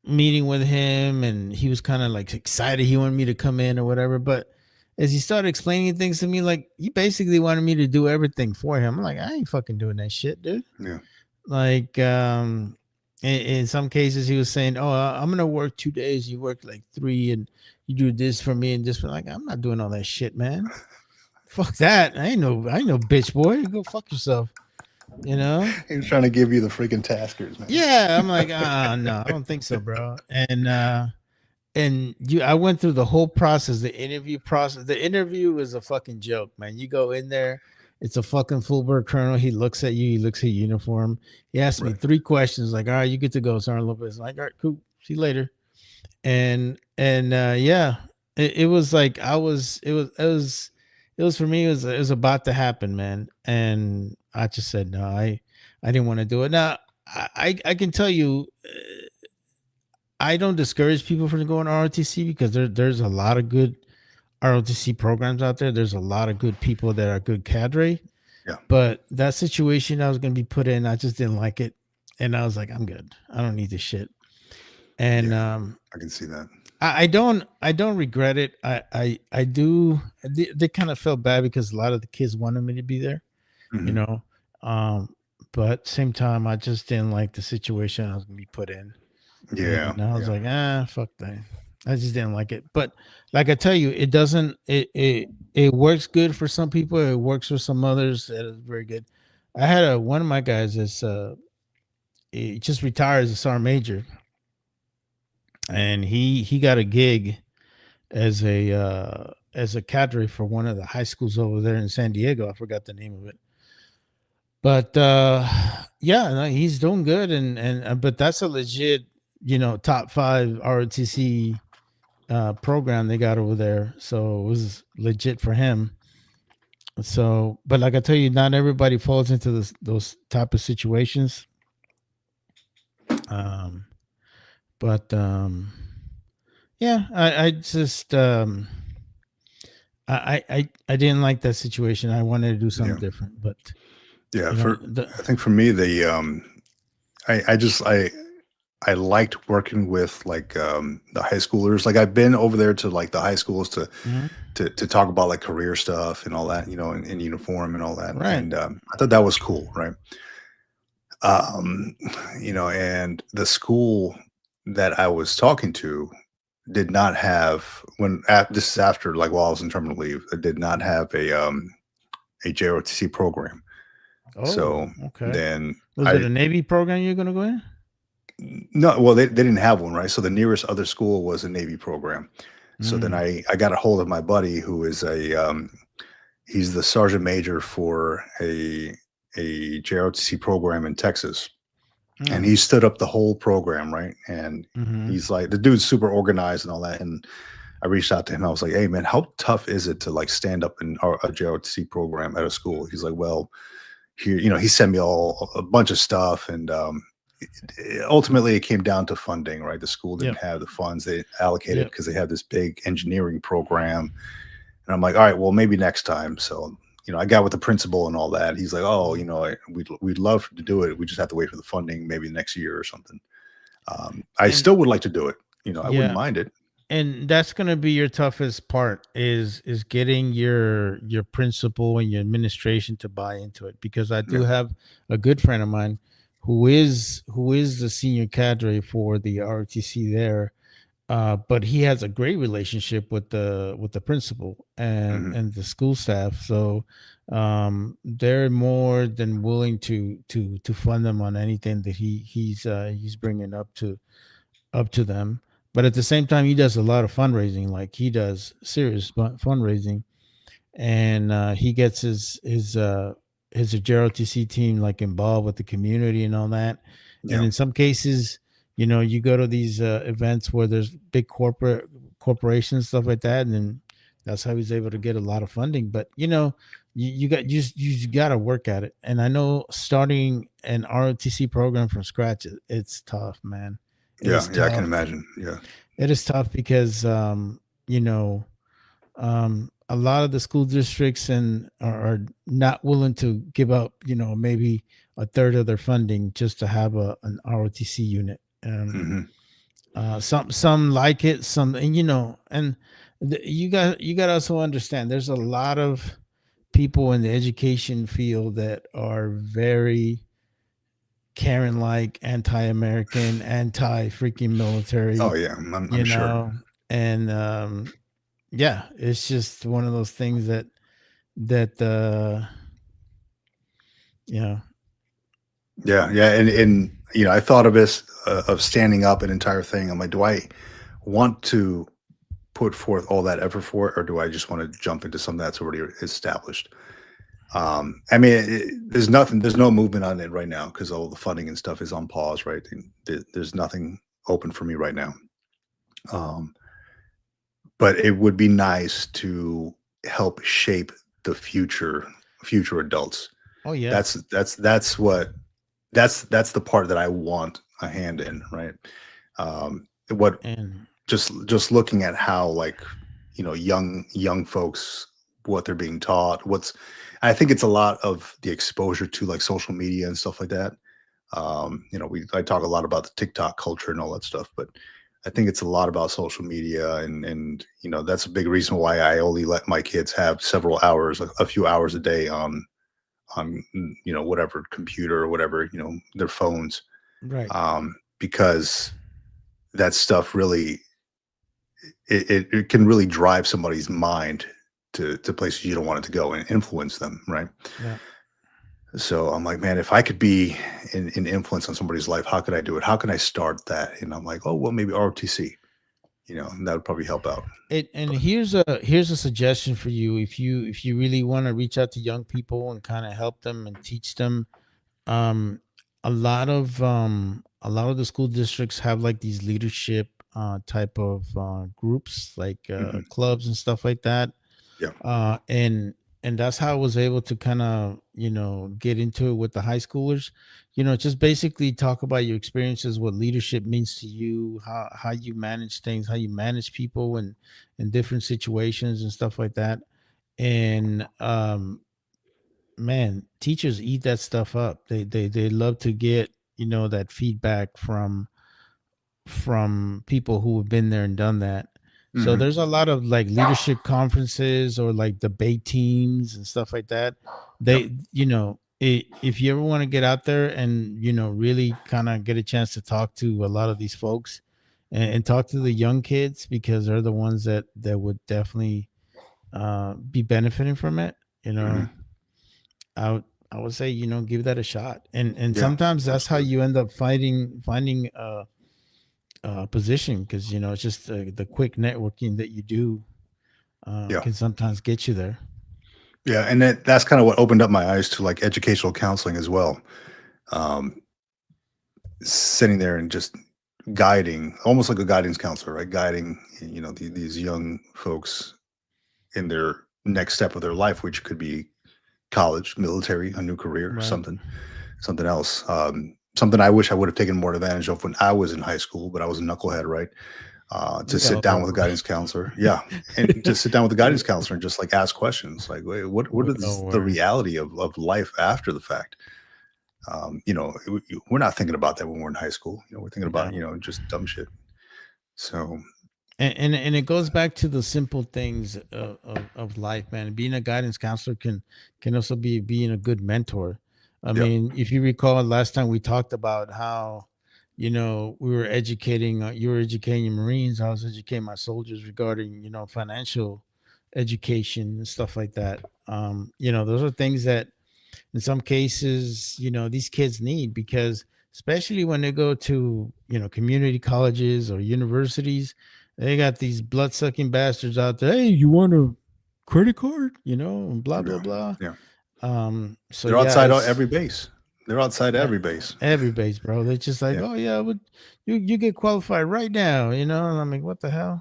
S4: meeting with him and he was kind of like excited. He wanted me to come in or whatever. But as he started explaining things to me, like he basically wanted me to do everything for him. I'm like, I ain't fucking doing that shit, dude.
S1: Yeah.
S4: Like, in some cases he was saying, oh, I'm going to work 2 days. You work like 3 and you do this for me and just like, I'm not doing all that shit, man. Fuck that. I ain't no bitch boy. Go fuck yourself. You know,
S1: he was trying to give you the freaking taskers, man.
S4: Yeah, I'm like, no, I don't think so, bro. And I went through the whole process, the interview process. The interview is a fucking joke, man. You go in there, it's a fucking Fulbright colonel. He looks at you, he looks at your uniform. He asked me
S1: Right.
S4: 3 questions, like, all right, you get to go, Sergeant Lopez. I'm like, all right, cool. See you later. And yeah, it was like it was for me, it was about to happen, man. And I just said no, I didn't want to do it. Now I can tell you, I don't discourage people from going to ROTC because there's a lot of good ROTC programs out there. There's a lot of good people that are good cadre.
S1: Yeah.
S4: But that situation I was going to be put in, I just didn't like it, and I was like, I'm good. I don't need this shit. And
S1: I can see that.
S4: I don't regret it. I do. They kind of felt bad because a lot of the kids wanted me to be there, you
S1: Mhm.
S4: know. But same time, I just didn't like the situation I was gonna be put in.
S1: Yeah.
S4: And I was
S1: yeah.
S4: like, fuck that. I just didn't like it. But like I tell you, it doesn't. It works good for some people. It works for some others. That is very good. I had one of my guys is he just retired as a sergeant major, and he got a gig as a cadre for one of the high schools over there in San Diego. I forgot the name of it. But yeah, no, he's doing good, and but that's a legit, top 5 ROTC program they got over there. So it was legit for him. So, but like I tell you, not everybody falls into those type of situations. But yeah, I just I didn't like that situation. I wanted to do something
S1: Yeah.
S4: different, but
S1: Yeah.
S4: you know,
S1: I think for me, I liked working with like the high schoolers. Like I've been over there to like the high schools
S4: Mhm.
S1: to talk about like career stuff and all that, in uniform and all that.
S4: Right.
S1: And I thought that was cool, right? Um, and the school that I was talking to did not have this is after like while I was in terminal leave, it did not have a JROTC program.
S4: Oh,
S1: So
S4: okay.
S1: then
S4: Was it a Navy program you're gonna go in?
S1: no, well, they didn't have one, right? So the nearest other school was a Navy program. So then
S4: Mm.
S1: I got a hold of my buddy who is he's the sergeant major for a JROTC program in Texas. And
S4: Mm.
S1: he stood up the whole program, right? And
S4: Mhm.
S1: he's like, the dude's super organized and all that. And I reached out to him. I was like, "Hey, man, how tough is it to like stand up in a JROTC program at a school?" He's like, "Well, here, he sent me all a bunch of stuff, and ultimately it came down to funding, right? The school didn't
S4: Yep.
S1: have the funds they allocated
S4: Yep.
S1: because they have this big engineering program, and I'm like, all right, well, maybe next time. So, I got with the principal and all that. He's like, oh, we'd love to do it. We just have to wait for the funding, maybe next year or something. I
S4: And
S1: still would like to do it. I wouldn't
S4: yeah,
S1: mind it.
S4: and that's gonna be your toughest part is getting your principal and your administration to buy into it, because I do
S1: Yeah.
S4: have a good friend of mine who is the senior cadre for the ROTC there. But he has a great relationship with the principal and
S1: Hmm.
S4: and the school staff, so they're more than willing to fund them on anything that he's bringing up to them. But at the same time, he does a lot of fundraising, like he does serious fundraising, and he gets his JROTC team like involved with the community and all that. And
S1: Yeah.
S4: in some cases, you go to these events where there's big corporations, stuff like that, and then that's how he's able to get a lot of funding. But you got to work at it. And I know starting an ROTC program from scratch, it's tough, man. It
S1: Yeah.
S4: is
S1: Yeah. I can
S4: tough.
S1: imagine. Yeah.
S4: It is tough because you know a lot of the school districts are not willing to give up, maybe a third of their funding just to have an ROTC unit.
S1: Hmm.
S4: Some like it, some, and you got to also understand there's a lot of people in the education field that are very Karen like, anti-American, anti-freaking military,
S1: Oh yeah. I'm sure.
S4: and yeah, it's just one of those things that you know
S1: Yeah. Yeah. And I thought of this of standing up an entire thing. I'm like, want to put forth all that effort for it, or do I just want to jump into something that's already established? I mean, there's no movement on it right now because all the funding and stuff is on pause, right? There's nothing open for me right now. Um, but it would be nice to help shape the future adults.
S4: Oh yeah.
S1: That's the part that I want a hand in, right? What
S4: And
S1: just looking at how, like, young folks, what they're being taught, I think it's a lot of the exposure to, like, social media and stuff like that. I talk a lot about the TikTok culture and all that stuff, but I think it's a lot about social media, and that's a big reason why I only let my kids have several hours, a few hours a day on whatever computer or whatever, their phones,
S4: right.
S1: because that stuff really, it can really drive somebody's mind to places you don't want it to go and influence them, right?
S4: Yeah.
S1: So I'm like, man, if I could be an influence on somebody's life, how could I do it? How can I start that? And I'm like, oh, well, maybe ROTC, and that would probably help out.
S4: And here's a suggestion for you. If you really want to reach out to young people and kind of help them and teach them, um a lot of the school districts have like these leadership type of groups, like
S1: Mhm.
S4: clubs and stuff like that.
S1: Yeah.
S4: And that's how I was able to kind of get into it with the high schoolers. Just basically talk about your experiences, what leadership means to you, how you manage things, how you manage people in different situations and stuff like that. And man, teachers eat that stuff up. They love to get that feedback from people who have been there and done that. So
S1: Mhm.
S4: there's a lot of like leadership conferences or like debate teams and stuff like that.
S1: Yep.
S4: If you ever want to get out there and really kind of get a chance to talk to a lot of these folks and talk to the young kids, because they're the ones that would definitely be benefiting from it.
S1: Mhm.
S4: I would say give that a shot, and
S1: Yeah.
S4: sometimes that's how
S1: Absolutely.
S4: you end up finding position, because it's just the quick networking that you do
S1: Yeah.
S4: can sometimes get you there.
S1: Yeah. And that's kind of what opened up my eyes to, like, educational counseling as well. Um, Sitting there and just guiding, almost like a guidance counselor, right? Guiding, these young folks in their next step of their life, which could be college, military, a new career,
S4: Right.
S1: something else. Something I wish I would have taken more advantage of when I was in high school, but I was a knucklehead, right? To
S4: We
S1: sit
S4: all
S1: down with a
S4: were.
S1: guidance counselor, yeah, and just sit down with the guidance counselor and just, like, ask questions, like, wait, what
S4: We
S1: is
S4: all
S1: the
S4: were.
S1: reality of life after the fact? We're not thinking about that when we're in high school. We're thinking about,
S4: No.
S1: just dumb shit. So
S4: And it goes back to the simple things of life, man. Being a guidance counselor can also be being a good mentor. I
S1: yeah,
S4: mean, if you recall last time we talked about how we were educating you were educating your Marines, I was educating my soldiers regarding financial education and stuff like that. Those are things that in some cases these kids need, because especially when they go to community colleges or universities, they got these blood-sucking bastards out there. Hey, you want a credit card, and blah blah
S1: yeah,
S4: blah.
S1: yeah.
S4: So
S1: They're
S4: yeah,
S1: outside
S4: it's
S1: every base. They're outside
S4: e-
S1: every base.
S4: every base, bro. They're just like,
S1: Yeah.
S4: oh yeah, but you get qualified right now, and I'm like, what the hell?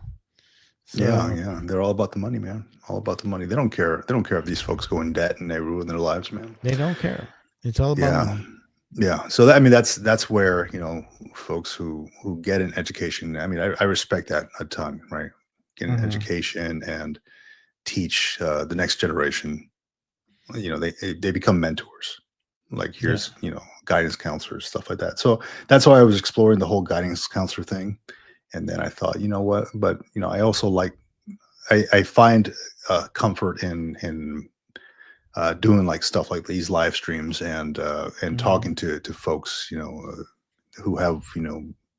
S1: Yeah,
S4: So
S1: yeah, they're all about the money, man. All about the money. They don't care. They don't care if these folks go in debt and they ruin their lives, man.
S4: they don't care. It's all about
S1: Yeah,
S4: money.
S1: yeah. So that, I mean, that's where, folks who get an education. I mean, I respect that a ton, right? Get an
S4: Hmm.
S1: education and teach the next generation. They become mentors. Like,
S4: Yeah.
S1: here's, guidance counselors, stuff like that. So that's why I was exploring the whole guidance counselor thing. And then I thought, you know what? But I also like, I find comfort in doing, like, stuff like these live streams and
S4: Hmm.
S1: talking to folks, who have,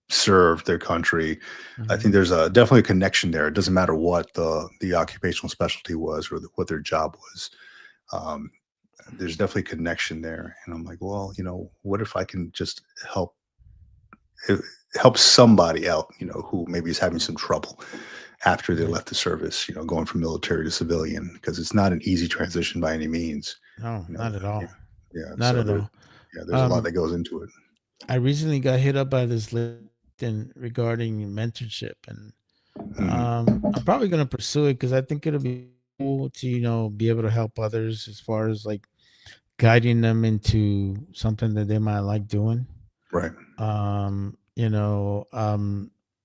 S1: served their country. I
S4: Hmm.
S1: think there's definitely a connection there. It doesn't matter what the occupational specialty was, or what their job was. Um, there's definitely a connection there, and I'm like, well, what if I can just help it helps somebody out, who maybe is having some trouble after they left the service, going from military to civilian, because it's not an easy transition by any means.
S4: No,
S1: You know,
S4: not at all.
S1: yeah, yeah.
S4: Not
S1: So
S4: at all.
S1: there's a lot
S4: Um,
S1: that goes into it.
S4: I recently got hit up by this LinkedIn regarding mentorship, and
S1: Mhm.
S4: I'm probably gonna pursue it because I think it'll be cool to be able to help others as far as like guiding them into something that they might like doing.
S1: Right.
S4: You know,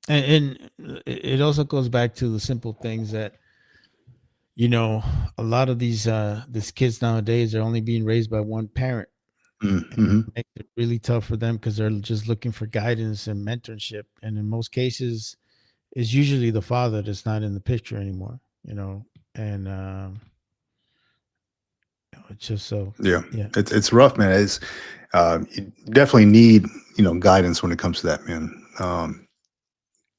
S4: and it also goes back to the simple things that a lot of these kids nowadays are only being raised by one parent, and it
S1: Mm-hmm.
S4: makes it really tough for them because they're just looking for guidance and mentorship, and in most cases it's usually the father that's not in the picture anymore, and it's just so,
S1: Yeah,
S4: yeah,
S1: it's rough, man. You definitely need guidance when it comes to that, man.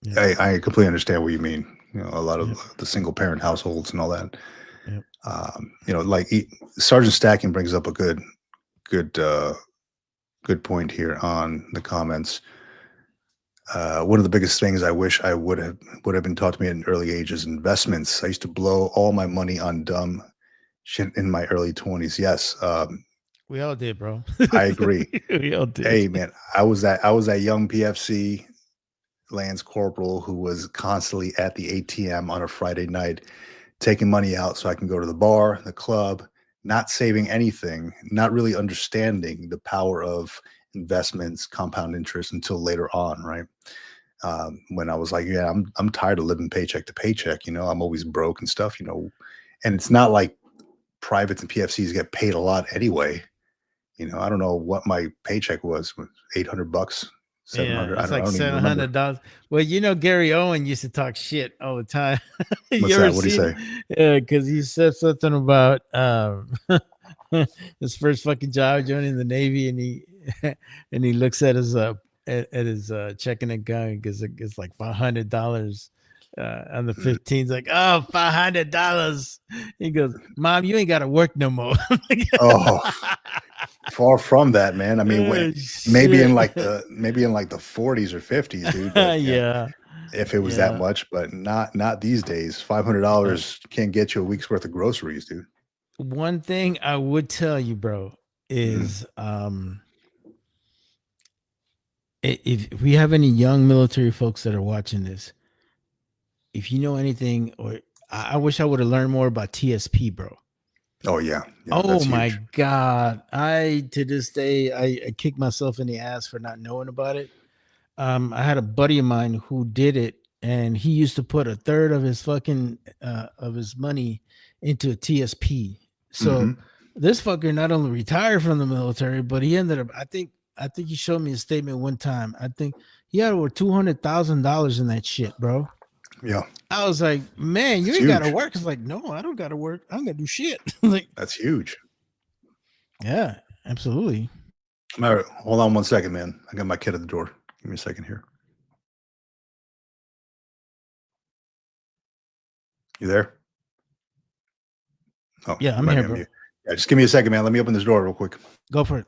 S4: yeah,
S1: I completely understand what you mean. A lot of
S4: yeah,
S1: the single parent households and all that.
S4: yeah.
S1: Like Sergeant Stacking brings up a good, good point here on the comments. One of the biggest things I wish I would have been taught to me at an early age is investments. I used to blow all my money on dumb shit in my early 20s. Yes,
S4: We all did, bro.
S1: I agree.
S4: We all did.
S1: Hey, man, I was that young PFC Lance Corporal who was constantly at the ATM on a Friday night, taking money out so I can go to the bar, the club, not saving anything, not really understanding the power of investments, compound interest until later on, right? When I was like, yeah, I'm tired of living paycheck to paycheck. I'm always broke and stuff. And it's not like privates and PFCs get paid a lot anyway. I don't know what my paycheck was, $800,
S4: Yeah,
S1: 700. I
S4: it's
S1: don't, I
S4: like
S1: don't even remember.
S4: $700. Well, Gary Owen used to talk shit all the time. You
S1: What's
S4: ever
S1: that? What do you
S4: seen?
S1: say?
S4: Yeah, because he said something about his first fucking job joining the Navy, and he and he looks at his at his checking account because it's like $500 on the
S1: Mm.
S4: 15th. He's like, oh, $500. He goes, Mom, you ain't got to work no more. I'm like,
S1: Oh, far from that, man. I mean,
S4: oh,
S1: maybe in
S4: shit.
S1: like the 40s or 50s, dude. But yeah,
S4: Yeah.
S1: if it was that
S4: Yeah.
S1: much, but not these days.
S4: Yeah.
S1: $500 can't get you a week's worth of groceries, dude.
S4: One thing I would tell you, bro,
S1: Mhm.
S4: is if we have any young military folks that are watching this, if you know anything, or I wish I would have learned more about TSP, bro.
S1: Oh yeah, yeah,
S4: Oh
S1: that's
S4: my
S1: huge.
S4: God. I to this day I kick myself in the ass for not knowing about it. I had a buddy of mine who did it, and he used to put a third of his fucking of his money into a TSP. So
S1: Hmm.
S4: this fucker not only retired from the military, but he ended up. I think he showed me a statement one time. I think he had over $200,000 in that shit, bro.
S1: Yeah,
S4: I was like, man, you
S1: it's
S4: ain't gotta
S1: huge.
S4: work. It's like, no, I don't gotta work. I don't gotta do shit. Like,
S1: That's huge.
S4: yeah, absolutely.
S1: All right, hold on one second, man. I got my kid at the door. Give me a second here. You there? Oh,
S4: Yeah,
S1: you
S4: I'm
S1: might
S4: here,
S1: be on
S4: bro.
S1: mute. Yeah, just give me a second, man. Let me open this door real quick.
S4: Go for it.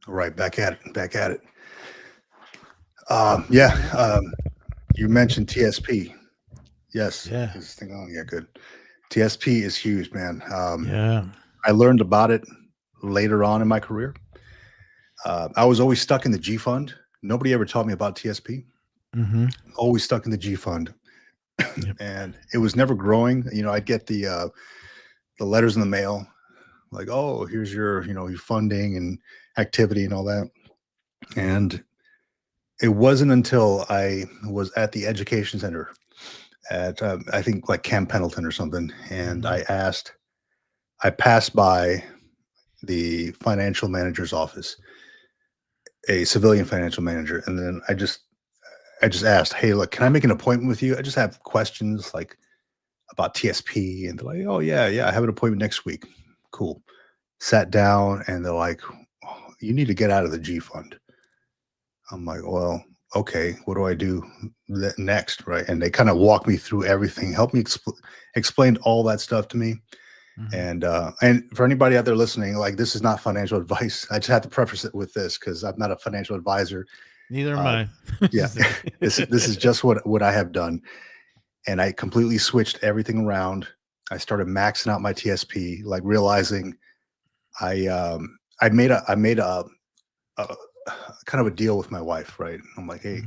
S1: Right, back at it, back at it. Yeah, you mentioned TSP. Yes,
S4: Yeah.
S1: is this thing on? Yeah, good. TSP is huge, man.
S4: Yeah.
S1: I learned about it later on in my career. I was always stuck in the G fund. Nobody ever taught me about TSP.
S4: Mm-hmm.
S1: Always stuck in the G fund,
S4: Yep.
S1: and it was never growing. You know, I'd get the letters in the mail, like, oh, here's your your funding and activity and all that. And it wasn't until I was at the education center at I think like Camp Pendleton or something, and
S4: Mhm.
S1: I passed by the financial manager's office, a civilian financial manager, and then I just asked, "Hey, look, can I make an appointment with you? I just have questions like about TSP." And they're like, "Oh yeah, yeah, I have an appointment next week." Cool. Sat down, and they're like, "Oh, you need to get out of the G fund." I'm like, "Well, okay, what do I do next?" Right? And they kind of walked me through everything, helped me explained all that stuff to me.
S4: Mhm.
S1: And for anybody out there listening, like this is not financial advice. I just have to preface it with this because I'm not a financial advisor.
S4: Neither am
S1: Uh,
S4: I.
S1: yeah,
S4: Just like-
S1: this is just what I have done, and I completely switched everything around. I started maxing out my TSP, like realizing I made a kind of a deal with my wife, right? I'm like, hey,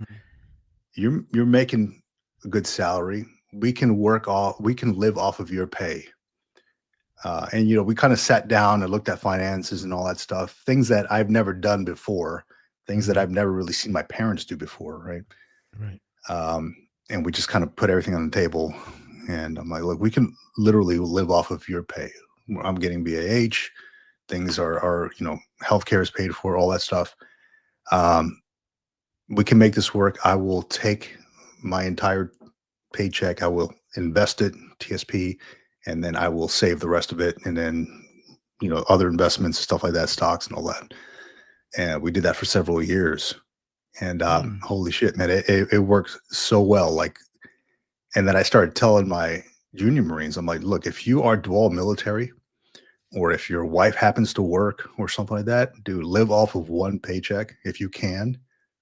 S4: Mhm.
S1: you're making a good salary. We can live off of your pay. And we kind of sat down and looked at finances and all that stuff, things that I've never done before, things that
S4: Mhm.
S1: I've never really seen my parents do before, right?
S4: Right.
S1: Um, and we just kind of put everything on the table. And I'm like, look, we can literally live off of your pay. I'm getting BAH. Things are healthcare is paid for, all that stuff. Um, we can make this work. I will take my entire paycheck. I will invest it, TSP, and then I will save the rest of it. And then, other investments, stuff like that, stocks and all that. And we did that for several years. And
S4: Mm.
S1: holy shit, man, it works so well. Like, and then I started telling my junior Marines, I'm like, look, if you are dual military, or if your wife happens to work or something like that, dude, live off of one paycheck if you can,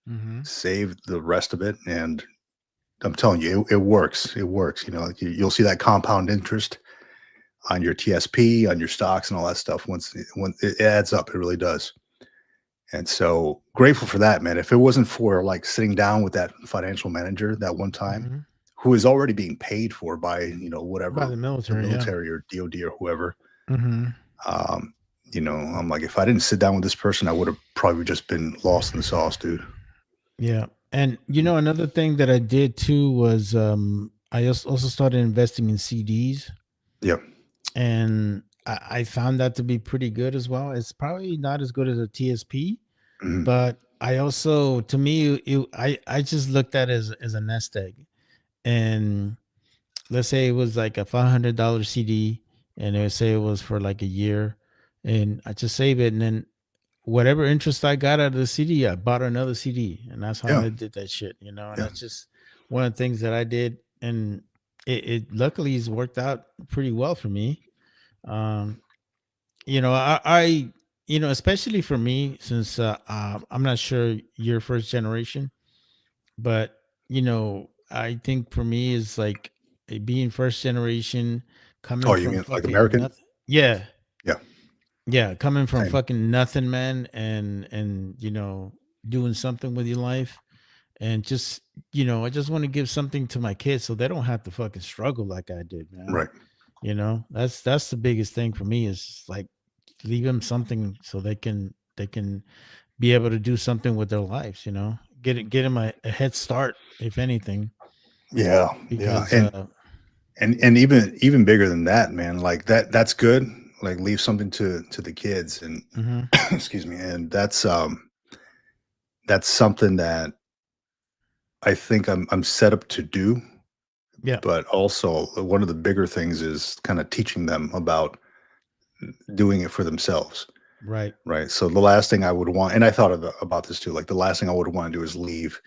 S4: Mhm.
S1: save the rest of it. And I'm telling you, it works. It works. Like you'll see that compound interest on your TSP, on your stocks, and all that stuff. When it adds up, it really does. And so grateful for that, man. If it wasn't for like sitting down with that financial manager that one time,
S4: Mhm.
S1: who is already being paid for by
S4: By
S1: whatever
S4: the
S1: the
S4: military, yeah.
S1: military or DoD or whoever,
S4: Mhm.
S1: um, I'm like, if I didn't sit down with this person, I would have probably just been lost in the sauce, dude.
S4: Yeah. And another thing that I did too was I also started investing in CDs,
S1: Yep.
S4: and I found that to be pretty good as well. It's probably not as good as a TSP,
S1: Mhm.
S4: but I also, to me, I just looked at it as a nest egg. And let's say it was like a $500 CD, and they would say it was for like a year, and I just save it, and then whatever interest I got out of the CD, I bought another CD, and that's how
S1: Yeah.
S4: I did that shit. And
S1: Yeah.
S4: that's just one of the things that I did, and it luckily has worked out pretty well for me. Um, I especially for me, since I'm not sure you're first generation, but I think for me is like being first generation, coming
S1: Oh, you
S4: from
S1: mean like
S4: fucking
S1: American?
S4: nothing. Yeah,
S1: Yeah.
S4: yeah, coming from
S1: Same.
S4: fucking nothing, man, and doing something with your life, and just I just want to give something to my kids so they don't have to fucking struggle like I did, man.
S1: Right.
S4: That's the biggest thing for me is like leave them something so they can be able to do something with their lives. Get them a head start, if anything,
S1: Yeah. Yeah.
S4: because
S1: And even bigger than that, man, like that's good. Like leave something to the kids and
S4: mhm,
S1: excuse me. And that's something that I think I'm set up to do.
S4: yeah,
S1: But also one of the bigger things is kind of teaching them about doing it for themselves.
S4: right,
S1: Right. So the last thing I would want, and I thought about this too, like the last thing I would want to do is leave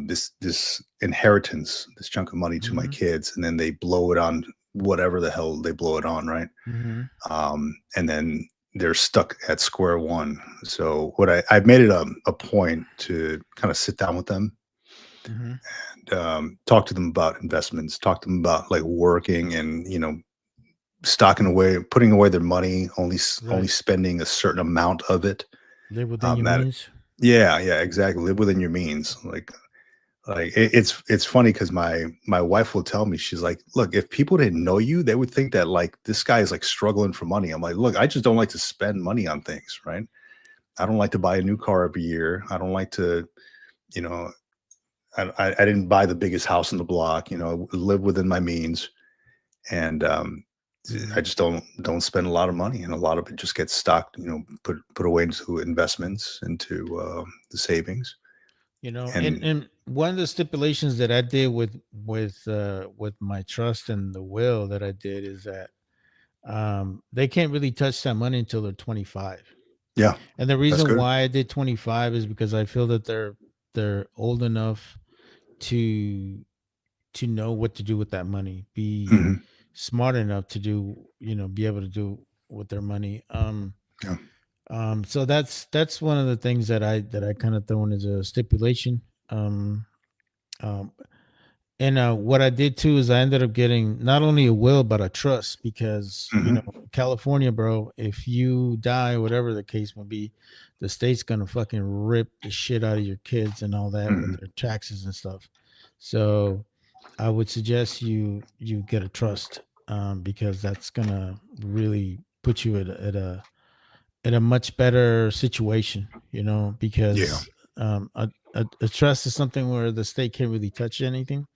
S1: this inheritance, this chunk of money to my
S4: mhm,
S1: kids, and then they blow it on whatever the hell they blow it on, right?
S4: mhm,
S1: And then they're stuck at square one. So what I've made it a point to kind of sit down with them
S4: Mhm.
S1: and talk to them about investments, talk to them about like working and stocking away, putting away their money, only
S4: Right.
S1: spending a certain amount of it.
S4: Live within your
S1: That
S4: means.
S1: yeah, exactly. Live within your means. Like it's funny because my wife will tell me, she's like, look, if people didn't know you, they would think that like this guy is like struggling for money. I'm like, look, I just don't like to spend money on things, right? I don't like to buy a new car every year. I don't like to, you know, I didn't buy the biggest house in the block, live within my means. And I
S4: Mhm.
S1: just don't spend a lot of money, and a lot of it just gets stocked, put away into investments, into the savings.
S4: And
S1: And
S4: one of the stipulations that I did with my trust and the will that I did is that they can't really touch that money until they're 25.
S1: yeah,
S4: And the
S1: that's
S4: reason
S1: good.
S4: why I did 25 is because I feel that they're old enough to know what to do with that money, be
S1: Hmm.
S4: smart enough to be able to do with their money.
S1: Yeah.
S4: So that's one of the things that I kind of throw in as a stipulation. Um, um, and what I did too is I ended up getting not only a will but a trust because
S1: Hmm.
S4: California, bro. If you die, whatever the case may be, the state's gonna fucking rip the shit out of your kids and all that with
S1: Hmm.
S4: their taxes and stuff. So I would suggest you get a trust because that's gonna really put you at a much better situation,
S1: Yeah.
S4: because a trust is something where the state can't really touch anything.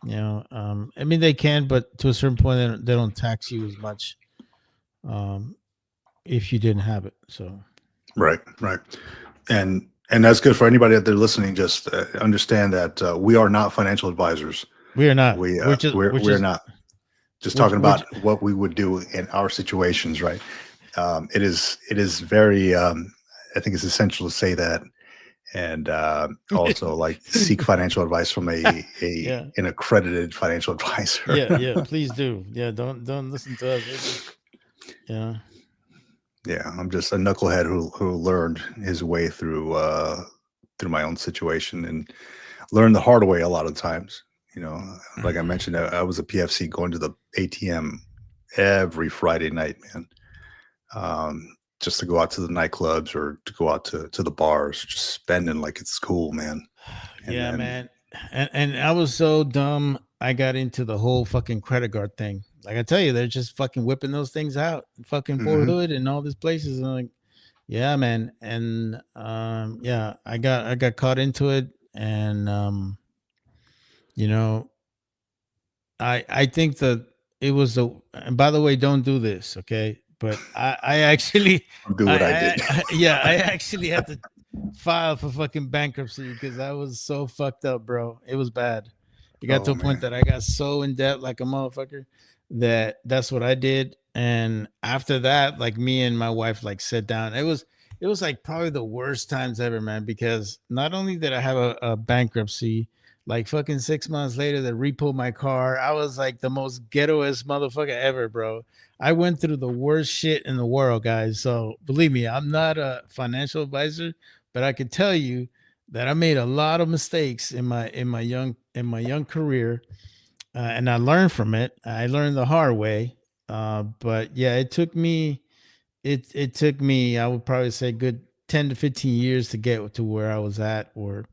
S4: I mean they can, but to a certain point they don't tax you as much um, if you didn't have it. So
S1: Right. Right. And that's good for anybody that they're listening. Just understand that we are not financial advisors.
S4: we are not.
S1: We
S4: We're just we're
S1: we're
S4: just
S1: not just
S4: we're,
S1: talking
S4: we're
S1: about what we would do in our situations, right? It is very I think it's essential to say that, and also like seek financial advice from a
S4: yeah,
S1: an accredited financial advisor.
S4: yeah. Please do. Yeah, don't listen to us. We're just yeah.
S1: Yeah, I'm just a knucklehead who learned his way through my own situation and learned the hard way a lot of times. Like I mentioned, I was a PFC going to the ATM every Friday night, man. Just to go out to the nightclubs or to go out to the bars, just spending like it's cool, man. And
S4: Yeah,
S1: then,
S4: man. And I was so dumb. I got into the whole fucking credit card thing. Like I tell you, they're just fucking whipping those things out, fucking Fort
S1: mhm,
S4: Hood and all these places. And I'm like, yeah, man. And yeah, I got caught into it, and you know, I think that it was the. And by the way, don't do this, okay? But I actually,
S1: I'll do what I did.
S4: yeah, I actually had to file for fucking bankruptcy because I was so fucked up, bro. It was bad. It got to
S1: Oh
S4: a point
S1: man.
S4: that I got so in debt like a motherfucker that's what I did. And after that, like me and my wife like sat down. It was like probably the worst times ever, man, because not only did I have a bankruptcy, like fucking 6 months later, they repoed my car. I was like the most ghettoest motherfucker ever, bro. I went through the worst shit in the world, guys. So believe me, I'm not a financial advisor, but I can tell you that I made a lot of mistakes in my young career, and I learned from it. I learned the hard way. But yeah, it took me. I would probably say good 10 to 15 years to get to where I was at, or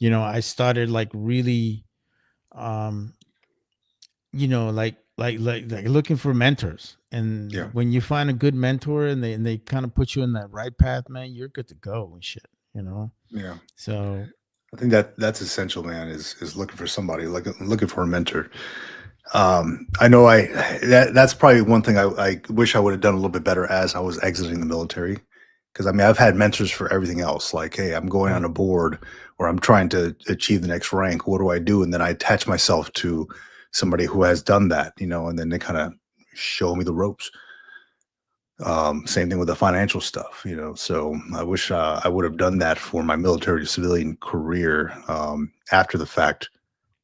S4: I started like really um like looking for mentors. And
S1: Yeah.
S4: when you find a good mentor and they kind of put you in that right path, man, you're good to go and shit,
S1: Yeah.
S4: so
S1: I think that's essential, man, is looking for somebody, looking for a mentor. I know that's probably one thing I wish I would have done a little bit better as I was exiting the military. Because I mean, I've had mentors for everything else. Like, hey, I'm going on
S4: right.
S1: a board or I'm trying to achieve the next rank. What do I do? And then I attach myself to somebody who has done that, and then they kind of show me the ropes. Same thing with the financial stuff, So I wish I would have done that for my military to civilian career after the fact,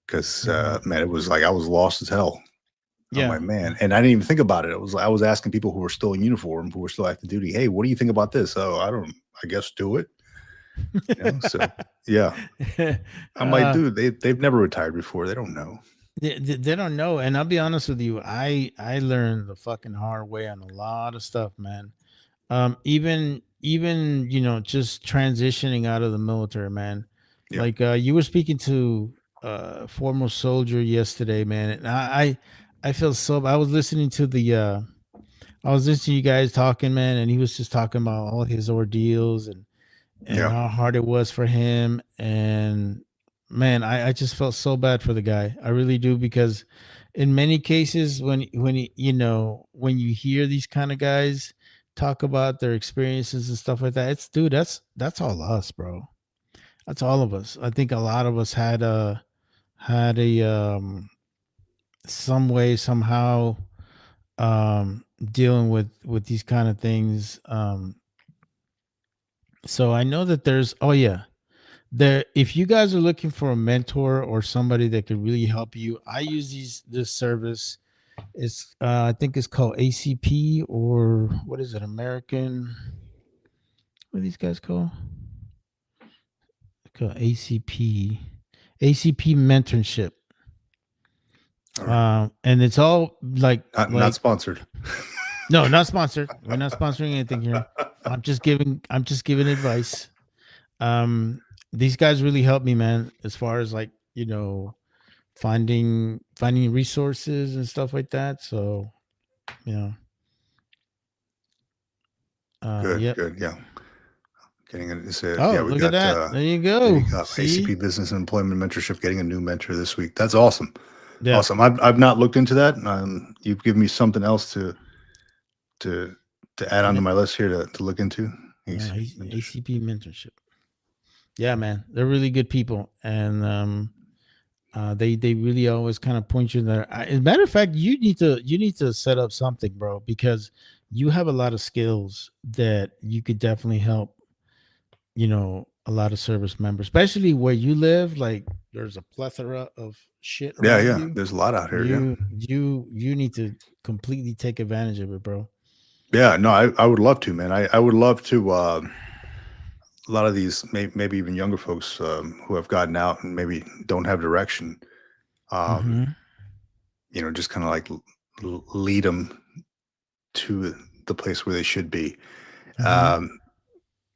S1: because
S4: Mhm.
S1: man, it was like I was lost as hell. I'm
S4: Yeah.
S1: like, man, and I didn't even think about it. I was asking people who were still in uniform, who were still active duty, hey, what do you think about this? Oh, I guess do it. So yeah, I'm like,
S4: uh,
S1: dude, they've never retired before. They don't know.
S4: they don't know. And I'll be honest with you, I learned the fucking hard way on a lot of stuff, man. Even just transitioning out of the military, man.
S1: Yeah.
S4: Like you were speaking to former soldier yesterday, man, and I feel so. I was listening to I was listening to you guys talking, man, and he was just talking about all his ordeals and
S1: Yeah.
S4: how hard it was for him. And man, I just felt so bad for the guy. I really do, because in many cases when you hear these kind of guys talk about their experiences and stuff like that, it's dude, that's all us, bro. That's all of us. I think a lot of us had a some way somehow dealing with these kind of things. So I know that there's there, if you guys are looking for a mentor or somebody that could really help you, I use this service. It's I think it's called ACP, or what is it, American, what are these guys called? Called ACP mentorship.
S1: All right.
S4: And it's all like
S1: Not sponsored.
S4: no, not sponsored. We're not sponsoring anything here. I'm just giving advice. Um these guys really helped me, man, as far as like, finding resources and stuff like that. So, you know,
S1: Good,
S4: yep.
S1: good. Yeah. Getting it.
S4: Oh,
S1: Yeah, we
S4: look at
S1: got
S4: that. There you go. See?
S1: ACP Business and Employment Mentorship, getting a new mentor this week. That's awesome.
S4: Yeah.
S1: Awesome. I've not looked into that. You've given me something else to add onto my list here to look into.
S4: Yeah,
S1: ACP mentorship.
S4: ACP mentorship. Yeah, man. They're really good people. And they really always kind of point you there. As a matter of fact, you need to set up something, bro, because you have a lot of skills that you could definitely help, a lot of service members, especially where you live. Like, there's a plethora of shit
S1: Yeah,
S4: around
S1: yeah.
S4: you.
S1: There's a lot out here. Yeah.
S4: You need to completely take advantage of it, bro.
S1: Yeah, no, I would love to, man. I would love to. A lot of these, maybe even younger folks who have gotten out and maybe don't have direction, um,
S4: Mm-hmm.
S1: just kind of like lead them to the place where they should be.
S4: Mm-hmm.
S1: Um,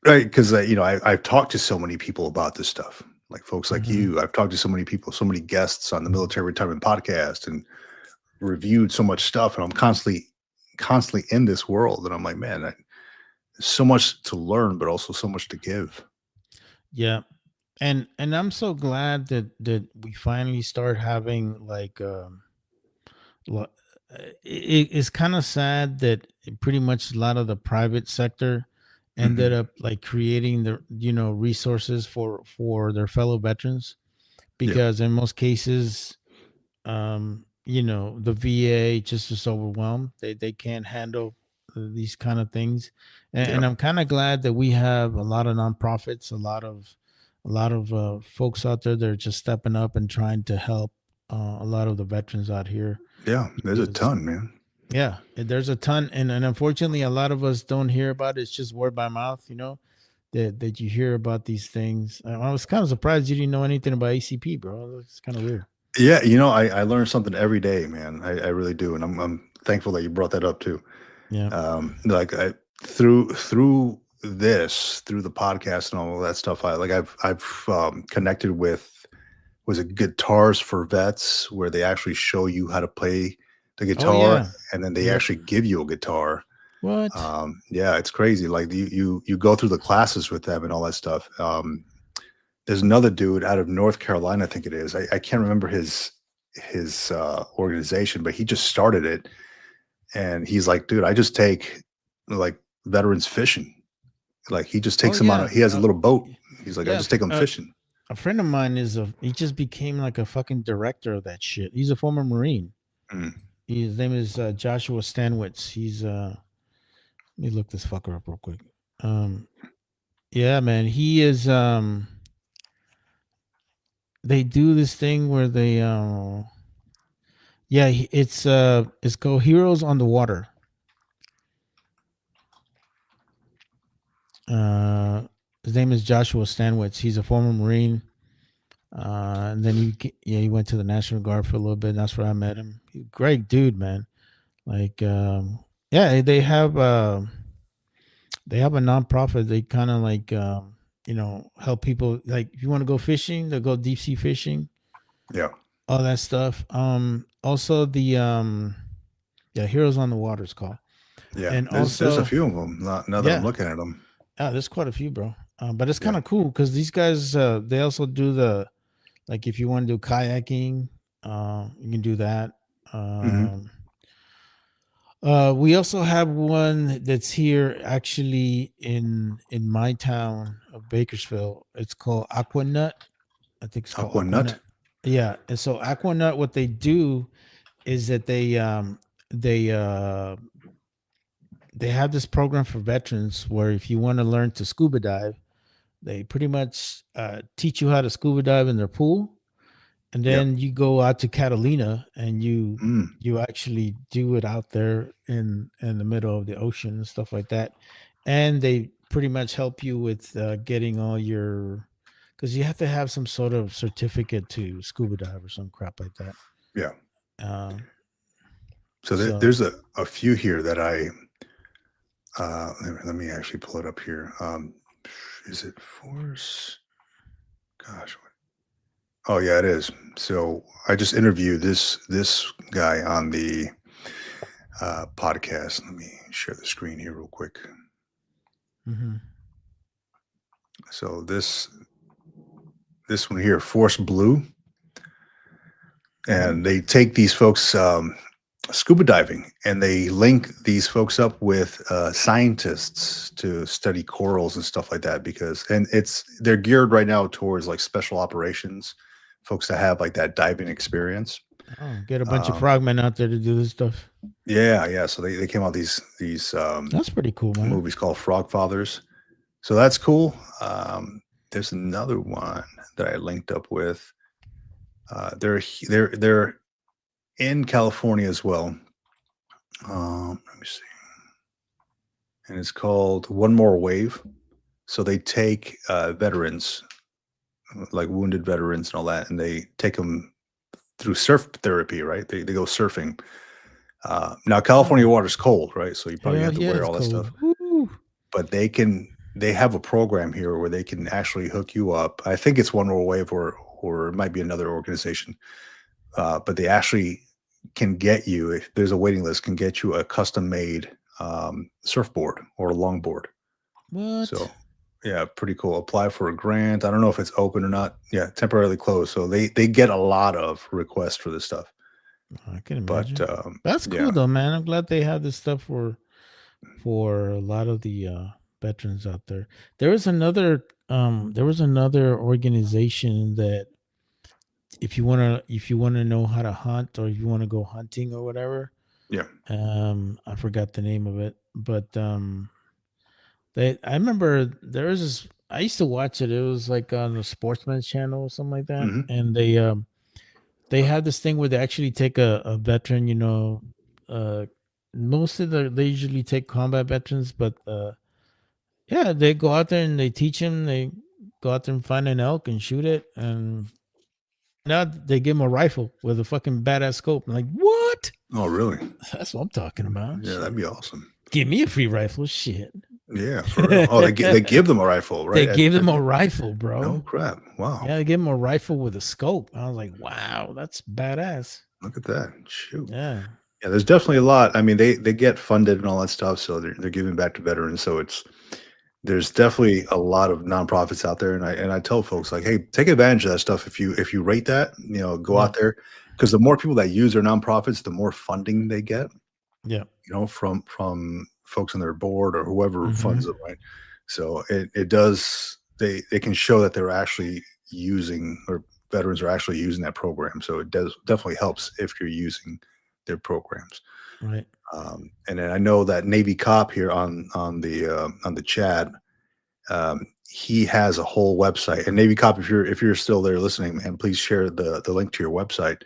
S1: right. Because, I've talked to so many people about this stuff, like folks like
S4: Mm-hmm.
S1: you. I've talked to so many people, so many guests on the Military Retirement Podcast, and reviewed so much stuff. And I'm constantly in this world. And I'm like, man, there's so much to learn, but also so much to give.
S4: Yeah. And I'm so glad that we finally start having like lo- it's kind of sad that pretty much a lot of the private sector ended
S1: Mhm.
S4: up like creating the resources for their fellow veterans,
S1: Yeah.
S4: because in most cases the VA just is overwhelmed. They can't handle these kind of things. And
S1: Yeah.
S4: I'm kind of glad that we have a lot of nonprofits, a lot of folks out there that are just stepping up and trying to help a lot of the veterans out here.
S1: Yeah. There's a
S4: Because
S1: ton, man.
S4: yeah, there's a ton, and unfortunately, a lot of us don't hear about it. It's just word by mouth, that you hear about these things. I was kind of surprised you didn't know anything about ACP, bro. It's kind of weird.
S1: Yeah. I learn something every day, man. I really do. And I'm thankful that you brought that up too.
S4: Yeah.
S1: Like through this, through the podcast and all of that stuff, I've connected with, was it Guitars for Vets, where they actually show you how to play the
S4: Oh
S1: guitar,
S4: yeah.
S1: and then they
S4: Yep.
S1: actually give you a guitar.
S4: What?
S1: Yeah, it's crazy. Like you go through the classes with them and all that stuff. There's another dude out of North Carolina, I think it is. I can't remember his organization, but he just started it, and he's like, dude, I just take like veterans fishing. Like he just
S4: Oh
S1: takes them on.
S4: yeah.
S1: He has a little boat. He's like, I
S4: Yeah.
S1: just take them fishing.
S4: A friend of mine he just became like a fucking director of that shit. He's a former Marine.
S1: Mm.
S4: His name is Joshua Stanwitz. He's let me look this fucker up real quick. Yeah, man, he is they do this thing where they Yeah, it's called Heroes on the Water. Uh, his name is Joshua Stanwitz. He's a former Marine. And then he went to the National Guard for a little bit. And that's where I met him. Great dude, man. Like, yeah, they have a nonprofit. They kind of like, help people. Like, if you want to go fishing, they'll go deep sea fishing,
S1: Yeah.
S4: all that stuff. Also the yeah, Heroes on the Water is called.
S1: Yeah.
S4: And
S1: There's a
S4: also,
S1: few of them. Now that I'm
S4: yeah,
S1: looking at them.
S4: there's quite a few, bro. But it's
S1: Yeah.
S4: kind of cool because these guys, they also do like if you want to do kayaking, you can do that.
S1: Mhm.
S4: We also have one that's here actually in my town of Bakersfield. It's called Aquanut. I think it's called
S1: Aqua Nut.
S4: Aquanut. Yeah, and so Aquanut, what they do is that they have this program for veterans where if you want to learn to scuba dive, they pretty much teach you how to scuba dive in their pool, and
S1: Yep.
S4: then you go out to Catalina and you
S1: Mm.
S4: you actually do it out there in the middle of the ocean and stuff like that, and they pretty much help you with getting all your, because you have to have some sort of certificate to scuba dive or some crap like that.
S1: Yeah.
S4: Um,
S1: So
S4: so
S1: there's a few here that let me actually pull it up here. Is it Force? Gosh. Oh yeah, it is. So I just interviewed this guy on the podcast. Let me share the screen here real quick.
S4: mhm.
S1: So this one here, Force Blue, and they take these folks scuba diving, and they link these folks up with scientists to study corals and stuff like that, because they're geared right now towards like special operations folks that have like that diving experience.
S4: Oh, get a bunch of
S1: Um,
S4: frogmen out there to do this stuff.
S1: yeah. So they came out these
S4: That's pretty cool, man.
S1: movies called Frog Fathers. So that's cool. There's another one that I linked up with. They're in California as well. Let me see. And it's called One More Wave. So they take veterans, like wounded veterans and all that, and they take them through surf therapy, right? They go surfing. Now California water's cold, right? So you probably have to wear
S4: it's
S1: all that stuff.
S4: Woo.
S1: But they have a program here where they can actually hook you up. I think it's One More Wave or it might be another organization. But they actually can get you, if there's a waiting list, can get you a custom made surfboard or a longboard.
S4: What?
S1: So yeah, pretty cool. Apply for a grant. I don't know if it's open or not. Yeah, temporarily closed. So they get a lot of requests for this stuff.
S4: I can
S1: But
S4: imagine. That's cool
S1: yeah.
S4: though, man. I'm glad they have this stuff for a lot of the veterans out there. There was another organization that if you wanna know how to hunt, or if you want to go hunting or whatever,
S1: Yeah.
S4: I forgot the name of it, but I remember there was this. I used to watch it. It was like on the Sportsman's Channel or something like that,
S1: Mhm.
S4: and they had this thing where they actually take a veteran. Mostly they usually take combat veterans, but yeah, they go out there and they teach him. They go out there and find an elk and shoot it, and now they give him a rifle with a fucking badass scope. I'm like, what?
S1: Oh, really?
S4: That's what I'm talking about.
S1: Yeah,
S4: Shit.
S1: that'd be awesome.
S4: Give me a free rifle. Shit.
S1: Yeah, for real. Oh, they give them a rifle, right?
S4: They gave them a rifle, bro.
S1: Oh crap! Wow.
S4: Yeah, they gave him a rifle with a scope. I was like, wow, that's badass.
S1: Look at that. Shoot.
S4: Yeah.
S1: Yeah, there's definitely a lot. I mean, they get funded and all that stuff, so they're giving back to veterans. So there's definitely a lot of nonprofits out there, and I tell folks like, hey, take advantage of that stuff. If you rate that, go
S4: Yeah.
S1: out there, because the more people that use their nonprofits, the more funding they get.
S4: Yeah.
S1: From folks on their board or whoever
S4: Mhm.
S1: funds them, right? So it does. They can show that they're actually using, or veterans are actually using that program. So it definitely helps if you're using their programs.
S4: Right.
S1: And then I know that Navy Cop here on the chat, he has a whole website. And Navy Cop, if you're still there listening, and please share the link to your website.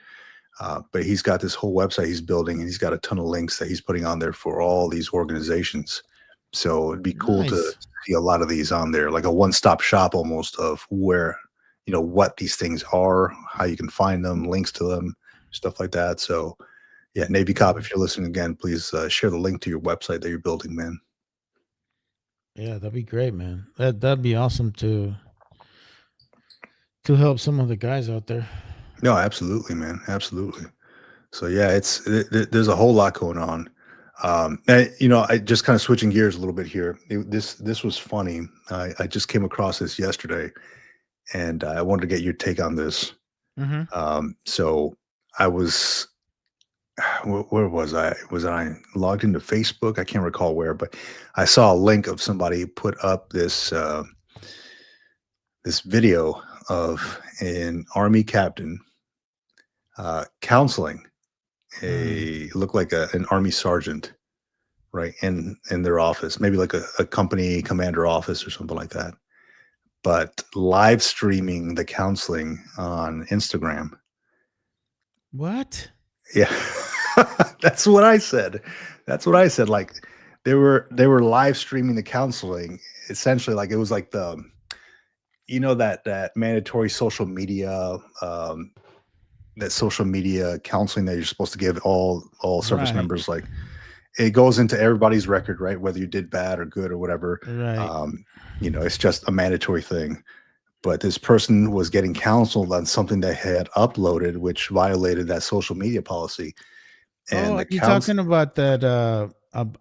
S1: But he's got this whole website he's building, and he's got a ton of links that he's putting on there for all these organizations. So it'd be cool to
S4: Nice.
S1: see a lot of these on there, like a one-stop shop almost of where, what these things are, how you can find them, links to them, stuff like that. So yeah, Navy Cop, if you're listening again, please share the link to your website that you're building, man.
S4: Yeah, that'd be great, man. That'd be awesome to help some of the guys out there.
S1: No, absolutely, man. Absolutely. So yeah, there's a whole lot going on. And, I just kind of switching gears a little bit here. This was funny. I just came across this yesterday, and I wanted to get your take on this. So I was, where was I? Was I logged into Facebook? I can't recall where, but I saw a link of somebody put up this video of an Army captain counseling looked like an Army sergeant, right, in their office, maybe like a company commander office or something like that, but live streaming the counseling on Instagram.
S4: What?
S1: Yeah. That's what I said. Like they were live streaming the counseling, essentially. Like it was like the that mandatory social media counseling that you're supposed to give all service
S4: Right.
S1: members. Like it goes into everybody's record, right? Whether you did bad or good or whatever.
S4: Right.
S1: It's just a mandatory thing. But this person was getting counseled on something they had uploaded, which violated that social media policy. And
S4: You're talking about that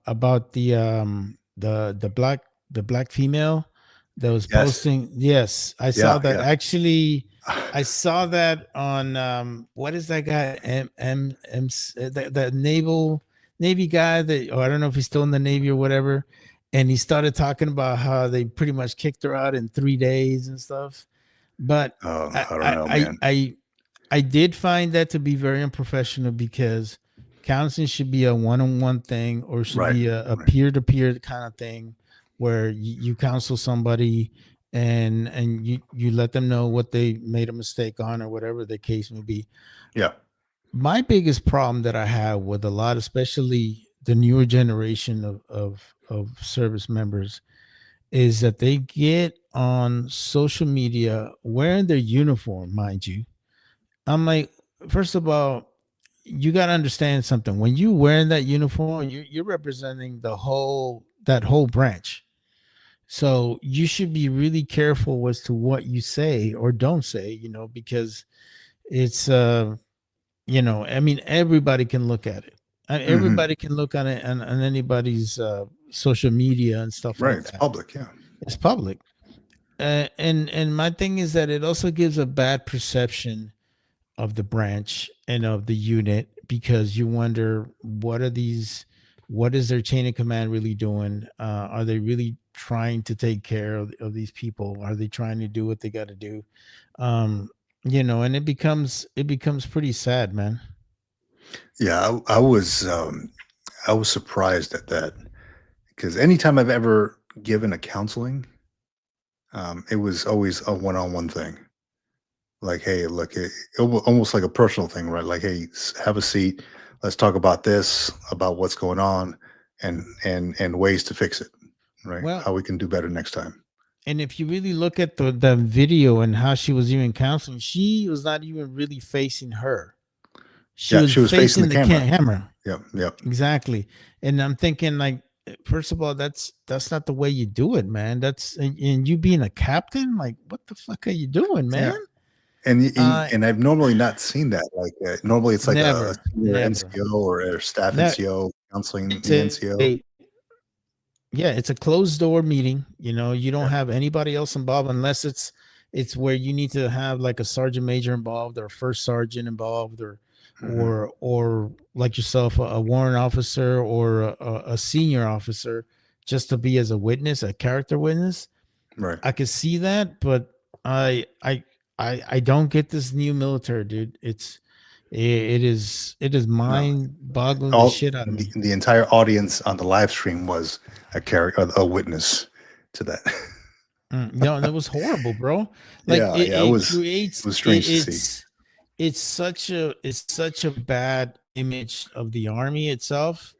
S4: about the black female that was
S1: Yes.
S4: posting. Yes, I saw
S1: Yeah,
S4: that.
S1: yeah.
S4: Actually, I saw that on what is that guy? The Navy guy that, I don't know if he's still in the Navy or whatever. And he started talking about how they pretty much kicked her out in 3 days and stuff. But
S1: I don't know, man.
S4: I did find that to be very unprofessional, because counseling should be a one-on-one thing, or should be a peer-to-peer kind of thing, where you counsel somebody and you let them know what they made a mistake on, or whatever the case may be.
S1: Yeah.
S4: My biggest problem that I have with a lot, especially the newer generation of service members, is that they get on social media wearing their uniform, mind you. I'm like, first of all, you got to understand something. When you wearing that uniform, you're representing that whole branch. So you should be really careful as to what you say or don't say, because it's I mean, everybody can look at it. Everybody can look on it on anybody's social media and stuff
S1: Right.
S4: like
S1: It's
S4: that.
S1: public. Yeah.
S4: It's public. And my thing is that it also gives a bad perception of the branch and of the unit, because you wonder, what is their chain of command really doing? Are they really trying to take care of these people? Are they trying to do what they got to do? And it becomes pretty sad, man.
S1: Yeah. I was surprised at that, because anytime I've ever given a counseling, it was always a one-on-one thing. Like, hey, look, almost like a personal thing, right? Like, hey, have a seat. Let's talk about this, about what's going on, and ways to fix it, right?
S4: Well,
S1: how we can do better next time.
S4: And if you really look at the video and how she was even counseling, she was not even really facing her. She was facing the camera.
S1: Yep.
S4: Exactly. And I'm thinking, like, first of all, that's not the way you do it, man. And you being a captain, like, what the fuck are you doing, man?
S1: Yeah. And I've normally not seen that. Like normally it's like a NCO or staff NCO counseling the NCO.
S4: It's a closed door meeting. You don't have anybody else involved, unless it's where you need to have like a sergeant major involved, or a first sergeant involved, or like yourself, a warrant officer, or a senior officer, just to be as a witness, a character witness.
S1: Right.
S4: I could see that, but I don't get this new military, dude. It is mind-boggling the shit out of me.
S1: The entire audience on the live stream was a witness to that.
S4: No, that was horrible, bro. Like,
S1: it was strange to see.
S4: it's such a bad image of the army itself.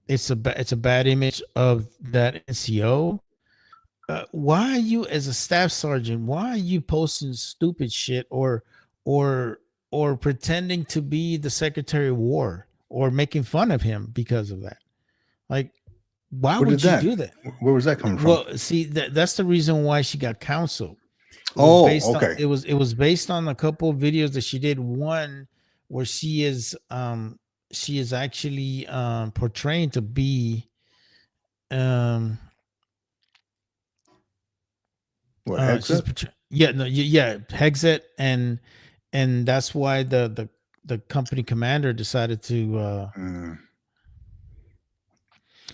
S4: It's a bad image of that NCO. Why are you, as a staff sergeant, why are you posting stupid shit or or pretending to be the Secretary of War or making fun of him because of that? Like, why
S1: Who did
S4: would you
S1: that?
S4: do that?
S1: Where was that coming from?
S4: Well, see, that's the reason why she got counseled.
S1: Oh,
S4: Based on,
S1: okay.
S4: it was based on a couple of videos that she did. One where she is actually portraying to be um
S1: What,
S4: she's
S1: exit?
S4: yeah, no, yeah, Hexet, and that's why the company commander decided
S1: Mm,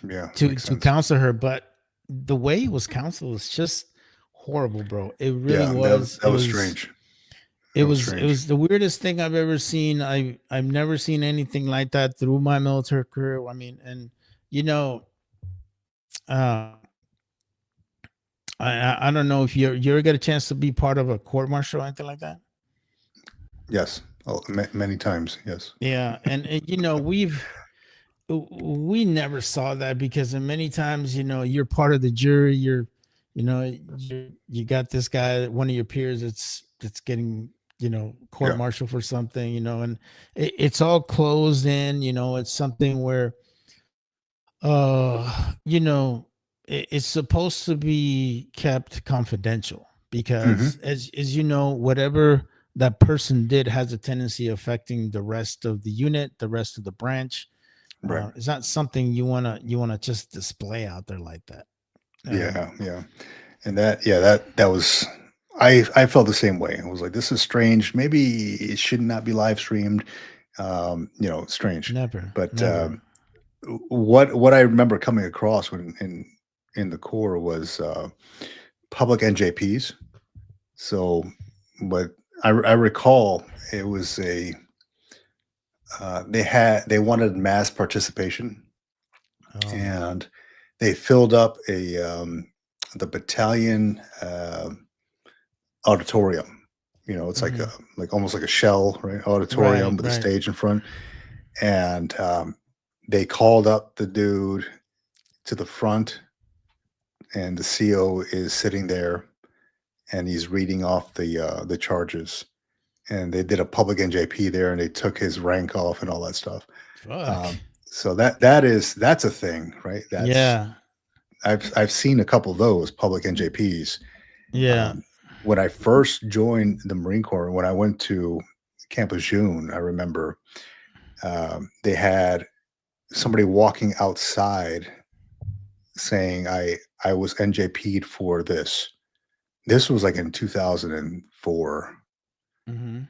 S1: yeah,
S4: to
S1: makes
S4: to
S1: sense.
S4: counsel her. But the way it was counseled was just horrible, bro. It really
S1: Yeah,
S4: was.
S1: that was strange.
S4: It
S1: That was
S4: was it
S1: strange.
S4: was the weirdest thing I've ever seen. I've never seen anything like that through my military career. I mean, and you know, uh, I don't know if you ever get a chance to be part of a court martial or anything like that.
S1: Yes. Oh, many times. Yes.
S4: Yeah, and we never saw that because in many times, you're part of the jury. You got this guy, one of your peers that's getting court
S1: Yeah.
S4: martial for something, and it's all closed in. It's something where it's supposed to be kept confidential because
S1: Hmm.
S4: as you know, whatever that person did has a tendency of affecting the rest of the unit, the rest of the branch.
S1: Right.
S4: It's not something you want to just display out there like that.
S1: Yeah. Yeah. And that was, I felt the same way. I was like, this is strange. Maybe it should not be live streamed. Strange.
S4: Never,
S1: But
S4: never.
S1: what I remember coming across when in the core was public NJPs. So, but I recall it was they wanted mass participation,
S4: Oh,
S1: and they filled up the battalion auditorium. It's like
S4: mhm.
S1: almost like a shell, right?
S4: Right,
S1: Auditorium with a
S4: right.
S1: stage in front, and they called up the dude to the front, and the CO is sitting there, and he's reading off the charges. And they did a public NJP there, and they took his rank off and all that stuff.
S4: Fuck.
S1: So that's a thing, right? That's
S4: Yeah,
S1: I've seen a couple of those public NJPs.
S4: yeah.
S1: Um, when I first joined the Marine Corps, when I went to Camp Lejeune, I remember they had somebody walking outside saying, I was NJP'd for this. This was like in 2004.
S4: Hmm.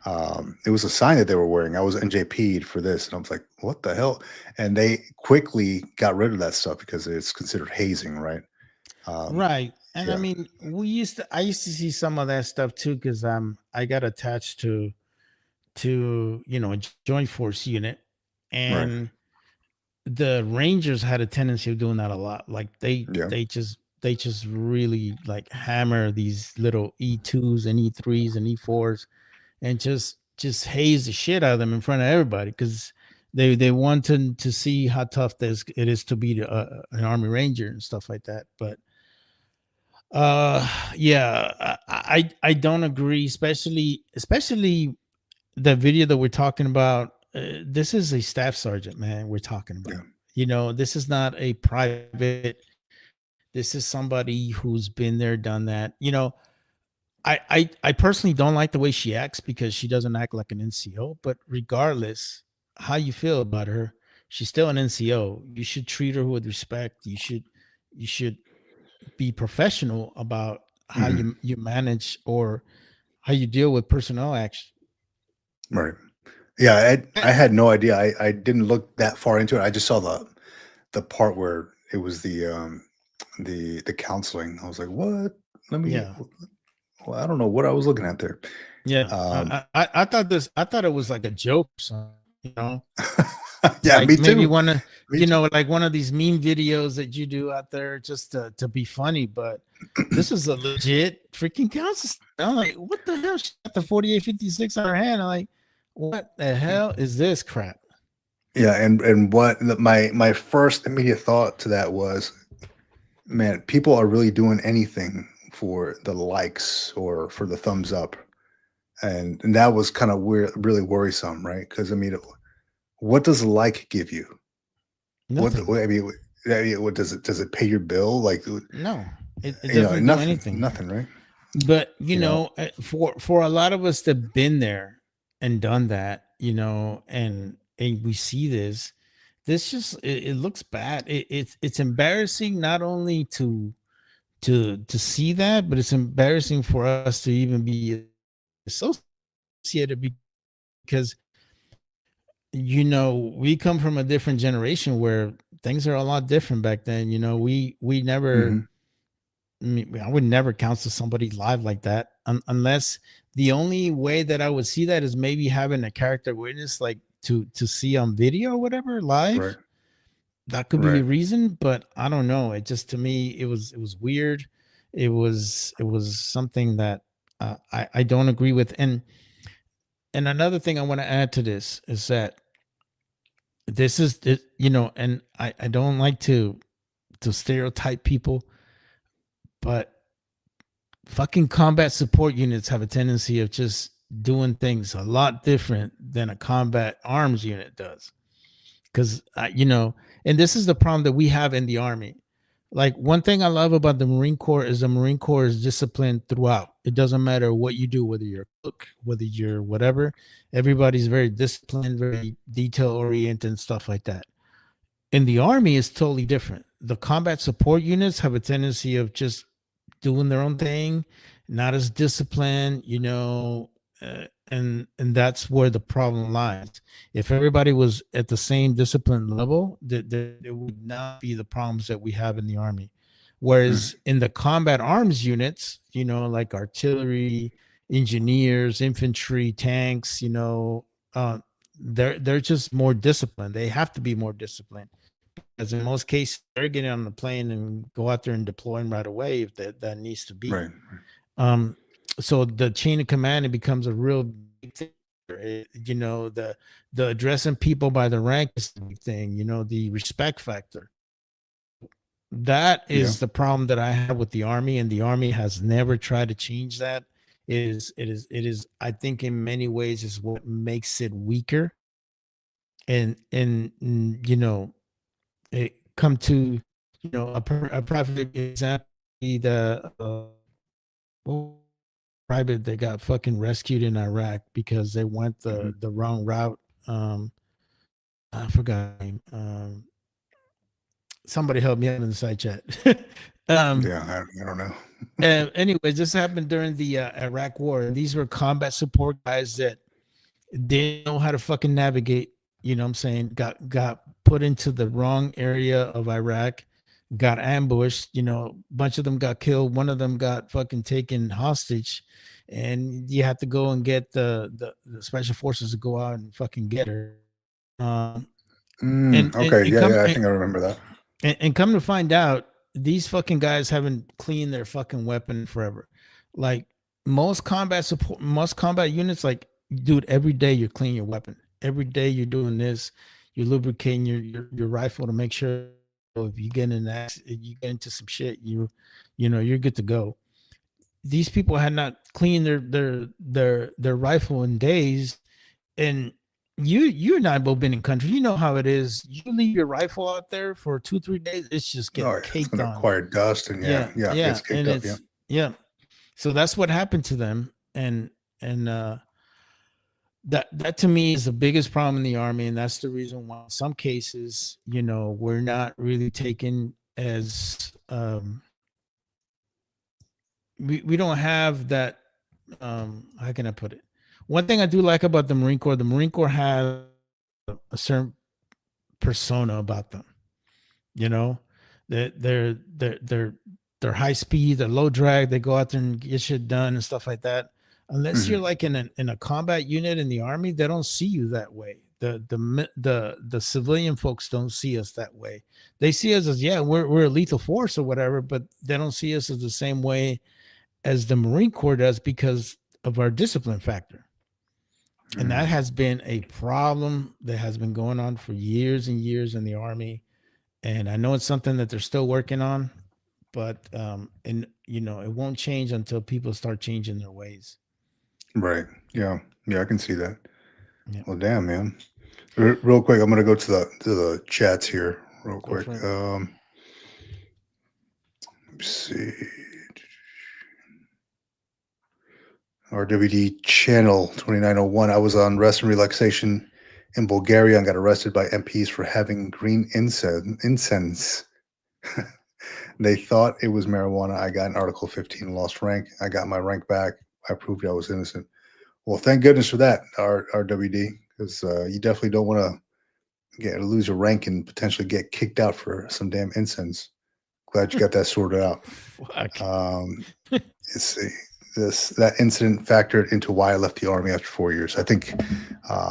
S1: It was a sign that they were wearing. I was NJP'd for this, and I was like, "What the hell?" And they quickly got rid of that stuff because it's considered hazing, right? Um,
S4: Right. And I
S1: yeah,
S4: mean, I used to see some of that stuff too because I got attached to a joint force unit,
S1: right.
S4: and the Rangers had a tendency of doing that a lot. Like
S1: Yeah,
S4: they just really like hammer these little E2s and E3s and E4s and just haze the shit out of them in front of everybody because they want to see how tough it is to be an Army Ranger and stuff like that. But yeah, I don't agree, especially the video that we're talking about. This is a staff sergeant, man. We're talking
S1: yeah,
S4: about. This is not a private. This is somebody who's been there, done that. I personally don't like the way she acts because she doesn't act like an NCO. But regardless, how you feel about her, she's still an NCO. You should treat her with respect. You should be professional about how
S1: hmm,
S4: you manage or how you deal with personnel action.
S1: right. Yeah, I had no idea. I didn't look that far into it. I just saw the part where it was the counseling. I was like, "What? Let me."
S4: Yeah.
S1: Well, I don't know what I was looking at there.
S4: Yeah,
S1: Um,
S4: I thought it was like a joke or something,
S1: yeah,
S4: like
S1: me
S4: maybe
S1: too. Me too.
S4: like one of these meme videos that you do out there just to be funny. But this is a legit freaking council. I'm like, what the hell? She got the 4856 on her hand. I'm like, what the hell is this crap?
S1: Yeah, and my first immediate thought to that was, man, people are really doing anything for the likes or for the thumbs up, and that was kind of weird, really worrisome, right? Because I mean, what does a like give you?
S4: Nothing.
S1: What what does it? Does it pay your bill? Like,
S4: No, it
S1: you know,
S4: doesn't do
S1: nothing,
S4: anything.
S1: nothing, right?
S4: But
S1: You know?
S4: for a lot of us that been there and done that, and we see this just it looks bad. It's embarrassing not only to see that, but it's embarrassing for us to even be associated because we come from a different generation where things are a lot different back then. We never.
S1: Mhm.
S4: I would never counsel somebody live like that unless the only way that I would see that is maybe having a character witness, like to see on video or whatever live.
S1: Right.
S4: That could be a
S1: Right.
S4: reason, but I don't know. It just, to me, it was weird. It was something that I don't agree with. And another thing I want to add to this is that this is it, and I don't like to stereotype people, but fucking combat support units have a tendency of just doing things a lot different than a combat arms unit does. Because, and this is the problem that we have in the Army. Like, one thing I love about the Marine Corps is the Marine Corps is disciplined throughout. It doesn't matter what you do, whether you're a cook, whether you're whatever. Everybody's very disciplined, very detail oriented and stuff like that. In the Army, it's totally different. The combat support units have a tendency of just doing their own thing, not as disciplined, and that's where the problem lies. If everybody was at the same discipline level, there would not be the problems that we have in the Army. Whereas in the combat arms units, like artillery, engineers, infantry, tanks, they're just more disciplined. They have to be more disciplined. As in most cases, they're getting on the plane and go out there and deploying right away if that needs to be.
S1: Right.
S4: So the chain of command, it becomes a real big thing. The addressing people by the rank is the big thing. The respect factor. That is the problem that I have with the Army, and the Army has never tried to change that. It is. I think in many ways is what makes it weaker. And it come to a private example, the private that got fucking rescued in Iraq because they went the wrong route. I forgot her name. Somebody help me out in the side chat.
S1: I don't know.
S4: Anyways, this happened during the Iraq War, and these were combat support guys that didn't know how to fucking navigate. You know what I'm saying? Got put into the wrong area of Iraq, got ambushed. A bunch of them got killed. One of them got fucking taken hostage, and you have to go and get the special forces to go out and fucking get her.
S1: I think I remember that.
S4: And come to find out, these fucking guys haven't cleaned their fucking weapon forever. Like most combat units, like, dude, every day you're cleaning your weapon. Every day you're doing this, you're lubricating your rifle to make sure if you get into some shit, you're good to go. These people had not cleaned their rifle in days, and you and I both been in country. You know how it is. You leave your rifle out there for 2-3 days, it's just getting caked on.
S1: Acquired dust, and it's caked up.
S4: So that's what happened to them, and that to me is the biggest problem in the Army, and that's the reason why in some cases, we're not really taken as we don't have that. How can I put it? One thing I do like about the Marine Corps has a certain persona about them. They're high speed, they're low drag, they go out there and get shit done and stuff like that. Unless you're like in a combat unit in the Army, they don't see you that way. The civilian folks don't see us that way. They see us as, yeah, we're a lethal force or whatever, but they don't see us as the same way as the Marine Corps does because of our discipline factor. And that has been a problem that has been going on for years and years in the Army. And I know it's something that they're still working on, but and it won't change until people start changing their ways.
S1: Right. Yeah. Yeah, I can see that.
S4: Yeah.
S1: Well, damn, man. Real quick, I'm gonna go to the chats here real
S4: Go
S1: quick.
S4: for it.
S1: Let's see. RWD channel 2901. I was on rest and relaxation in Bulgaria and got arrested by MPs for having green incense. They thought it was marijuana. I got an Article 15 lost rank. I got my rank back. I proved I was innocent. Well, thank goodness for that, RWD, because you definitely don't want to lose your rank and potentially get kicked out for some damn incense. Glad you got that sorted out.
S4: Fuck.
S1: Let's see. That incident factored into why I left the Army after 4 years. I think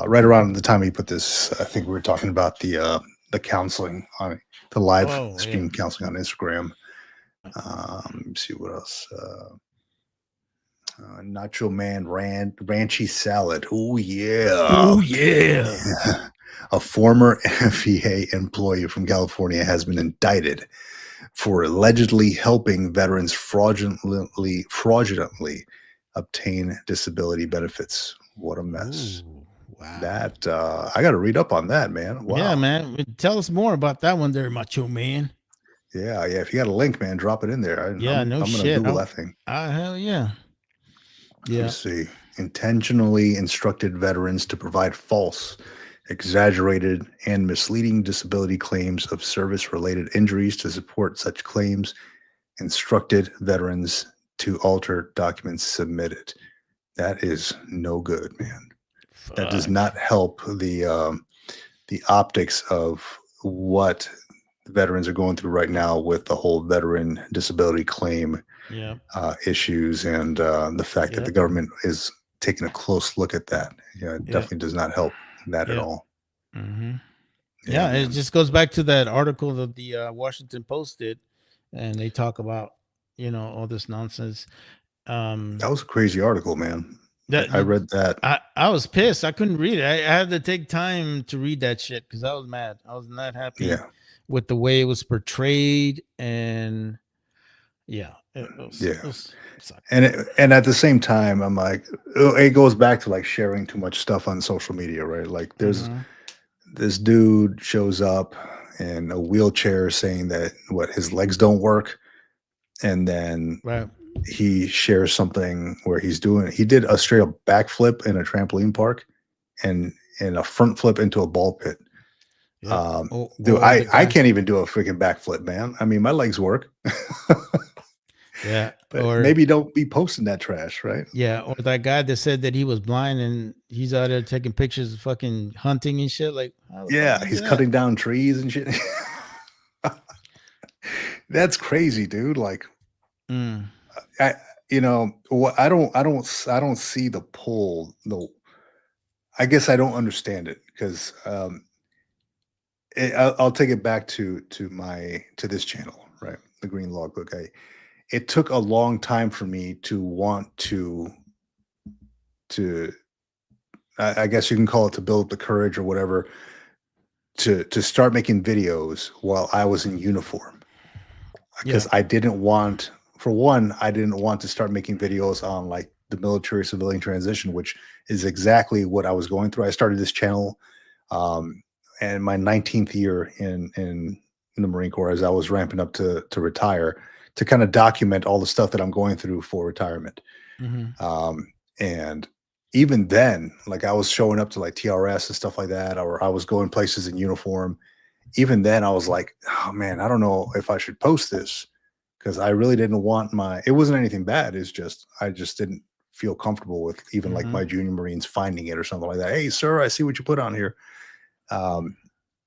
S1: right around the time he put this, I think we were talking about the counseling on the live stream counseling on Instagram. Let me see what else. Nacho Man Ranchy Salad. Oh yeah.
S4: Oh yeah.
S1: A former FEA employee from California has been indicted for allegedly helping veterans fraudulently obtain disability benefits. What a mess.
S4: Ooh, wow.
S1: That I got to read up on that, man. Wow.
S4: Yeah, man. Tell us more about that one there, Macho Man.
S1: Yeah. If you got a link, man, drop it in there. I'm gonna Google that thing.
S4: Hell yeah. Yeah.
S1: Let's see. Intentionally instructed veterans to provide false, exaggerated, and misleading disability claims of service-related injuries to support such claims. Instructed veterans to alter documents submitted. That is no good, man.
S4: Fuck.
S1: That does not help the optics of what veterans are going through right now with the whole veteran disability claim issues and the fact that the government is taking a close look at that. Yeah, it definitely does not help that at all.
S4: Mm-hmm. Yeah, it just goes back to that article that the Washington Post did, and they talk about all this nonsense.
S1: That was a crazy article, man. I read that.
S4: I was pissed. I couldn't read it. I had to take time to read that shit because I was mad. I was not happy with the way it was portrayed, and it was
S1: and at the same time, I'm like, it goes back to like sharing too much stuff on social media, right? Like there's this dude shows up in a wheelchair saying that his legs don't work, and then he shares something where he did a straight up backflip in a trampoline park and a front flip into a ball pit. Dude, I can't even do a freaking backflip, man. I mean, my legs work. But or maybe don't be posting that trash, right?
S4: Yeah, or that guy that said that he was blind and he's out there taking pictures of fucking hunting and shit. Like,
S1: he's cutting down trees and shit. That's crazy, dude. Like, I don't see the pull. I guess I don't understand it because I'll take it back to this channel, right? The Green Logbook. It took a long time for me to want to I guess you can call it to build up the courage or whatever to start making videos while I was in uniform, because I didn't want to start making videos on like the military civilian transition, which is exactly what I was going through. I started this channel and my 19th year in the Marine Corps, as I was ramping up to retire, to kind of document all the stuff that I'm going through for retirement. And even then, like I was showing up to like TRS and stuff like that, or I was going places in uniform. Even then I was like, oh man, I don't know if I should post this, because I really didn't want it wasn't anything bad. It's just, I just didn't feel comfortable with even like my junior Marines finding it or something like that. Hey sir, I see what you put on here.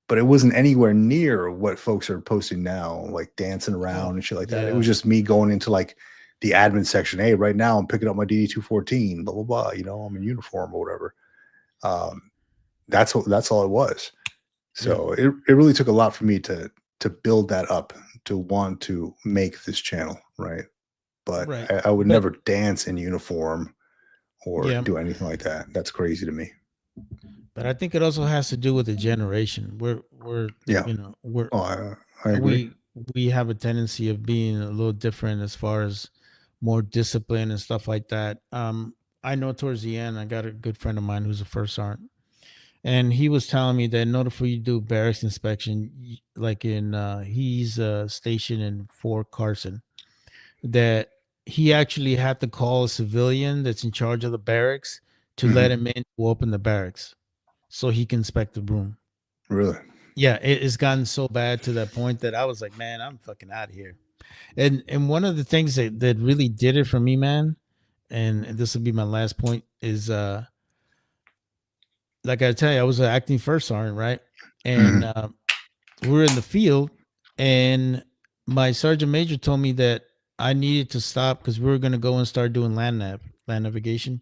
S1: But it wasn't anywhere near what folks are posting now, like dancing around and shit like that. It was just me going into like the admin section. Hey, right now I'm picking up my DD-214, blah, blah, blah. I'm in uniform or whatever. that's all it was. So it really took a lot for me to build that up, to want to make this channel, right? But
S4: Right.
S1: I would
S4: But-
S1: never dance in uniform or
S4: Yeah.
S1: do anything like that. That's crazy to me.
S4: But I think it also has to do with the generation. We're
S1: Yeah.
S4: you know, we're
S1: Oh, I agree.
S4: we have a tendency of being a little different as far as more discipline and stuff like that. I know towards the end, I got a good friend of mine who's a first sergeant, and he was telling me that in order for you to do barracks inspection, like in he's stationed in Fort Carson, that he actually had to call a civilian that's in charge of the barracks to let him in to open the barracks so he can inspect the room.
S1: Really?
S4: Yeah, it's gotten so bad to that point that I was like, man, I'm fucking out of here. And one of the things that really did it for me, man, and this will be my last point, is like I tell you, I was an acting first sergeant, right? And we were in the field, and my sergeant major told me that I needed to stop because we were going to go and start doing land navigation.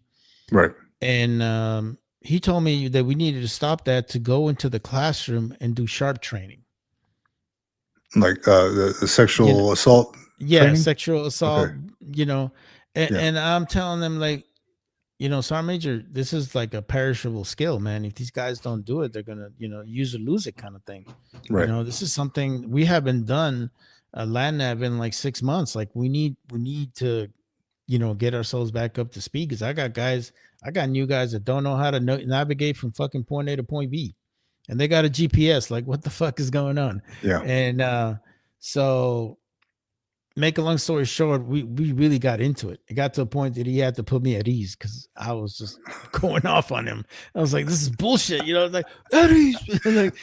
S1: Right.
S4: And he told me that we needed to stop that to go into the classroom and do sharp training.
S1: Like the sexual assault.
S4: Yeah,
S1: training?
S4: sexual assault,
S1: Okay.
S4: you know. And,
S1: Yeah.
S4: and I'm telling them, like, Sergeant Major, this is like a perishable skill, man. If these guys don't do it, they're gonna, use or lose it kind of thing.
S1: Right.
S4: This is something we haven't done land nav in like 6 months. Like we need to, get ourselves back up to speed. Because I got new guys that don't know how to navigate from fucking point A to point B, and they got a GPS. Like, what the fuck is going on?
S1: Yeah.
S4: And so, make a long story short, we really got into it. It got to a point that he had to put me at ease because I was just going off on him. I was like, "This is bullshit," like at ease, like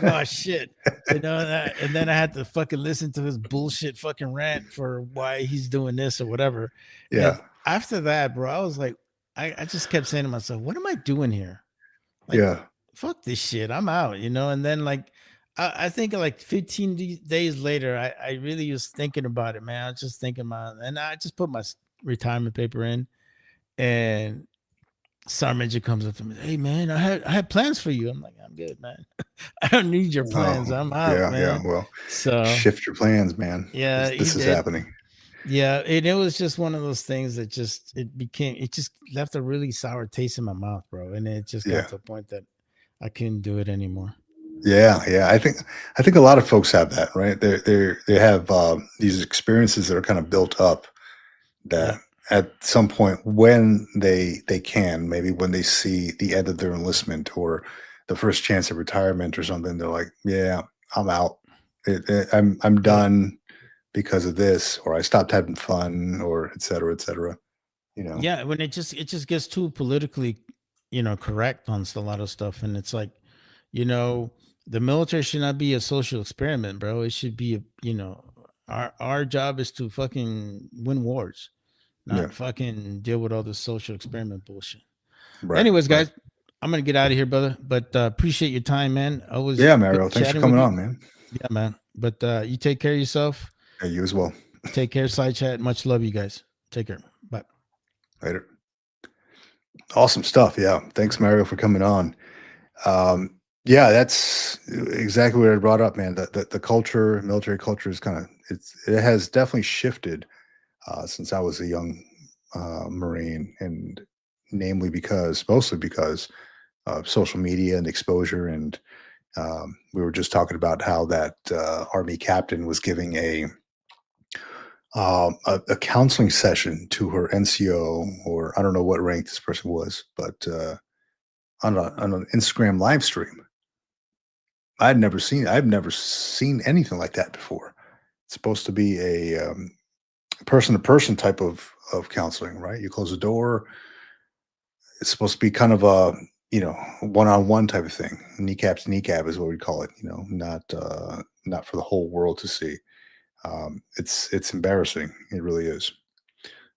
S4: oh shit, and then I had to fucking listen to his bullshit fucking rant for why he's doing this or whatever.
S1: Yeah.
S4: And after that, bro, I was like, I just kept saying to myself, "What am I doing here? Like,
S1: Yeah.
S4: fuck this shit, I'm out," And then like. I think like 15 days later, I really was thinking about it, man. I was just thinking about it, and I just put my retirement paper in, and Sergeant Major comes up to me, "Hey, man, I had plans for you." I'm like, "I'm good, man. I don't need your plans. I'm out,
S1: yeah,
S4: man."
S1: Yeah. Well,
S4: So
S1: shift your plans, man.
S4: yeah,
S1: This
S4: he
S1: is
S4: did.
S1: happening.
S4: Yeah, and it was just one of those things that it just left a really sour taste in my mouth, bro. And it just
S1: Yeah.
S4: got to a point that I couldn't do it anymore.
S1: Yeah, yeah. I think a lot of folks have that, right? They have these experiences that are kind of built up that at some point when they can, maybe when they see the end of their enlistment or the first chance of retirement or something, they're like, "Yeah, I'm out. I'm done because of this, or I stopped having fun, or et cetera, et cetera."
S4: Yeah, when it just gets too politically, correct on a lot of stuff, and it's like, the military should not be a social experiment, bro. It should be our job is to fucking win wars, not
S1: Yeah.
S4: fucking deal with all this social experiment bullshit.
S1: Right.
S4: Anyways,
S1: right.
S4: guys, I'm gonna get out of here, brother. But appreciate your time, man.
S1: Yeah, Mario. Thanks for coming on, man.
S4: Yeah, man. But you take care of yourself.
S1: Hey, you as well.
S4: Take care, Side Chat. Much love, you guys. Take care. Bye.
S1: Later. Awesome stuff. Yeah. Thanks, Mario, for coming on. Yeah, that's exactly what I brought up, man. The culture, military culture is it has definitely shifted since I was a young Marine, and mostly because of social media and exposure. And we were just talking about how that Army captain was giving a counseling session to her NCO, or I don't know what rank this person was, but on an Instagram live stream. I've never seen anything like that before. It's supposed to be a person-to-person type of counseling, right? You close the door. It's supposed to be kind of a one-on-one type of thing. Kneecap to kneecap is what we call it. Not for the whole world to see. It's embarrassing. It really is.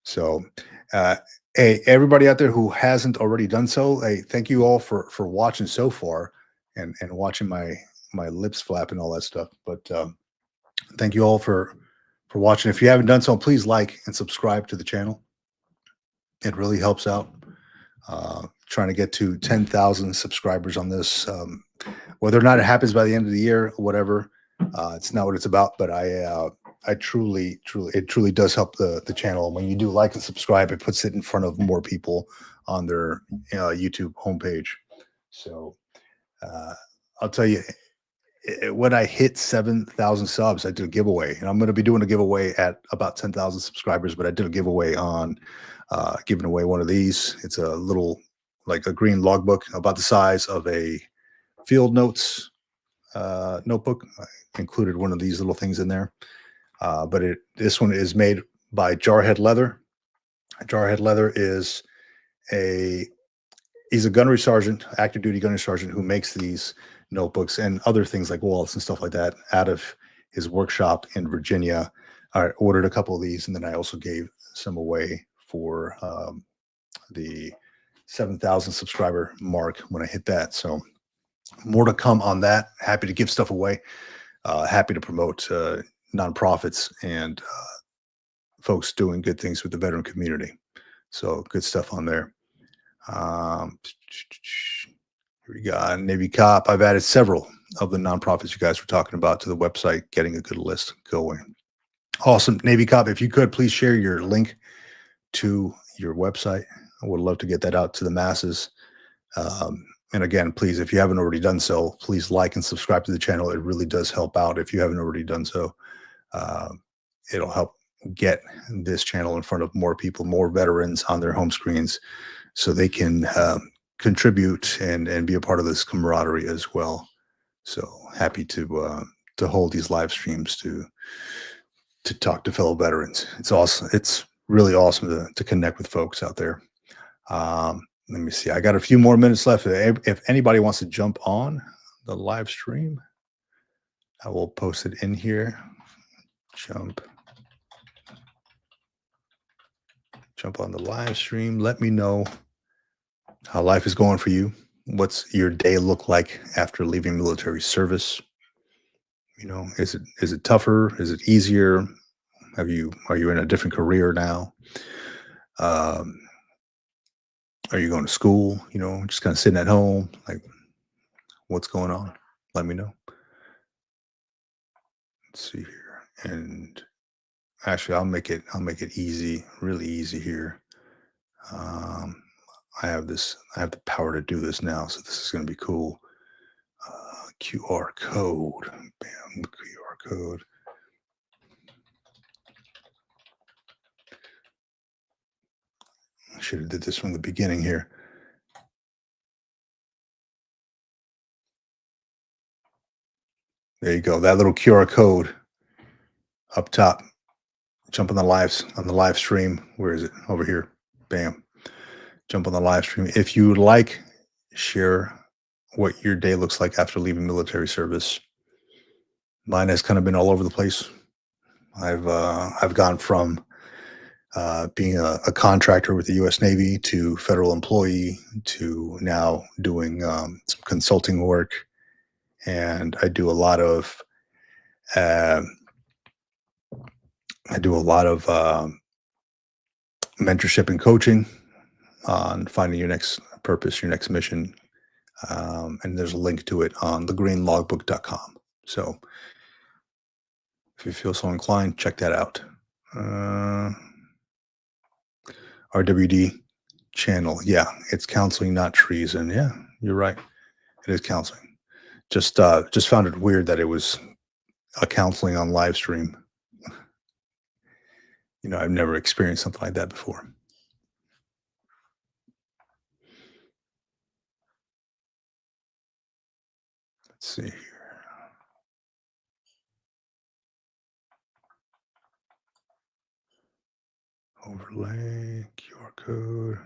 S1: So, hey, everybody out there who hasn't already done so, hey, thank you all for watching so far and watching my lips flap and all that stuff. But thank you all for watching. If you haven't done so, please like and subscribe to the channel. It really helps out. Trying to get to 10,000 subscribers on this. Whether or not it happens by the end of the year, whatever, it's not what it's about. But I truly, it truly does help the channel. When you do like and subscribe, it puts it in front of more people on their YouTube homepage. So I'll tell you, when I hit 7,000 subs, I did a giveaway, and I'm going to be doing a giveaway at about 10,000 subscribers. But I did a giveaway on giving away one of these. It's a little, like a green logbook about the size of a field notes notebook. I included one of these little things in there. But this one is made by Jarhead Leather. Jarhead Leather is he's a gunnery sergeant, active duty gunnery sergeant, who makes these notebooks and other things like wallets and stuff like that out of his workshop in Virginia. I ordered a couple of these, and then I also gave some away for the 7,000 subscriber mark when I hit that. So more to come on that. Happy to give stuff away. Happy to promote nonprofits and folks doing good things with the veteran community. So good stuff on there. Here we got Navy Cop. I've added several of the nonprofits you guys were talking about to the website, getting a good list going. Awesome. Navy Cop, if you could please share your link to your website. I would love to get that out to the masses. And again, please, if you haven't already done so, please like and subscribe to the channel. It really does help out if you haven't already done so. It'll help get this channel in front of more people, more veterans on their home screens, so they can contribute and be a part of this camaraderie as well. So happy to hold these live streams to talk to fellow veterans. It's awesome. It's really awesome to connect with folks out there. Let me see. I got a few more minutes left. If anybody wants to jump on the live stream, I will post it in here. Jump on the live stream. Let me know how life is going for you. What's your day look like after leaving military service? You know, is it tougher? Is it easier? Are you in a different career now? Are you going to school? You know, just kind of sitting at home? Like, what's going on? Let me know. Let's see here. And actually, I'll make it easy, really easy here. I have the power to do this now, so this is going to be cool. QR code. Bam, QR code. I should have did this from the beginning here. There you go. That little QR code up top. Jump on the live stream. Where is it? Over here. Bam. Jump on the live stream. If you would like, share what your day looks like after leaving military service. Mine has kind of been all over the place. I've gone from being a contractor with the U.S. Navy to federal employee to now doing some consulting work, and I do a lot of mentorship and coaching on finding your next purpose, your next mission. And there's a link to it on thegreenlogbook.com. So if you feel so inclined, check that out. RWD channel. Yeah, it's counseling, not treason. Yeah, you're right. It is counseling. Just found it weird that it was a counseling on live stream. You know, I've never experienced something like that before. Let's see here. Overlay, QR code.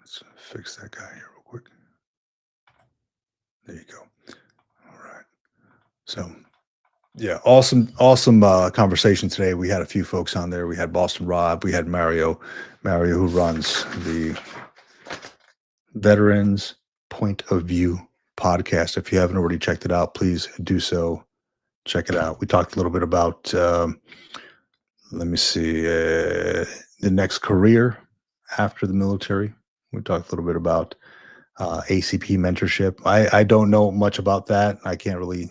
S1: Let's fix that guy here real quick. There you go. All right. So, yeah, awesome conversation today. We had a few folks on there. We had Boston Rob. We had Mario who runs the Veterans Point of View podcast. If you haven't already checked it out, please do so. Check it out. We talked a little bit about, let me see, the next career after the military. We talked a little bit about ACP mentorship. I don't know much about that. I can't really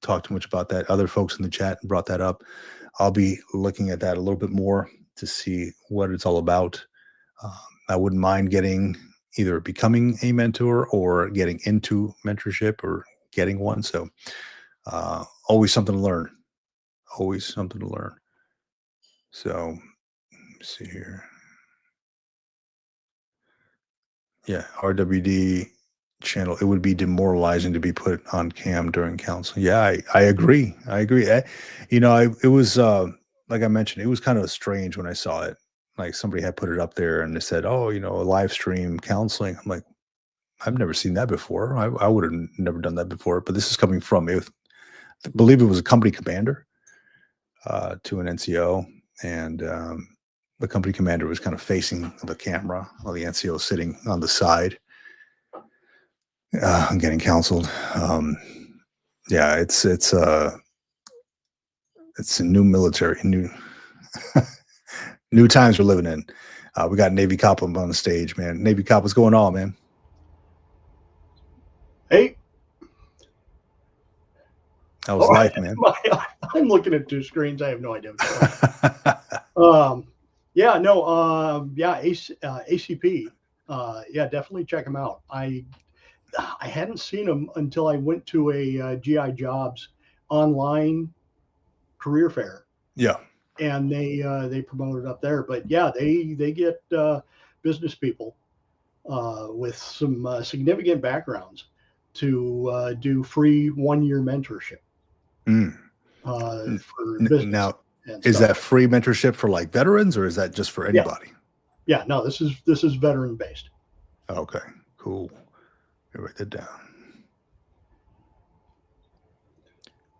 S1: talk too much about that. Other folks in the chat brought that up. I'll be looking at that a little bit more to see what it's all about. I wouldn't mind getting either becoming a mentor or getting into mentorship or getting one. So always something to learn. Always something to learn. So let's see here. Yeah, RWD channel. It would be demoralizing to be put on cam during council. Yeah, I agree. I agree. It was like I mentioned, it was kind of strange when I saw it. Like somebody had put it up there and they said, "Oh, a live stream counseling." I'm like, I've never seen that before. I would have never done that before. But this is coming from, I believe it was a company commander to an NCO, and the company commander was kind of facing the camera while the NCO sitting on the side. I'm getting counseled. Yeah, it's a new military, new times we're living in. We got Navy Cop on the stage, man. Navy Cop, what's going on, man?
S5: Hey,
S1: That was life, man.
S5: I'm looking at two screens. I have no idea what's going on. ACP. Yeah, definitely check them out. I hadn't seen them until I went to a GI Jobs online career fair.
S1: Yeah.
S5: And they promoted up there. But yeah, they get business people with some significant backgrounds to do free 1-year mentorship for business.
S1: Now, is that free mentorship for like veterans, or is that just for anybody?
S5: Yeah, no, this is veteran based.
S1: Okay, cool. Write that down.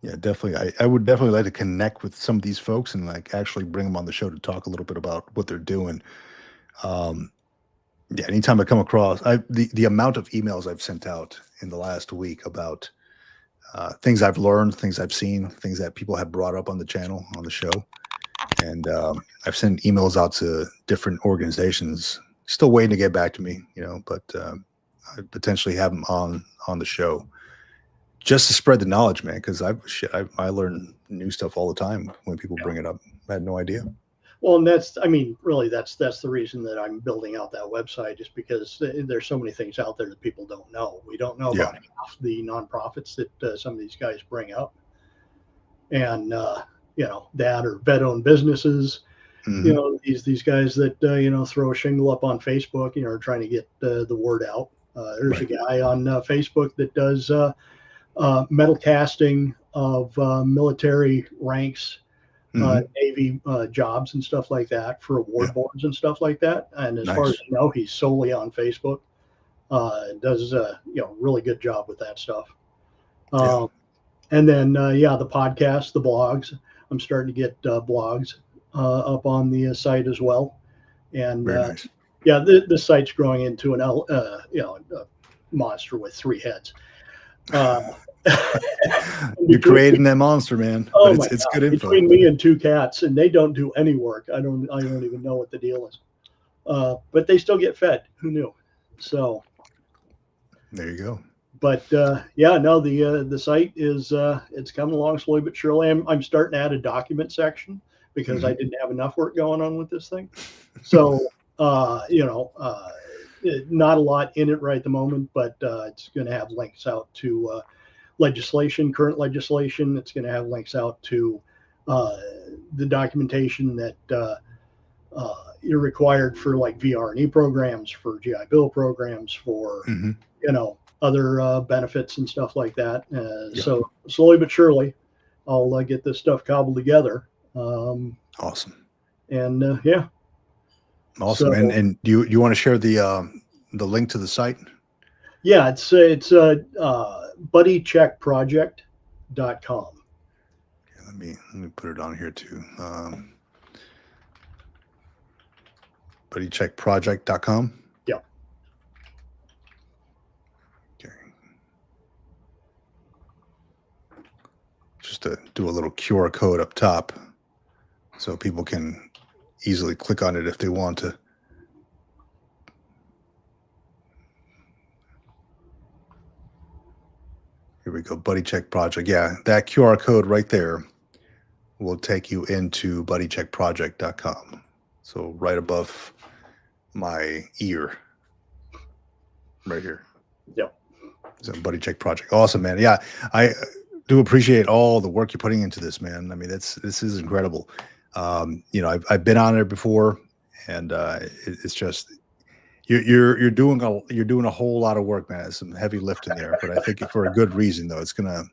S1: Yeah, definitely. I would definitely like to connect with some of these folks and like actually bring them on the show to talk a little bit about what they're doing. Yeah, anytime I come across the amount of emails I've sent out in the last week about things I've learned, things I've seen, things that people have brought up on the channel, on the show. And I've sent emails out to different organizations, still waiting to get back to me, but I potentially have them on the show just to spread the knowledge, man. Because I learn new stuff all the time when people bring it up. I had no idea.
S5: Well, and that's the reason that I'm building out that website, just because there's so many things out there that people don't know. We don't know about half the nonprofits that some of these guys bring up, and that or vet-owned businesses.
S1: Mm-hmm.
S5: These guys that throw a shingle up on Facebook, trying to get the word out. There's a guy on Facebook that does metal casting of military ranks. Navy jobs and stuff like that for award boards and stuff like that. And as far as I know, he's solely on Facebook. Does really good job with that stuff. And then the podcast, the blogs. I'm starting to get blogs up on the site as well. And
S1: nice.
S5: The site's growing into a monster with 3 heads.
S1: You're creating that monster, man.
S5: Oh,
S1: but it's good info.
S5: Between me and 2 cats, and they don't do any work. I don't even know what the deal is. But they still get fed. Who knew? So
S1: there you go.
S5: But the site is it's coming along slowly but surely. I'm starting to add a document section because I didn't have enough work going on with this thing. So not a lot in it right at the moment, but it's going to have links out to current legislation. It's going to have links out to the documentation that you're required for like VR&E programs, for GI Bill programs, for other benefits and stuff like that. So slowly but surely, I'll get this stuff cobbled together.
S1: Awesome.
S5: And
S1: awesome. So, and you want to share the link to the site?
S5: Yeah, it's buddycheckproject.com.
S1: Let me put it on here too. buddycheckproject.com.
S5: Yeah.
S1: Okay. Just to do a little QR code up top so people can easily click on it if they want to. we go. Buddy Check Project. Yeah, that QR code right there will take you into buddycheckproject.com. So right above my ear, right here.
S5: Yep.
S1: So Buddy Check Project. Awesome, man. Yeah, I do appreciate all the work you're putting into this, man. I mean, this is incredible. I've been on there before, and it's just you're doing a whole lot of work, man. There's some heavy lifting there, but I think for a good reason, though. It's gonna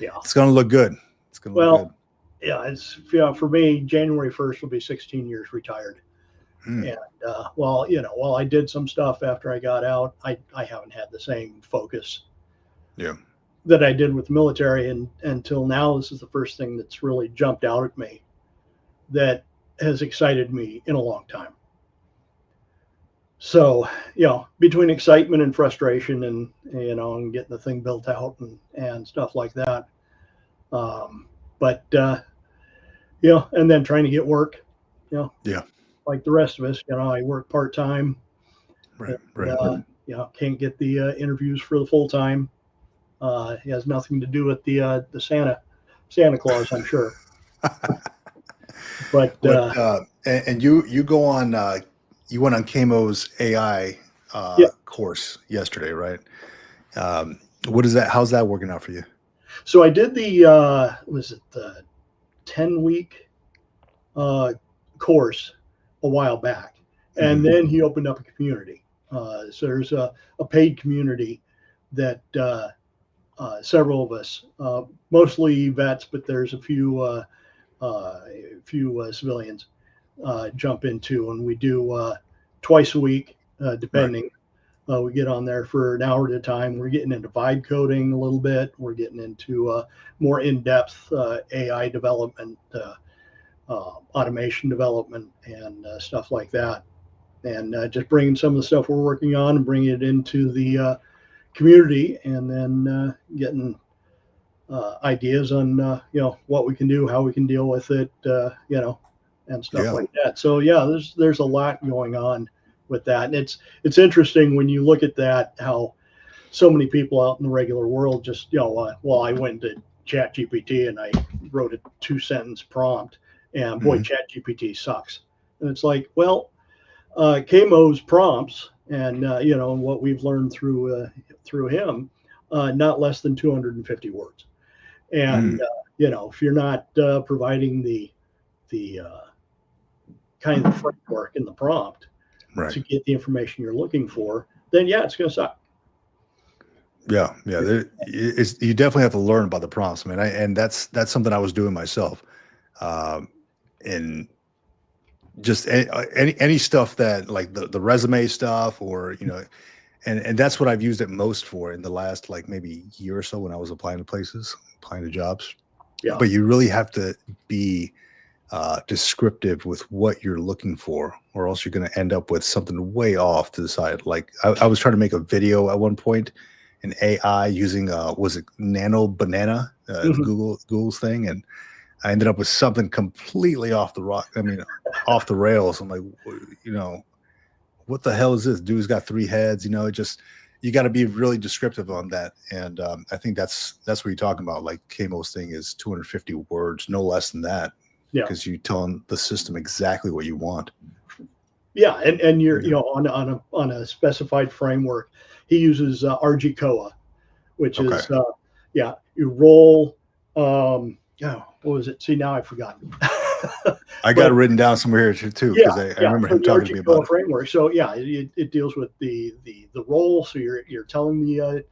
S1: look good. It's gonna look good.
S5: Yeah, for me, January 1st will be 16 years retired. And while I did some stuff after I got out, I haven't had the same focus that I did with the military, and until now, this is the first thing that's really jumped out at me that has excited me in a long time. So, between excitement and frustration and getting the thing built out and stuff like that. And then trying to get work, like the rest of us, I work part-time.
S1: Right.
S5: Can't get the interviews for the full-time. It has nothing to do with the Santa Claus, I'm sure. But
S1: and you go on you went on Camo's AI course yesterday, right? What is that? How's that working out for you?
S5: So I did the 10-week course a while back, and then he opened up a community. So there's a paid community that several of us, mostly vets, but there's a few civilians jump into, and we do twice a week, depending. We get on there for an hour at a time. We're getting into vibe coding a little bit. We're getting into more in-depth AI development, automation development, and stuff like that. And just bringing some of the stuff we're working on and bringing it into the community, and then getting ideas on what we can do, how we can deal with it, and stuff like that. So there's a lot going on with that, and it's interesting when you look at that, how so many people out in the regular world just I went to ChatGPT and I wrote a 2-sentence prompt, and boy, ChatGPT sucks. And it's like, well, Camo's prompts and what we've learned through him, not less than 250 words. And if you're not providing the kind of framework in the prompt to get the information you're looking for, then it's going to suck.
S1: Yeah. You definitely have to learn about the prompts, man. And that's something I was doing myself. And just any stuff that, like the resume stuff, or and that's what I've used it most for in the last maybe year or so when I was applying to jobs. But you really have to be descriptive with what you're looking for, or else you're going to end up with something way off to the side. Like I was trying to make a video at one point in AI using was it Nano Banana, Google's thing, and I ended up with something completely off the rails. I'm like, what the hell is this? Dude's got 3 heads. You got to be really descriptive on that. And I think that's what you're talking about. Like Camo's thing is 250 words, no less than that. Because you telling the system exactly what you want.
S5: Yeah, and you're on a specified framework. He uses RGCOA, which is you roll. What was it? See, now I've forgotten.
S1: I got it written down somewhere here too, because I remember him talking to me about
S5: framework. So it deals with the role. So you're telling the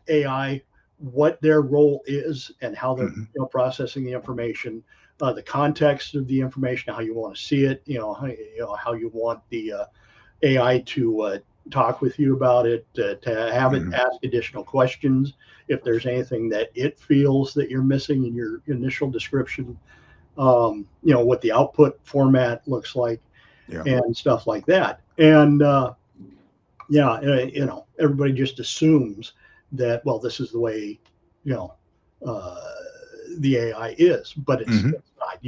S5: AI what their role is and how they're processing the information, the context of the information, how you want to see it, how you want the AI to talk with you about it, to have it ask additional questions if there's anything that it feels that you're missing in your initial description, what the output format looks like, and stuff like that. And everybody just assumes that, well, this is the way the AI is, but it's not.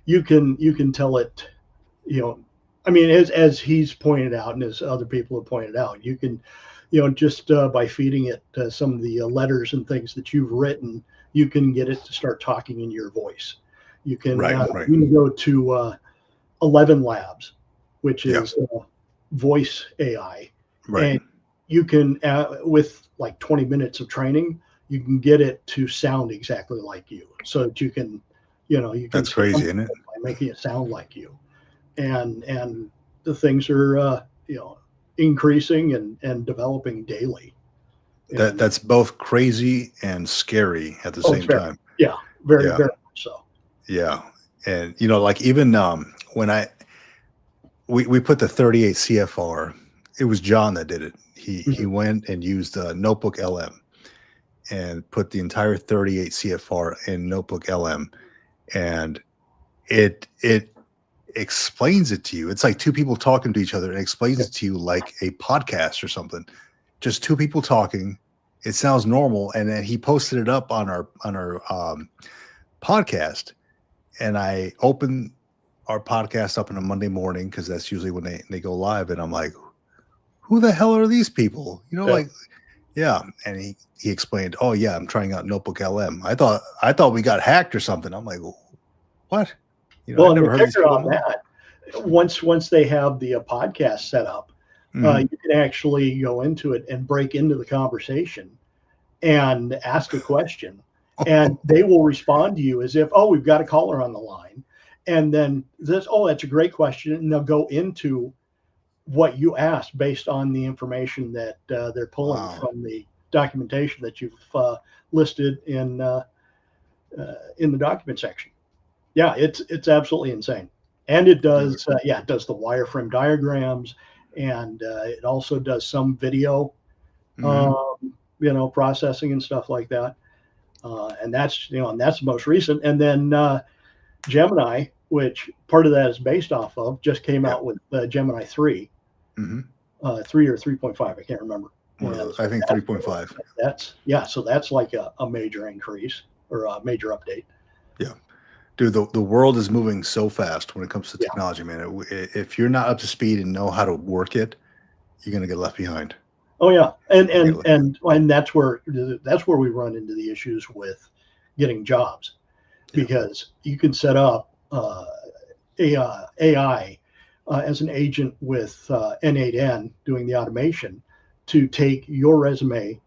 S5: You can tell it, as he's pointed out and as other people have pointed out, you can just by feeding it some of the letters and things that you've written, you can get it to start talking in your voice. You can,
S1: Right.
S5: you can go to 11 Labs, which
S1: Yeah.
S5: is voice AI.
S1: Right.
S5: And you can, with like 20 minutes of training, you can get it to sound exactly like you. So that you can, you can
S1: That's crazy, isn't it?
S5: by making it sound like you. And the things are, increasing and developing daily. And
S1: That's both crazy and scary at the
S5: Oh,
S1: same
S5: it's very-
S1: time.
S5: yeah, very,
S1: Yeah.
S5: very much so.
S1: Yeah. And like even when we put the 38 CFR, it was John that did it. He went and used Notebook LM and put the entire 38 CFR in Notebook LM, and it explains it to you. It's like two people talking to each other and explains it to you like a podcast or something. Just two people talking. It sounds normal. And then he posted it up on our podcast, and I opened our podcast up on a Monday morning because that's usually when they go live, and I'm like, who the hell are these people?
S5: Yeah.
S1: Like, yeah. And he explained, oh yeah, I'm trying out Notebook LM. I thought we got hacked or something. I'm like, what?
S5: Well,
S1: I've
S5: and
S1: never
S5: the
S1: heard these
S5: kicker
S1: people
S5: on that, once they have the podcast set up,
S1: Mhm.
S5: you can actually go into it and break into the conversation and ask a question, and they will respond to you as if, oh, we've got a caller on the line, and then that's a great question, and they'll go into what you asked based on the information that they're pulling
S1: Wow.
S5: from the documentation that you've listed in the document section. Yeah, it's absolutely insane, and it does it does the wireframe diagrams, and it also does some video
S1: Mhm.
S5: processing and stuff like that, and that's the most recent. And then Gemini, which part of that is based off of, just came
S1: Yeah.
S5: out with Gemini 3,
S1: Mhm.
S5: 3 or 3.5, I can't remember.
S1: One of
S5: And
S1: those.
S5: so
S1: I think 3.5.
S5: so that's like a major increase or a major update.
S1: Yeah. Dude, the world is moving so fast when it comes to
S5: Yeah.
S1: technology, man. If you're not up to speed and know how to work it, you're gonna get left behind.
S5: Oh yeah, and
S1: Really?
S5: and that's where we run into the issues with getting jobs,
S1: Yeah.
S5: because you can set up AI as an agent with N8N doing the automation to take your resume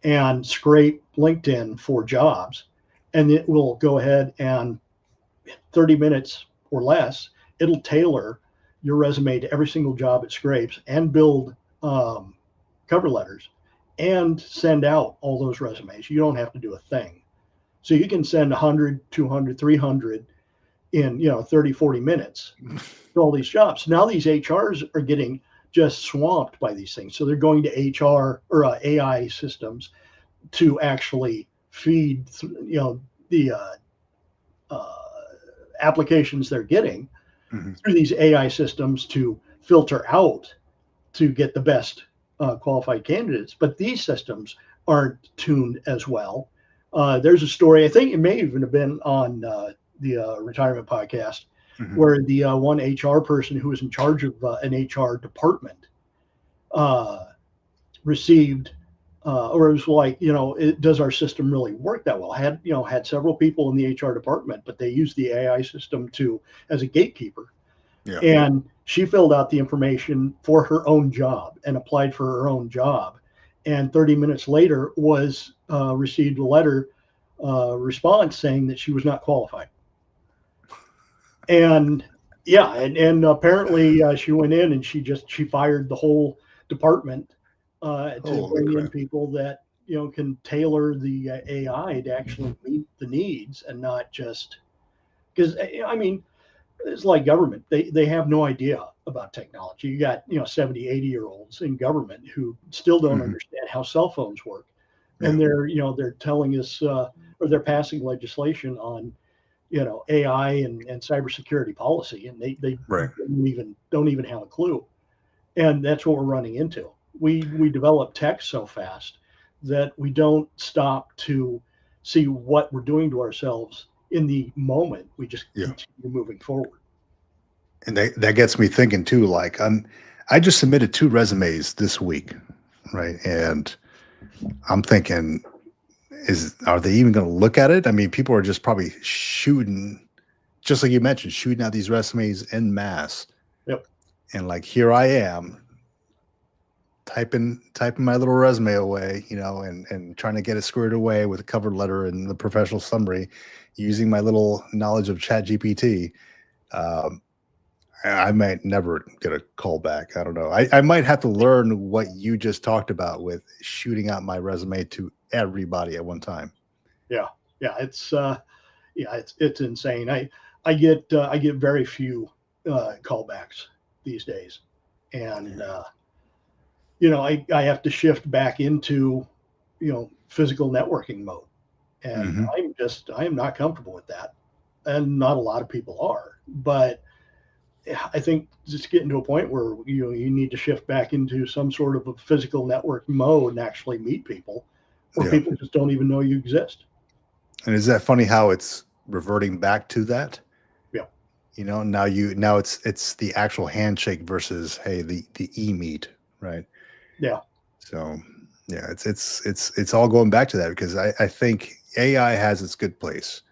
S5: and scrape LinkedIn for jobs, and it will go ahead and 30 minutes or less, it'll tailor your resume to every single job it scrapes and build cover letters and send out all those resumes. You don't have to do a thing. So you can send 100, 200, 300 in 30, 40 minutes to all these jobs. Now these HRs are getting just swamped by these things. So they're going to HR or AI systems to actually feed the applications they're getting
S1: Mhm.
S5: through these AI systems to filter out to get the best qualified candidates. But these systems aren't tuned as well. There's a story, I think it may even have been on the retirement podcast,
S1: Mhm.
S5: where the one HR person who was in charge of an HR department received, or it was like, does our system really work that well? Had several people in the HR department, but they used the AI system as a gatekeeper.
S1: Yeah.
S5: And she filled out the information for her own job and applied for her own job. And 30 minutes later received a letter response saying that she was not qualified. And and apparently she went in and she fired the whole department to
S1: Holy
S5: bring in
S1: crap.
S5: people that can tailor the AI to actually meet the needs, and not just because it's like government. They have no idea about technology. You got 70, 80-year-olds in government who still don't
S1: Mhm.
S5: understand how cell phones work, and
S1: Yeah.
S5: they're telling us or they're passing legislation on AI and cybersecurity policy, and they
S1: Right.
S5: don't even have a clue. And that's what we're running into. We develop tech so fast that we don't stop to see what we're doing to ourselves in the moment. We just
S1: Yeah.
S5: continue moving forward.
S1: And that gets me thinking too. Like I just submitted 2 resumes this week. right? And I'm thinking, are they even going to look at it? I mean, people are just probably shooting, just like you mentioned, shooting out these resumes en masse.
S5: Yep.
S1: And like, here I am typing my little resume away, and trying to get it squared away with a cover letter and the professional summary using my little knowledge of ChatGPT. I might never get a call back. I don't know. I might have to learn what you just talked about with shooting out my resume to everybody at one time.
S5: Yeah, it's insane. I get very few callbacks these days, and I have to shift back into physical networking mode, and I am not comfortable with that, and not a lot of people are, but I think just getting to a point where you need to shift back into some sort of a physical network mode and actually meet people, where people just don't even know you exist.
S1: And is that funny how it's reverting back to that?
S5: Yeah.
S1: Now it's the actual handshake versus, hey, the e-meet, right?
S5: Yeah.
S1: So yeah, it's all going back to that, because I think AI has its good place,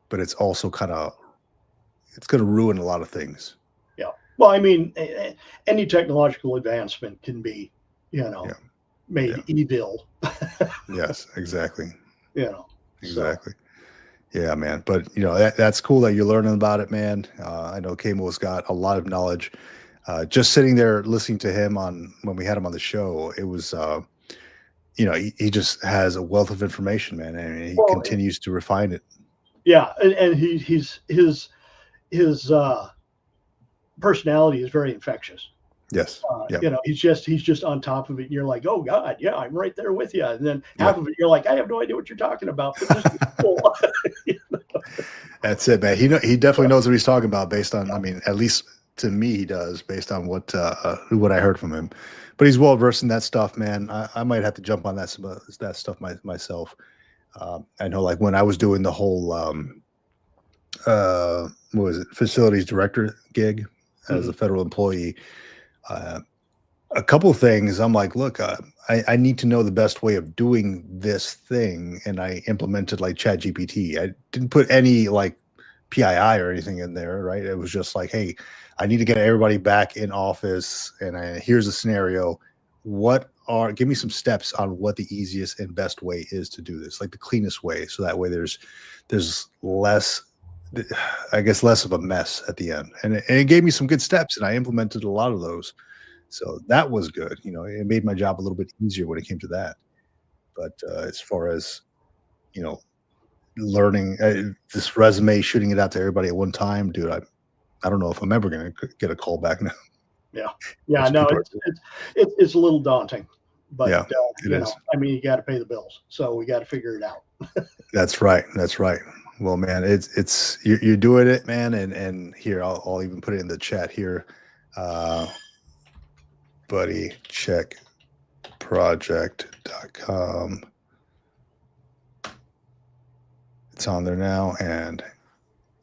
S1: but it's also it's going to ruin a lot of things.
S5: Yeah. Well, I mean, any technological advancement can be, made evil.
S1: Yes, exactly.
S5: So.
S1: Exactly. Yeah, man. But that's cool that you're learning about it, man. I know Camo's got a lot of knowledge. Just sitting there listening to him when we had him on the show, it was he just has a wealth of information, man, and he continues to refine it.
S5: Yeah, and his personality is very infectious.
S1: Yes.
S5: He's just on top of it. And you're like, oh God, yeah, I'm right there with you. And then half of it, you're like, I have no idea what you're talking about. But this is cool.
S1: That's it, man. He definitely knows what he's talking about, based on, I mean, at least to me, he does, based on what I heard from him. But he's well versed in that stuff, man. I might have to jump on that stuff myself. I know, like, when I was doing the whole what was it, facilities director gig as a federal employee, a couple of things I'm like, look, I need to know the best way of doing this thing, and I implemented like ChatGPT. I didn't put any like PII or anything in there, right? It was just like, hey, I need to get everybody back in office, and here's a scenario. Give me some steps on what the easiest and best way is to do this, like the cleanest way, so that way there's less, I guess, less of a mess at the end. And it gave me some good steps, and I implemented a lot of those. So that was good. It made my job a little bit easier when it came to that. But as far as, learning this resume, shooting it out to everybody at one time, dude, I don't know if I'm ever going to get a call back now.
S5: Yeah. No, it's a little daunting, but
S1: it is.
S5: I mean, you got to pay the bills, so we got to figure it out.
S1: That's right. Well, man, it's you're doing it, man. And here, I'll even put it in the chat here. Buddy, check project.com. It's on there now. And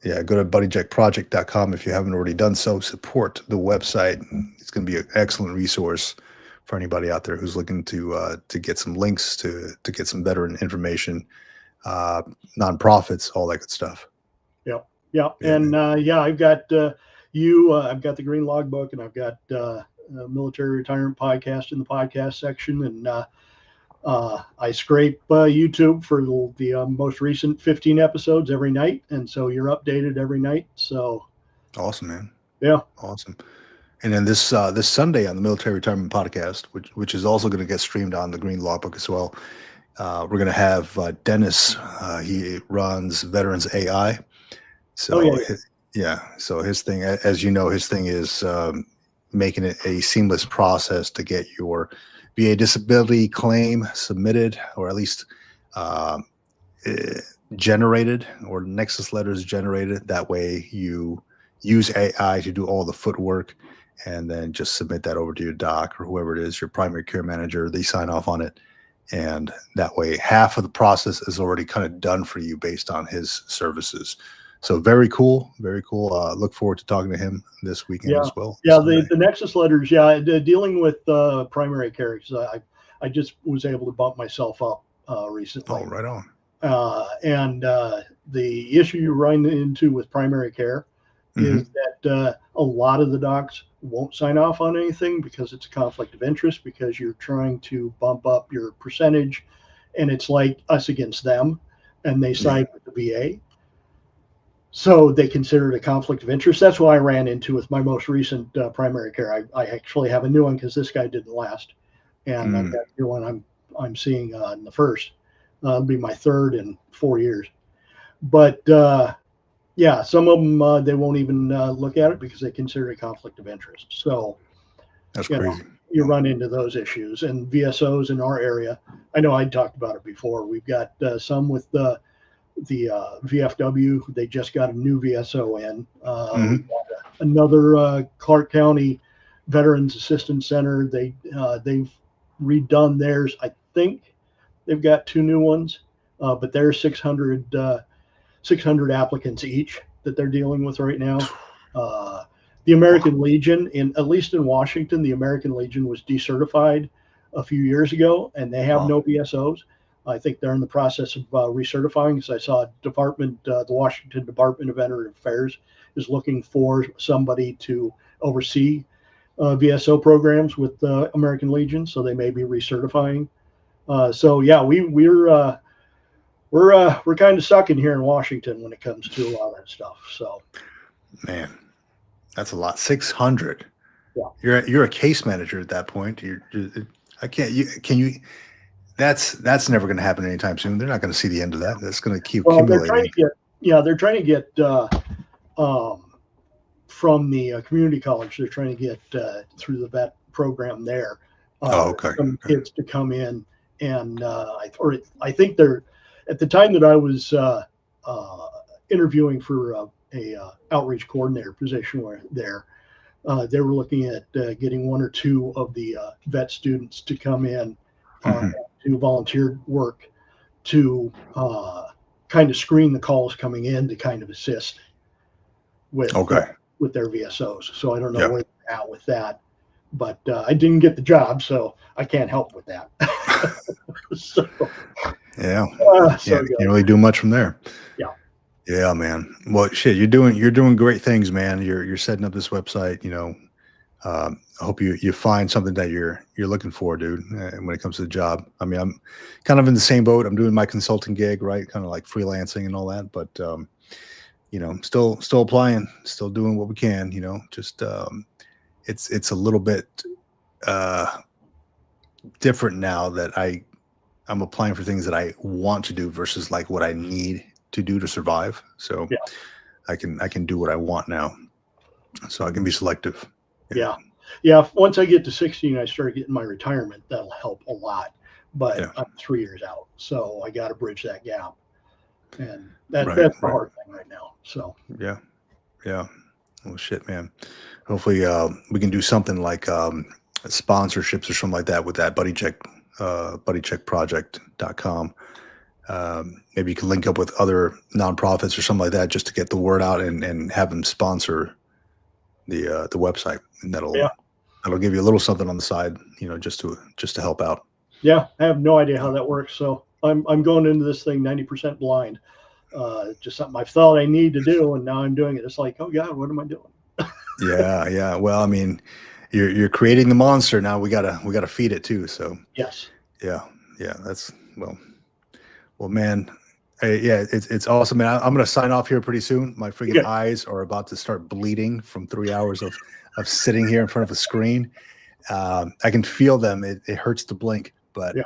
S1: yeah, go to buddycheckproject.com if you haven't already done so. Support the website. It's going to be an excellent resource for anybody out there who's looking to get some links, to get some better information, nonprofits, all that good stuff.
S5: Yeah. And I've got I've got the Green Logbook, and I've got Military Retirement Podcast in the podcast section, and I scrape YouTube for the most recent 15 episodes every night, and so you're updated every night. So
S1: awesome, man.
S5: Yeah,
S1: awesome. And then this Sunday on the Military Retirement Podcast, which is also going to get streamed on the Green Logbook as well, we're going to have Dennis. He runs Veterans AI. So so his thing, as you know, his thing is making it a seamless process to get your VA disability claim submitted, or at least generated, or Nexus letters generated. That way you use AI to do all the footwork, and then just submit that over to your doc or whoever it is, your primary care manager. They sign off on it. And that way half of the process is already kind of done for you based on his services. So very cool. Very cool. Look forward to talking to him this weekend as well.
S5: Yeah, the Nexus letters. Yeah, dealing with primary care. I I just was able to bump myself up recently.
S1: Oh, right on.
S5: And the issue you run into with primary care is that a lot of the docs won't sign off on anything because it's a conflict of interest, because you're trying to bump up your percentage, and it's like us against them, and they side with the VA. So they consider it a conflict of interest. That's what I ran into with my most recent primary care. I actually have a new one because this guy didn't last, and I've got a new one I'm seeing in the first. It'll be my third in 4 years. But yeah, some of them they won't even look at it because they consider it a conflict of interest. So
S1: That's
S5: you know,
S1: crazy.
S5: you run into those issues. And VSOs in our area, I know I talked about it before. We've got some with the VFW. They just got a new VSO in. We've got another Clark County Veterans Assistance Center. They've redone theirs. I think they've got 2 new ones, but they're 600 applicants each that they're dealing with right now. The American Legion, at least in Washington, the American Legion was decertified a few years ago, and they have no VSOs. I think they're in the process of recertifying, because I saw the Washington Department of Veteran Affairs is looking for somebody to oversee VSO programs with the American Legion, so they may be recertifying. So yeah, we're kind of sucking here in Washington when it comes to a lot of that stuff. So,
S1: Man, that's a lot. 600.
S5: Yeah.
S1: You're a case manager at that point. That's never going to happen anytime soon. They're not going to see the end of that. That's going to keep accumulating.
S5: They're trying to get from the community college. They're trying to get through the vet program there. Some kids to come in, and I think they're, at the time that I was interviewing for a outreach coordinator position they were looking at getting 1 or 2 of the vet students to come in do volunteer work to kind of screen the calls coming in to kind of assist with their VSOs. So I don't know where they're at with that, but I didn't get the job, so I can't help with that.
S1: Can't really do much from there. Yeah, man. Well, shit, you're doing great things, man. You're setting up this website. I hope you find something that you're looking for, dude. When it comes to the job, I mean, I'm kind of in the same boat. I'm doing my consulting gig, right? Kind of like freelancing and all that, but still applying, still doing what we can. Just it's a little bit different now that I'm applying for things that I want to do versus like what I need to do to survive. So I can do what I want now, so I can be selective.
S5: Yeah. Once I get to 60 and I start getting my retirement, that'll help a lot. But I'm 3 years out, so I got to bridge that gap, and that's the hard thing right now. So
S1: yeah. Well, shit, man. Hopefully, we can do something like sponsorships or something like that with that buddycheckproject.com. Maybe you can link up with other nonprofits or something like that just to get the word out and have them sponsor the website, and that'll give you a little something on the side, just to help out.
S5: Yeah, I have no idea how that works, so I'm going into this thing 90% blind. Just something I thought I need to do, and now I'm doing it. It's like, oh God, what am I doing?
S1: Yeah. Well, I mean, you're creating the monster now. We gotta feed it too. So
S5: yes.
S1: Yeah. That's well, man. It's awesome, man. I'm gonna sign off here pretty soon. My freaking eyes are about to start bleeding from 3 hours of sitting here in front of a screen. I can feel them. It hurts to blink, but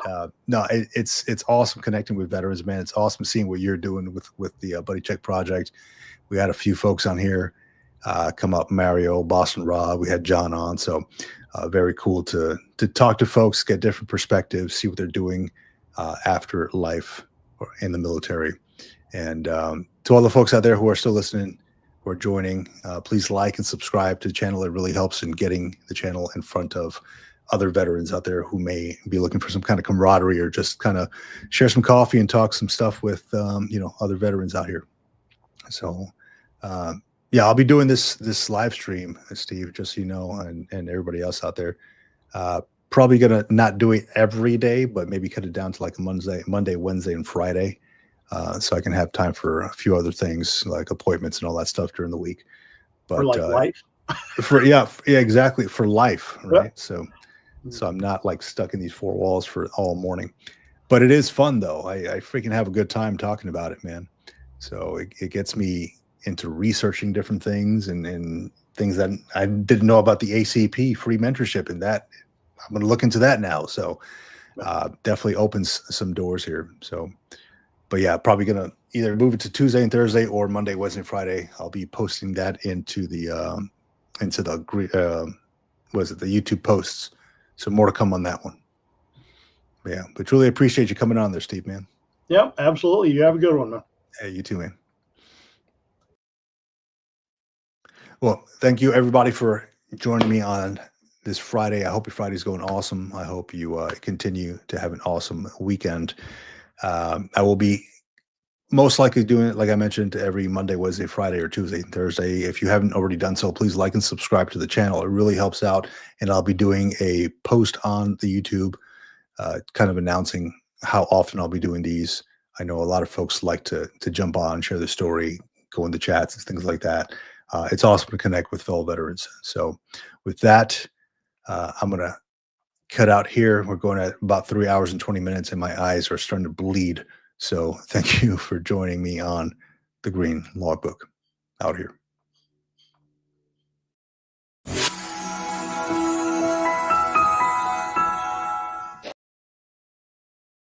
S1: no, it's awesome connecting with veterans, man. It's awesome seeing what you're doing with the Buddy Check Project. We had a few folks on here come up, Mario, Boston Rob. We had John on, so very cool to talk to folks, get different perspectives, see what they're doing after life or in the military. And to all the folks out there who are still listening or joining, please like and subscribe to the channel. It really helps in getting the channel in front of other veterans out there who may be looking for some kind of camaraderie or just kind of share some coffee and talk some stuff with other veterans out here. So I'll be doing this live stream, Steve, just so you know, and everybody else out there, probably gonna not do it every day, but maybe cut it down to like Monday, Wednesday, and Friday, so I can have time for a few other things like appointments and all that stuff during the week. But
S5: For like life.
S1: yeah, exactly, for life,
S5: Yep.
S1: right? So I'm not like stuck in these four walls for all morning. But it is fun though. I freaking have a good time talking about it, man. So it gets me into researching different things and things that I didn't know about the ACP free mentorship, and that I'm going to look into that now. So definitely opens some doors here. So, but yeah, probably going to either move it to Tuesday and Thursday or Monday, Wednesday, and Friday. I'll be posting that into the the YouTube posts. So more to come on that one. Yeah, but truly appreciate you coming on there, Steve, man.
S5: Yep, absolutely. You have a good one, man.
S1: Hey, you too, man. Well, thank you everybody for joining me on this Friday. I hope your Friday's going awesome. I hope you continue to have an awesome weekend. I will be most likely doing it, like I mentioned, every Monday, Wednesday, Friday, or Tuesday and Thursday. If you haven't already done so, please like and subscribe to the channel. It really helps out. And I'll be doing a post on the YouTube kind of announcing how often I'll be doing these. I know a lot of folks like to jump on, share their story, go in the chats and things like that. It's awesome to connect with fellow veterans. So with that, I'm going to cut out here. We're going at about 3 hours and 20 minutes and my eyes are starting to bleed. So thank you for joining me on the Green Logbook out here.